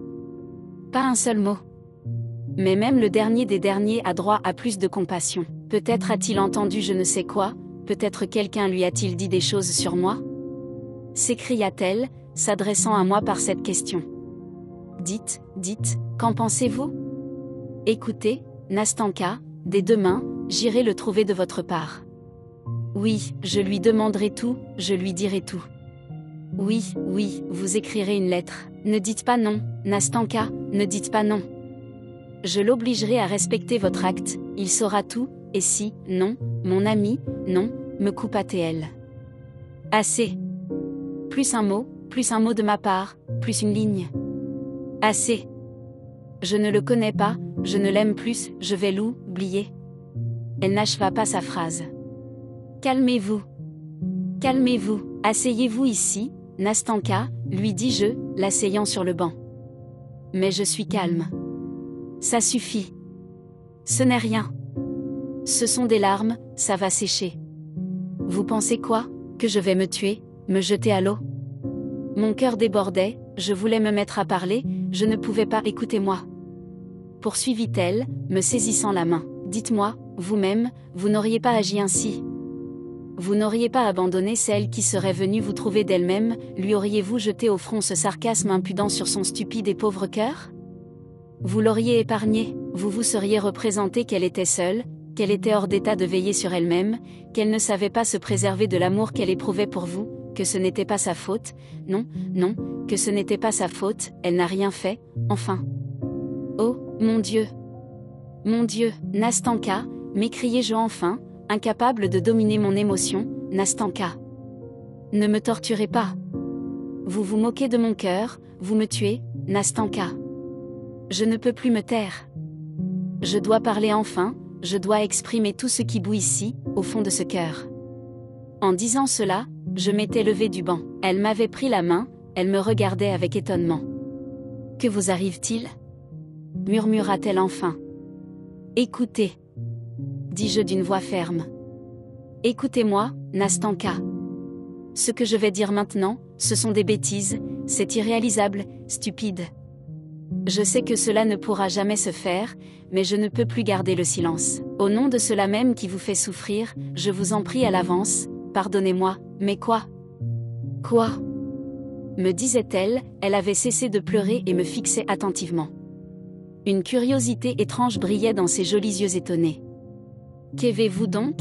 Pas un seul mot. Mais même le dernier des derniers a droit à plus de compassion. Peut-être a-t-il entendu je ne sais quoi, peut-être quelqu'un lui a-t-il dit des choses sur moi? S'écria-t-elle, s'adressant à moi par cette question. Dites, qu'en pensez-vous? Écoutez, Nastanka, dès demain, j'irai le trouver de votre part. Oui, je lui demanderai tout, je lui dirai tout. Oui, vous écrirez une lettre. Ne dites pas non, Nastanka, ne dites pas non. Je l'obligerai à respecter votre acte, il saura tout, et si, non, mon ami, non, me coupa-t-elle. Assez. Plus un mot de ma part, plus une ligne. Assez. Je ne le connais pas, je ne l'aime plus, je vais l'oublier. Elle n'acheva pas sa phrase. Calmez-vous. Calmez-vous, asseyez-vous ici, Nastanka, lui dis-je, l'asseyant sur le banc. Mais je suis calme. Ça suffit. Ce n'est rien. Ce sont des larmes, ça va sécher. Vous pensez quoi? Que je vais me tuer, me jeter à l'eau? Mon cœur débordait, je voulais me mettre à parler, je ne pouvais pas, écoutez-moi. Poursuivit-elle, me saisissant la main. Dites-moi, vous-même, vous n'auriez pas agi ainsi. Vous n'auriez pas abandonné celle qui serait venue vous trouver d'elle-même, lui auriez-vous jeté au front ce sarcasme impudent sur son stupide et pauvre cœur? Vous l'auriez épargnée, vous vous seriez représenté qu'elle était seule, qu'elle était hors d'état de veiller sur elle-même, qu'elle ne savait pas se préserver de l'amour qu'elle éprouvait pour vous, que ce n'était pas sa faute, non, que ce n'était pas sa faute, elle n'a rien fait, enfin. Oh, mon Dieu, Nastanka, m'écriai-je enfin, incapable de dominer mon émotion, Nastanka. Ne me torturez pas. Vous vous moquez de mon cœur, vous me tuez, Nastanka. Je ne peux plus me taire. Je dois parler enfin, je dois exprimer tout ce qui bout ici, au fond de ce cœur. En disant cela, je m'étais levée du banc. Elle m'avait pris la main, elle me regardait avec étonnement. Que vous arrive-t-il? Murmura-t-elle enfin. Écoutez, dis-je d'une voix ferme. Écoutez-moi, Nastanka. Ce que je vais dire maintenant, ce sont des bêtises, c'est irréalisable, stupide. Je sais que cela ne pourra jamais se faire, mais je ne peux plus garder le silence. Au nom de cela même qui vous fait souffrir, je vous en prie à l'avance, pardonnez-moi, mais quoi? Quoi? Me disait-elle, elle avait cessé de pleurer et me fixait attentivement. Une curiosité étrange brillait dans ses jolis yeux étonnés. Qu'avez-vous donc?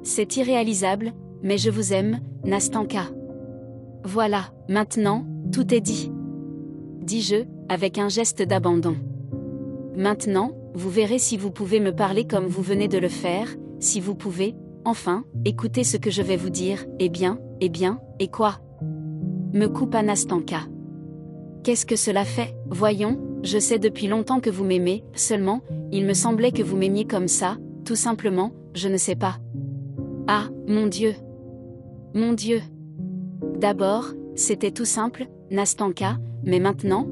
C'est irréalisable, mais je vous aime, Nastanka. Voilà, maintenant, tout est dit. Dis-je, avec un geste d'abandon. Maintenant, vous verrez si vous pouvez me parler comme vous venez de le faire, si vous pouvez, enfin, écouter ce que je vais vous dire, eh bien, et quoi? Me coupa Nastanka. Qu'est-ce que cela fait? Voyons, Je sais depuis longtemps que vous m'aimez, seulement, il me semblait que vous m'aimiez comme ça, tout simplement, je ne sais pas. Ah, mon Dieu. Mon Dieu. D'abord, c'était tout simple, Nastanka, mais maintenant.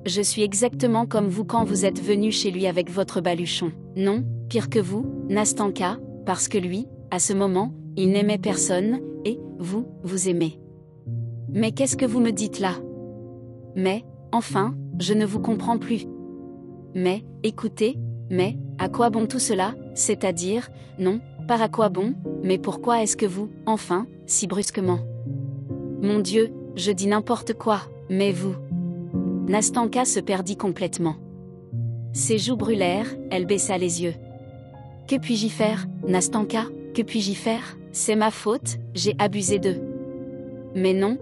Je suis exactement comme vous quand vous êtes venu chez lui avec votre baluchon. Non, pire que vous, Nastanka, parce que lui, à ce moment, il n'aimait personne, et, vous aimez. Mais qu'est-ce que vous me dites là? Mais, enfin, je ne vous comprends plus. Mais, écoutez, mais, à quoi bon tout cela, c'est-à-dire, non, pas à quoi bon, mais pourquoi est-ce que vous, enfin, si brusquement? Mon Dieu, je dis n'importe quoi, mais vous... Nastanka se perdit complètement. Ses joues brûlèrent, elle baissa les yeux. Que puis-je y faire, Nastanka, que puis-je y faire? C'est ma faute, j'ai abusé d'eux. Mais non,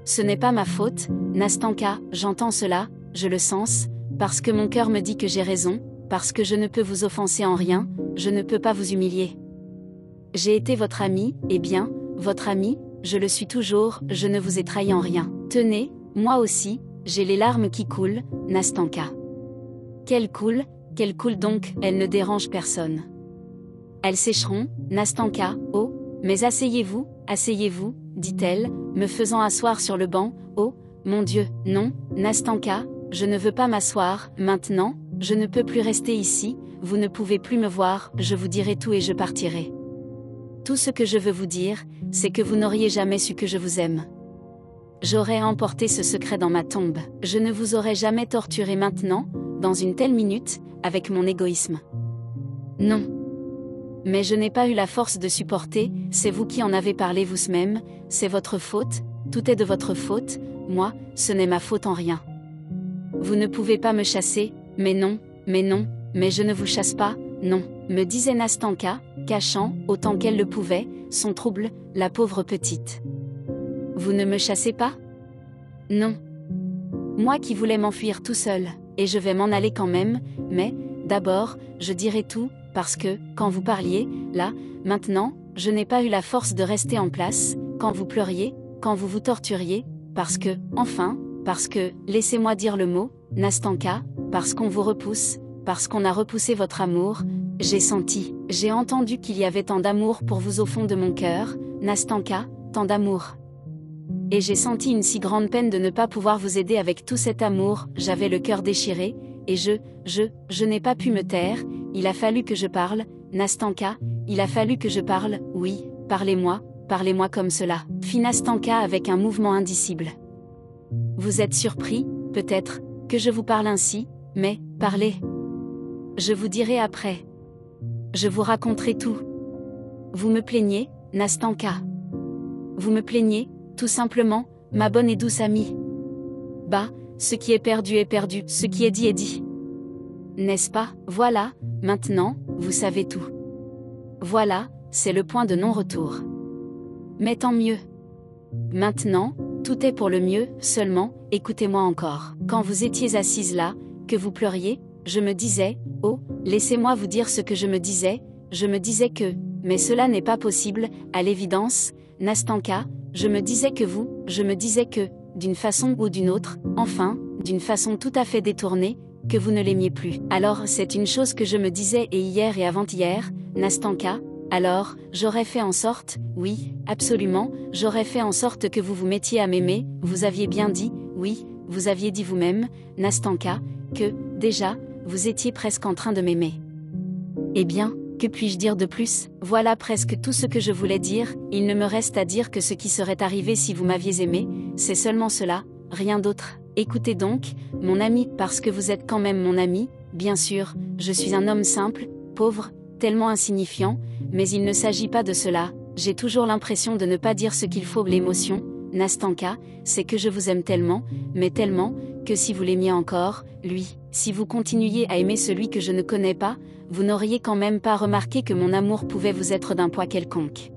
ce n'est pas ma faute, Nastanka, j'entends cela, je le sens, parce que mon cœur me dit que j'ai raison, parce que je ne peux vous offenser en rien, je ne peux pas vous humilier. J'ai été votre ami, eh bien, votre ami, je le suis toujours, je ne vous ai trahi en rien. Tenez, moi aussi, j'ai les larmes qui coulent, Nastanka. Qu'elles coulent donc, elles ne dérangent personne. Elles sécheront, Nastanka, oh, mais asseyez-vous, dit-elle, me faisant asseoir sur le banc, oh, mon Dieu, non, Nastanka, je ne veux pas m'asseoir, maintenant, je ne peux plus rester ici, vous ne pouvez plus me voir, je vous dirai tout et je partirai. Tout ce que je veux vous dire, c'est que vous n'auriez jamais su que je vous aime. J'aurais emporté ce secret dans ma tombe. Je ne vous aurais jamais torturé maintenant, dans une telle minute, avec mon égoïsme. Non. Mais je n'ai pas eu la force de supporter, c'est vous qui en avez parlé vous-même, c'est votre faute, tout est de votre faute, moi, ce n'est ma faute en rien. Vous ne pouvez pas me chasser, mais je ne vous chasse pas, non, me disait Nastanka, cachant, autant qu'elle le pouvait, son trouble, la pauvre petite. Vous ne me chassez pas? Non. Moi qui voulais m'enfuir tout seul, et je vais m'en aller quand même, mais, d'abord, je dirai tout, parce que, quand vous parliez, là, maintenant, je n'ai pas eu la force de rester en place, quand vous pleuriez, quand vous vous torturiez, parce que, laissez-moi dire le mot, Nastanka, parce qu'on vous repousse, parce qu'on a repoussé votre amour, j'ai entendu qu'il y avait tant d'amour pour vous au fond de mon cœur, Nastanka, tant d'amour. Et j'ai senti une si grande peine de ne pas pouvoir vous aider avec tout cet amour, j'avais le cœur déchiré, et je n'ai pas pu me taire, il a fallu que je parle, Nastanka, il a fallu que je parle, oui, parlez-moi comme cela, fit Nastanka avec un mouvement indicible. Vous êtes surpris, peut-être, que je vous parle ainsi, mais, parlez. Je vous dirai après. Je vous raconterai tout. Vous me plaignez, Nastanka. Vous me plaignez, tout simplement, ma bonne et douce amie. Bah, ce qui est perdu, ce qui est dit. N'est-ce pas? Voilà, maintenant, vous savez tout. Voilà, c'est le point de non-retour. Mais tant mieux. Maintenant, tout est pour le mieux, seulement, écoutez-moi encore. Quand vous étiez assise là, que vous pleuriez, je me disais, oh, laissez-moi vous dire ce que je me disais que, mais cela n'est pas possible, à l'évidence, Nastanka, je me disais que, d'une façon ou d'une autre, enfin, d'une façon tout à fait détournée, que vous ne l'aimiez plus. Alors c'est une chose que je me disais et hier et avant-hier, Nastanka, alors, j'aurais fait en sorte, oui, absolument, j'aurais fait en sorte que vous vous mettiez à m'aimer, vous aviez bien dit, oui, vous aviez dit vous-même, Nastanka, que, déjà, vous étiez presque en train de m'aimer. Eh bien, que puis-je dire de plus? Voilà presque tout ce que je voulais dire, il ne me reste à dire que ce qui serait arrivé si vous m'aviez aimé, c'est seulement cela, rien d'autre. Écoutez donc, mon ami, parce que vous êtes quand même mon ami, bien sûr, je suis un homme simple, pauvre, tellement insignifiant, mais il ne s'agit pas de cela, j'ai toujours l'impression de ne pas dire ce qu'il faut. L'émotion, Nastanka, c'est que je vous aime tellement, mais tellement, que si vous l'aimiez encore, lui, si vous continuiez à aimer celui que je ne connais pas, vous n'auriez quand même pas remarqué que mon amour pouvait vous être d'un poids quelconque.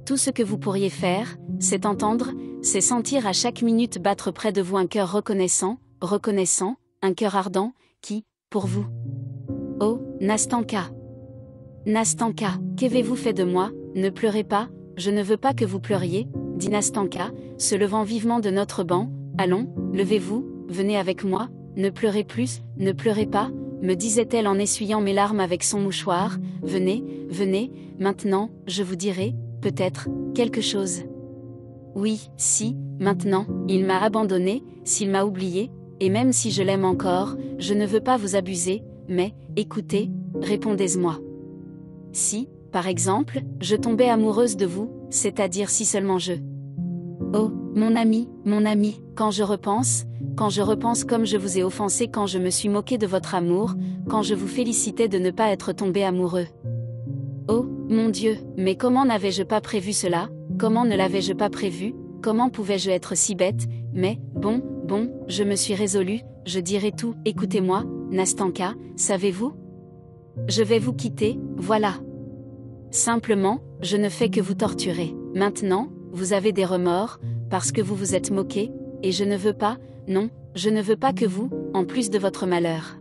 Tout ce que vous pourriez faire, c'est entendre, c'est sentir à chaque minute battre près de vous un cœur reconnaissant, un cœur ardent, qui, pour vous. Oh, Nastanka. Nastanka, qu'avez-vous fait de moi? Ne pleurez pas, je ne veux pas que vous pleuriez, dit Nastanka, se levant vivement de notre banc. Allons, levez-vous, venez avec moi, ne pleurez plus, ne pleurez pas, me disait-elle en essuyant mes larmes avec son mouchoir, venez, venez, maintenant, je vous dirai, peut-être, quelque chose. Oui, si, maintenant, il m'a abandonné, s'il m'a oublié, et même si je l'aime encore, je ne veux pas vous abuser, mais, écoutez, répondez-moi. Si, par exemple, je tombais amoureuse de vous, c'est-à-dire si seulement je... Oh, mon ami, quand je repense comme je vous ai offensé quand je me suis moqué de votre amour, quand je vous félicitais de ne pas être tombé amoureux. Oh, mon Dieu, mais comment n'avais-je pas prévu cela, comment ne l'avais-je pas prévu, comment pouvais-je être si bête, mais, bon, je me suis résolue, je dirai tout, écoutez-moi, Nastanka, savez-vous? Je vais vous quitter, voilà. Simplement, je ne fais que vous torturer. Maintenant, vous avez des remords, parce que vous vous êtes moqué, et je ne veux pas, non, je ne veux pas que vous, en plus de votre malheur.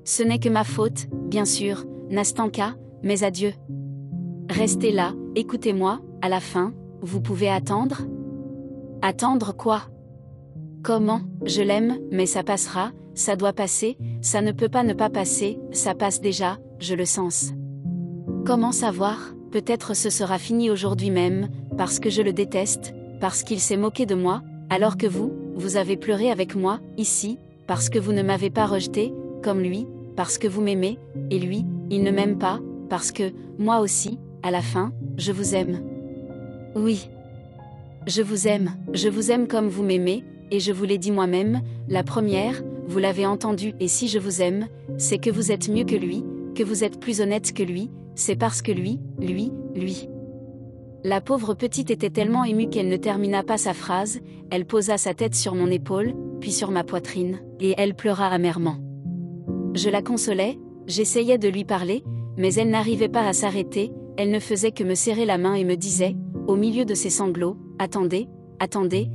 Ce n'est que ma faute, bien sûr, Nastanka, mais adieu. Restez là, écoutez-moi, à la fin, vous pouvez attendre? Attendre quoi? Comment? Je l'aime, mais ça passera, ça doit passer, ça ne peut pas ne pas passer, ça passe déjà, je le sens. Comment savoir? Peut-être ce sera fini aujourd'hui même, parce que je le déteste, parce qu'il s'est moqué de moi, alors que vous avez pleuré avec moi, ici, parce que vous ne m'avez pas rejeté, comme lui, parce que vous m'aimez, et lui, il ne m'aime pas, parce que, moi aussi, à la fin, je vous aime. Oui. Je vous aime comme vous m'aimez, et je vous l'ai dit moi-même, la première, vous l'avez entendu, et si je vous aime, c'est que vous êtes mieux que lui, que vous êtes plus honnête que lui, c'est parce que lui. La pauvre petite était tellement émue qu'elle ne termina pas sa phrase, elle posa sa tête sur mon épaule, puis sur ma poitrine, et elle pleura amèrement. Je la consolais, j'essayais de lui parler, mais elle n'arrivait pas à s'arrêter, elle ne faisait que me serrer la main et me disait, au milieu de ses sanglots, attendez,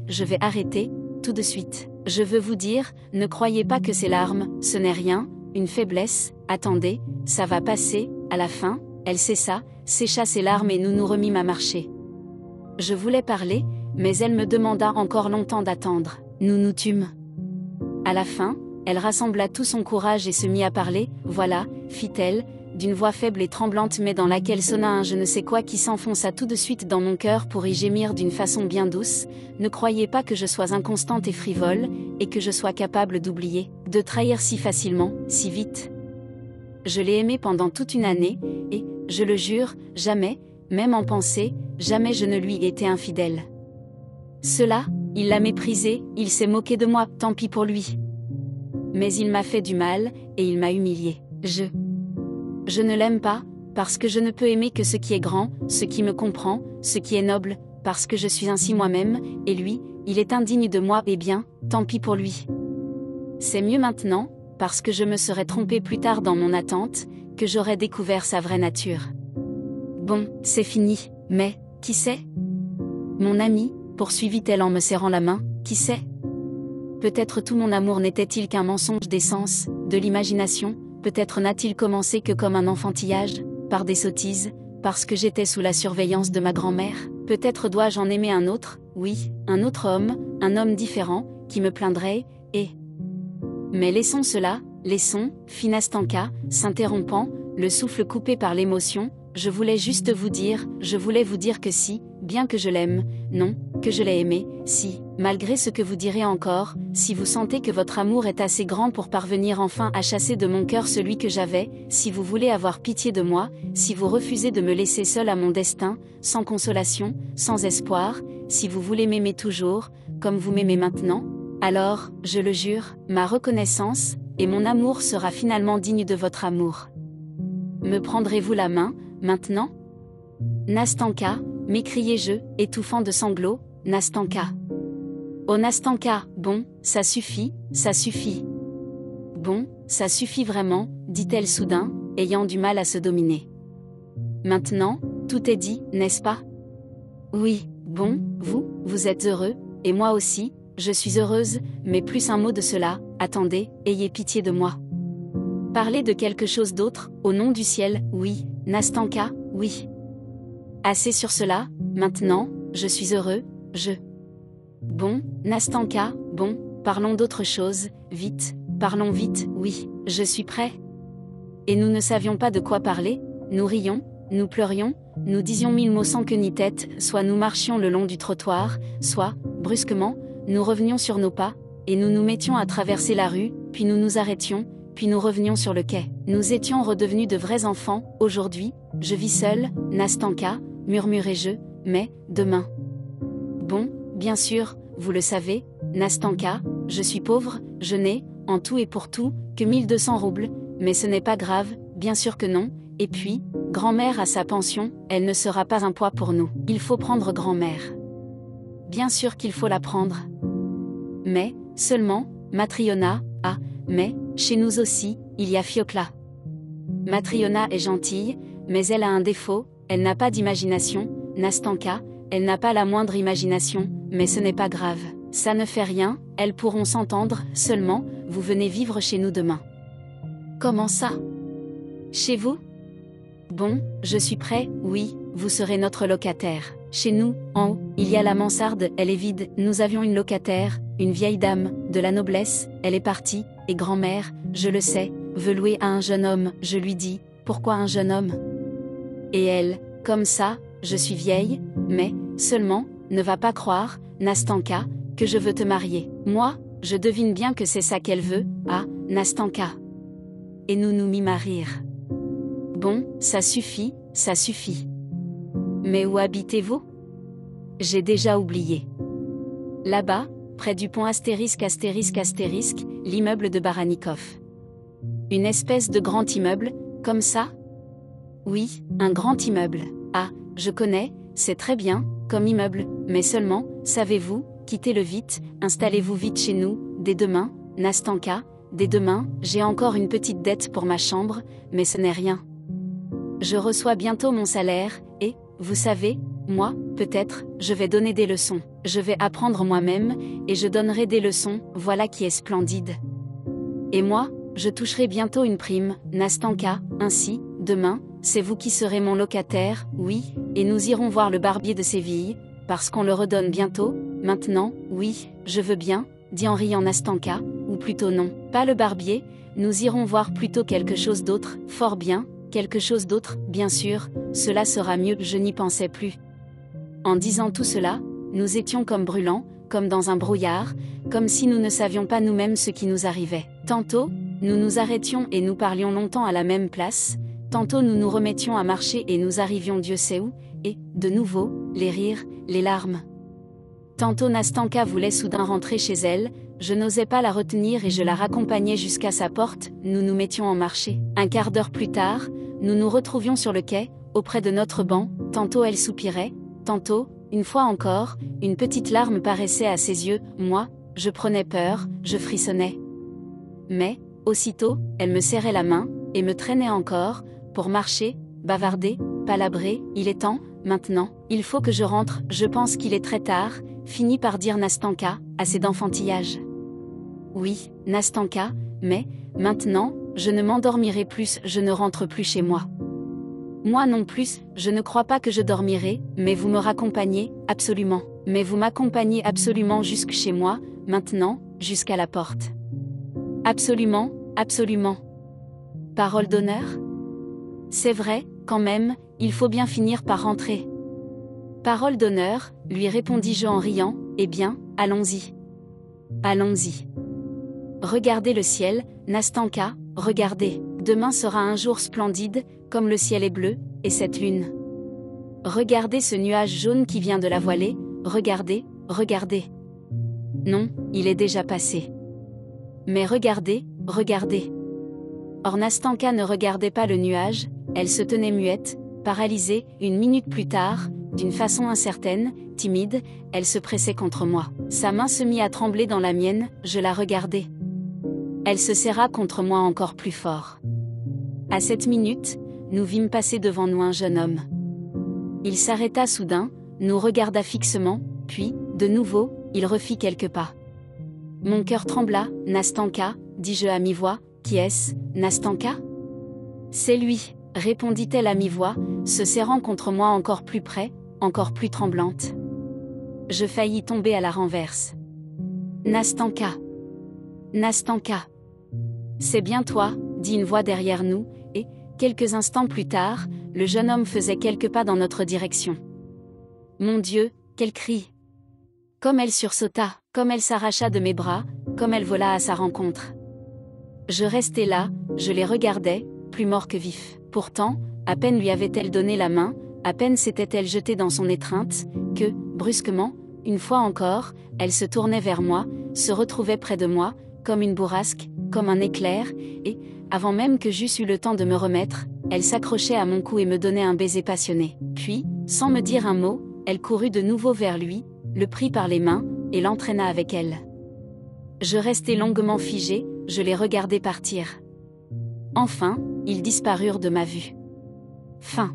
je vais arrêter, tout de suite. Je veux vous dire, ne croyez pas que ces larmes, ce n'est rien, une faiblesse, attendez, ça va passer, à la fin, elle cessa, sécha ses larmes et nous nous remîmes à marcher. Je voulais parler, mais elle me demanda encore longtemps d'attendre. Nous nous tûmes. À la fin, elle rassembla tout son courage et se mit à parler, voilà, fit-elle, d'une voix faible et tremblante mais dans laquelle sonna un je ne sais quoi qui s'enfonça tout de suite dans mon cœur pour y gémir d'une façon bien douce, ne croyez pas que je sois inconstante et frivole, et que je sois capable d'oublier, de trahir si facilement, si vite. Je l'ai aimé pendant toute une année, et, je le jure, jamais, même en pensée, jamais je ne lui ai été infidèle. Cela, il l'a méprisé, il s'est moqué de moi, tant pis pour lui. Mais il m'a fait du mal, et il m'a humilié. Je ne l'aime pas, parce que je ne peux aimer que ce qui est grand, ce qui me comprend, ce qui est noble, parce que je suis ainsi moi-même, et lui, il est indigne de moi, et bien, tant pis pour lui. C'est mieux maintenant, parce que je me serais trompée plus tard dans mon attente, que j'aurais découvert sa vraie nature. Bon, c'est fini, mais, qui sait? Mon ami, poursuivit-elle en me serrant la main, qui sait? Peut-être tout mon amour n'était-il qu'un mensonge des sens, de l'imagination, peut-être n'a-t-il commencé que comme un enfantillage, par des sottises, parce que j'étais sous la surveillance de ma grand-mère, peut-être dois-je en aimer un autre, oui, un autre homme, un homme différent, qui me plaindrait, et... Mais laissons cela, laissons, fit Nastanka, s'interrompant, le souffle coupé par l'émotion, je voulais vous dire que si, bien que je l'aime, non, que je l'ai aimé, si, malgré ce que vous direz encore, si vous sentez que votre amour est assez grand pour parvenir enfin à chasser de mon cœur celui que j'avais, si vous voulez avoir pitié de moi, si vous refusez de me laisser seule à mon destin, sans consolation, sans espoir, si vous voulez m'aimer toujours, comme vous m'aimez maintenant, alors, je le jure, ma reconnaissance, et mon amour sera finalement digne de votre amour. Me prendrez-vous la main, maintenant? Nastanka, m'écriai-je, étouffant de sanglots, Nastanka. Oh Nastanka, bon, ça suffit. Bon, ça suffit vraiment, dit-elle soudain, ayant du mal à se dominer. Maintenant, tout est dit, n'est-ce pas? Oui, bon, vous êtes heureux, et moi aussi, je suis heureuse, mais plus un mot de cela, attendez, ayez pitié de moi. Parlez de quelque chose d'autre, au nom du ciel, oui, Nastanka, oui. Assez sur cela, maintenant, je suis heureux, Bon, Nastanka, bon, Parlons d'autre chose, vite, parlons vite, oui, je suis prêt. Et nous ne savions pas de quoi parler, nous rions, nous pleurions, nous disions mille mots sans queue ni tête, soit nous marchions le long du trottoir, soit, brusquement, nous revenions sur nos pas, et nous nous mettions à traverser la rue, puis nous nous arrêtions, puis nous revenions sur le quai. Nous étions redevenus de vrais enfants. Aujourd'hui, je vis seul, Nastanka, murmurai-je, mais, demain. Bon, bien sûr, vous le savez, Nastanka, je suis pauvre, je n'ai, en tout et pour tout, que 1200 roubles, mais ce n'est pas grave, bien sûr que non, et puis, grand-mère a sa pension, elle ne sera pas un poids pour nous. Il faut prendre grand-mère. Bien sûr qu'il faut la prendre. Mais, seulement, Matriona, ah, mais, chez nous aussi, il y a Fiokla. Matriona est gentille, mais elle a un défaut, elle n'a pas d'imagination, Nastanka, elle n'a pas la moindre imagination, mais ce n'est pas grave. Ça ne fait rien, elles pourront s'entendre, seulement, vous venez vivre chez nous demain. Comment ça? Chez vous? Bon, je suis prêt, oui, vous serez notre locataire. Chez nous, en haut, il y a la mansarde, elle est vide, nous avions une locataire, une vieille dame, de la noblesse, elle est partie, et grand-mère, je le sais, veut louer à un jeune homme, je lui dis, pourquoi un jeune homme? Et elle, comme ça, je suis vieille, mais, seulement, ne va pas croire, Nastanka, que je veux te marier. Moi, je devine bien que c'est ça qu'elle veut, ah, Nastanka. Et nous nous mîmes à rire. Bon, ça suffit, ça suffit. Mais où habitez-vous? J'ai déjà oublié. Là-bas, près du pont astérisque, l'immeuble de Baranikov. Une espèce de grand immeuble, comme ça? Oui, un grand immeuble. Ah, je connais, c'est très bien, comme immeuble, mais seulement, savez-vous, quittez-le vite, installez-vous vite chez nous, dès demain, Nastanka, dès demain, j'ai encore une petite dette pour ma chambre, mais ce n'est rien. Je reçois bientôt mon salaire, et, vous savez, moi, peut-être, je vais donner des leçons. Je vais apprendre moi-même, et je donnerai des leçons, voilà qui est splendide. Et moi, je toucherai bientôt une prime, Nastanka, ainsi, demain, c'est vous qui serez mon locataire, oui, et nous irons voir le barbier de Séville, parce qu'on le redonne bientôt, maintenant, oui, je veux bien, dit en riant Nastanka, ou plutôt non, pas le barbier, nous irons voir plutôt quelque chose d'autre, fort bien, quelque chose d'autre, bien sûr, cela sera mieux, je n'y pensais plus. En disant tout cela, nous étions comme brûlants, comme dans un brouillard, comme si nous ne savions pas nous-mêmes ce qui nous arrivait. Tantôt, nous nous arrêtions et nous parlions longtemps à la même place, tantôt nous nous remettions à marcher et nous arrivions Dieu sait où, et, de nouveau, les rires, les larmes. Tantôt Nastanka voulait soudain rentrer chez elle, je n'osais pas la retenir et je la raccompagnais jusqu'à sa porte, nous nous mettions en marché. Un quart d'heure plus tard, nous nous retrouvions sur le quai, auprès de notre banc, tantôt elle soupirait, tantôt, une fois encore, une petite larme paraissait à ses yeux, moi, je prenais peur, je frissonnais. Mais, aussitôt, elle me serrait la main, et me traînait encore, pour marcher, bavarder, palabrer, il est temps, maintenant, il faut que je rentre, je pense qu'il est très tard, finit par dire Nastanka, assez d'enfantillage. Oui, Nastanka, mais, maintenant, je ne m'endormirai plus, je ne rentre plus chez moi. Moi non plus, je ne crois pas que je dormirai, mais vous me raccompagnez, absolument. Mais vous m'accompagnez absolument jusque chez moi, maintenant, jusqu'à la porte. Absolument, absolument. Parole d'honneur? C'est vrai, quand même, il faut bien finir par rentrer. Parole d'honneur, lui répondis-je en riant, eh bien, allons-y. Allons-y. Regardez le ciel, Nastanka, regardez. Demain sera un jour splendide, comme le ciel est bleu, et cette lune. Regardez ce nuage jaune qui vient de la voilée, regardez, regardez. Non, il est déjà passé. Mais regardez, regardez. Or Nastanka ne regardait pas le nuage, elle se tenait muette, paralysée, une minute plus tard, d'une façon incertaine, timide, elle se pressait contre moi. Sa main se mit à trembler dans la mienne, je la regardai. Elle se serra contre moi encore plus fort. À cette minute, nous vîmes passer devant nous un jeune homme. Il s'arrêta soudain, nous regarda fixement, puis, de nouveau, il refit quelques pas. Mon cœur trembla, Nastanka, dis-je à mi-voix, qui est-ce, Nastanka? C'est lui, répondit-elle à mi-voix, se serrant contre moi encore plus près, encore plus tremblante. Je faillis tomber à la renverse. Nastanka. Nastanka. C'est bien toi, dit une voix derrière nous, et, quelques instants plus tard, le jeune homme faisait quelques pas dans notre direction. Mon Dieu, quel cri! Comme elle sursauta, comme elle s'arracha de mes bras, comme elle vola à sa rencontre. Je restais là, je les regardais, plus mort que vif. Pourtant, à peine lui avait-elle donné la main, à peine s'était-elle jetée dans son étreinte, que, brusquement, une fois encore, elle se tournait vers moi, se retrouvait près de moi, comme une bourrasque, comme un éclair, et, avant même que j'eusse eu le temps de me remettre, elle s'accrochait à mon cou et me donnait un baiser passionné. Puis, sans me dire un mot, elle courut de nouveau vers lui, le prit par les mains, et l'entraîna avec elle. Je restai longuement figé, je les regardais partir. Enfin, ils disparurent de ma vue. Fin.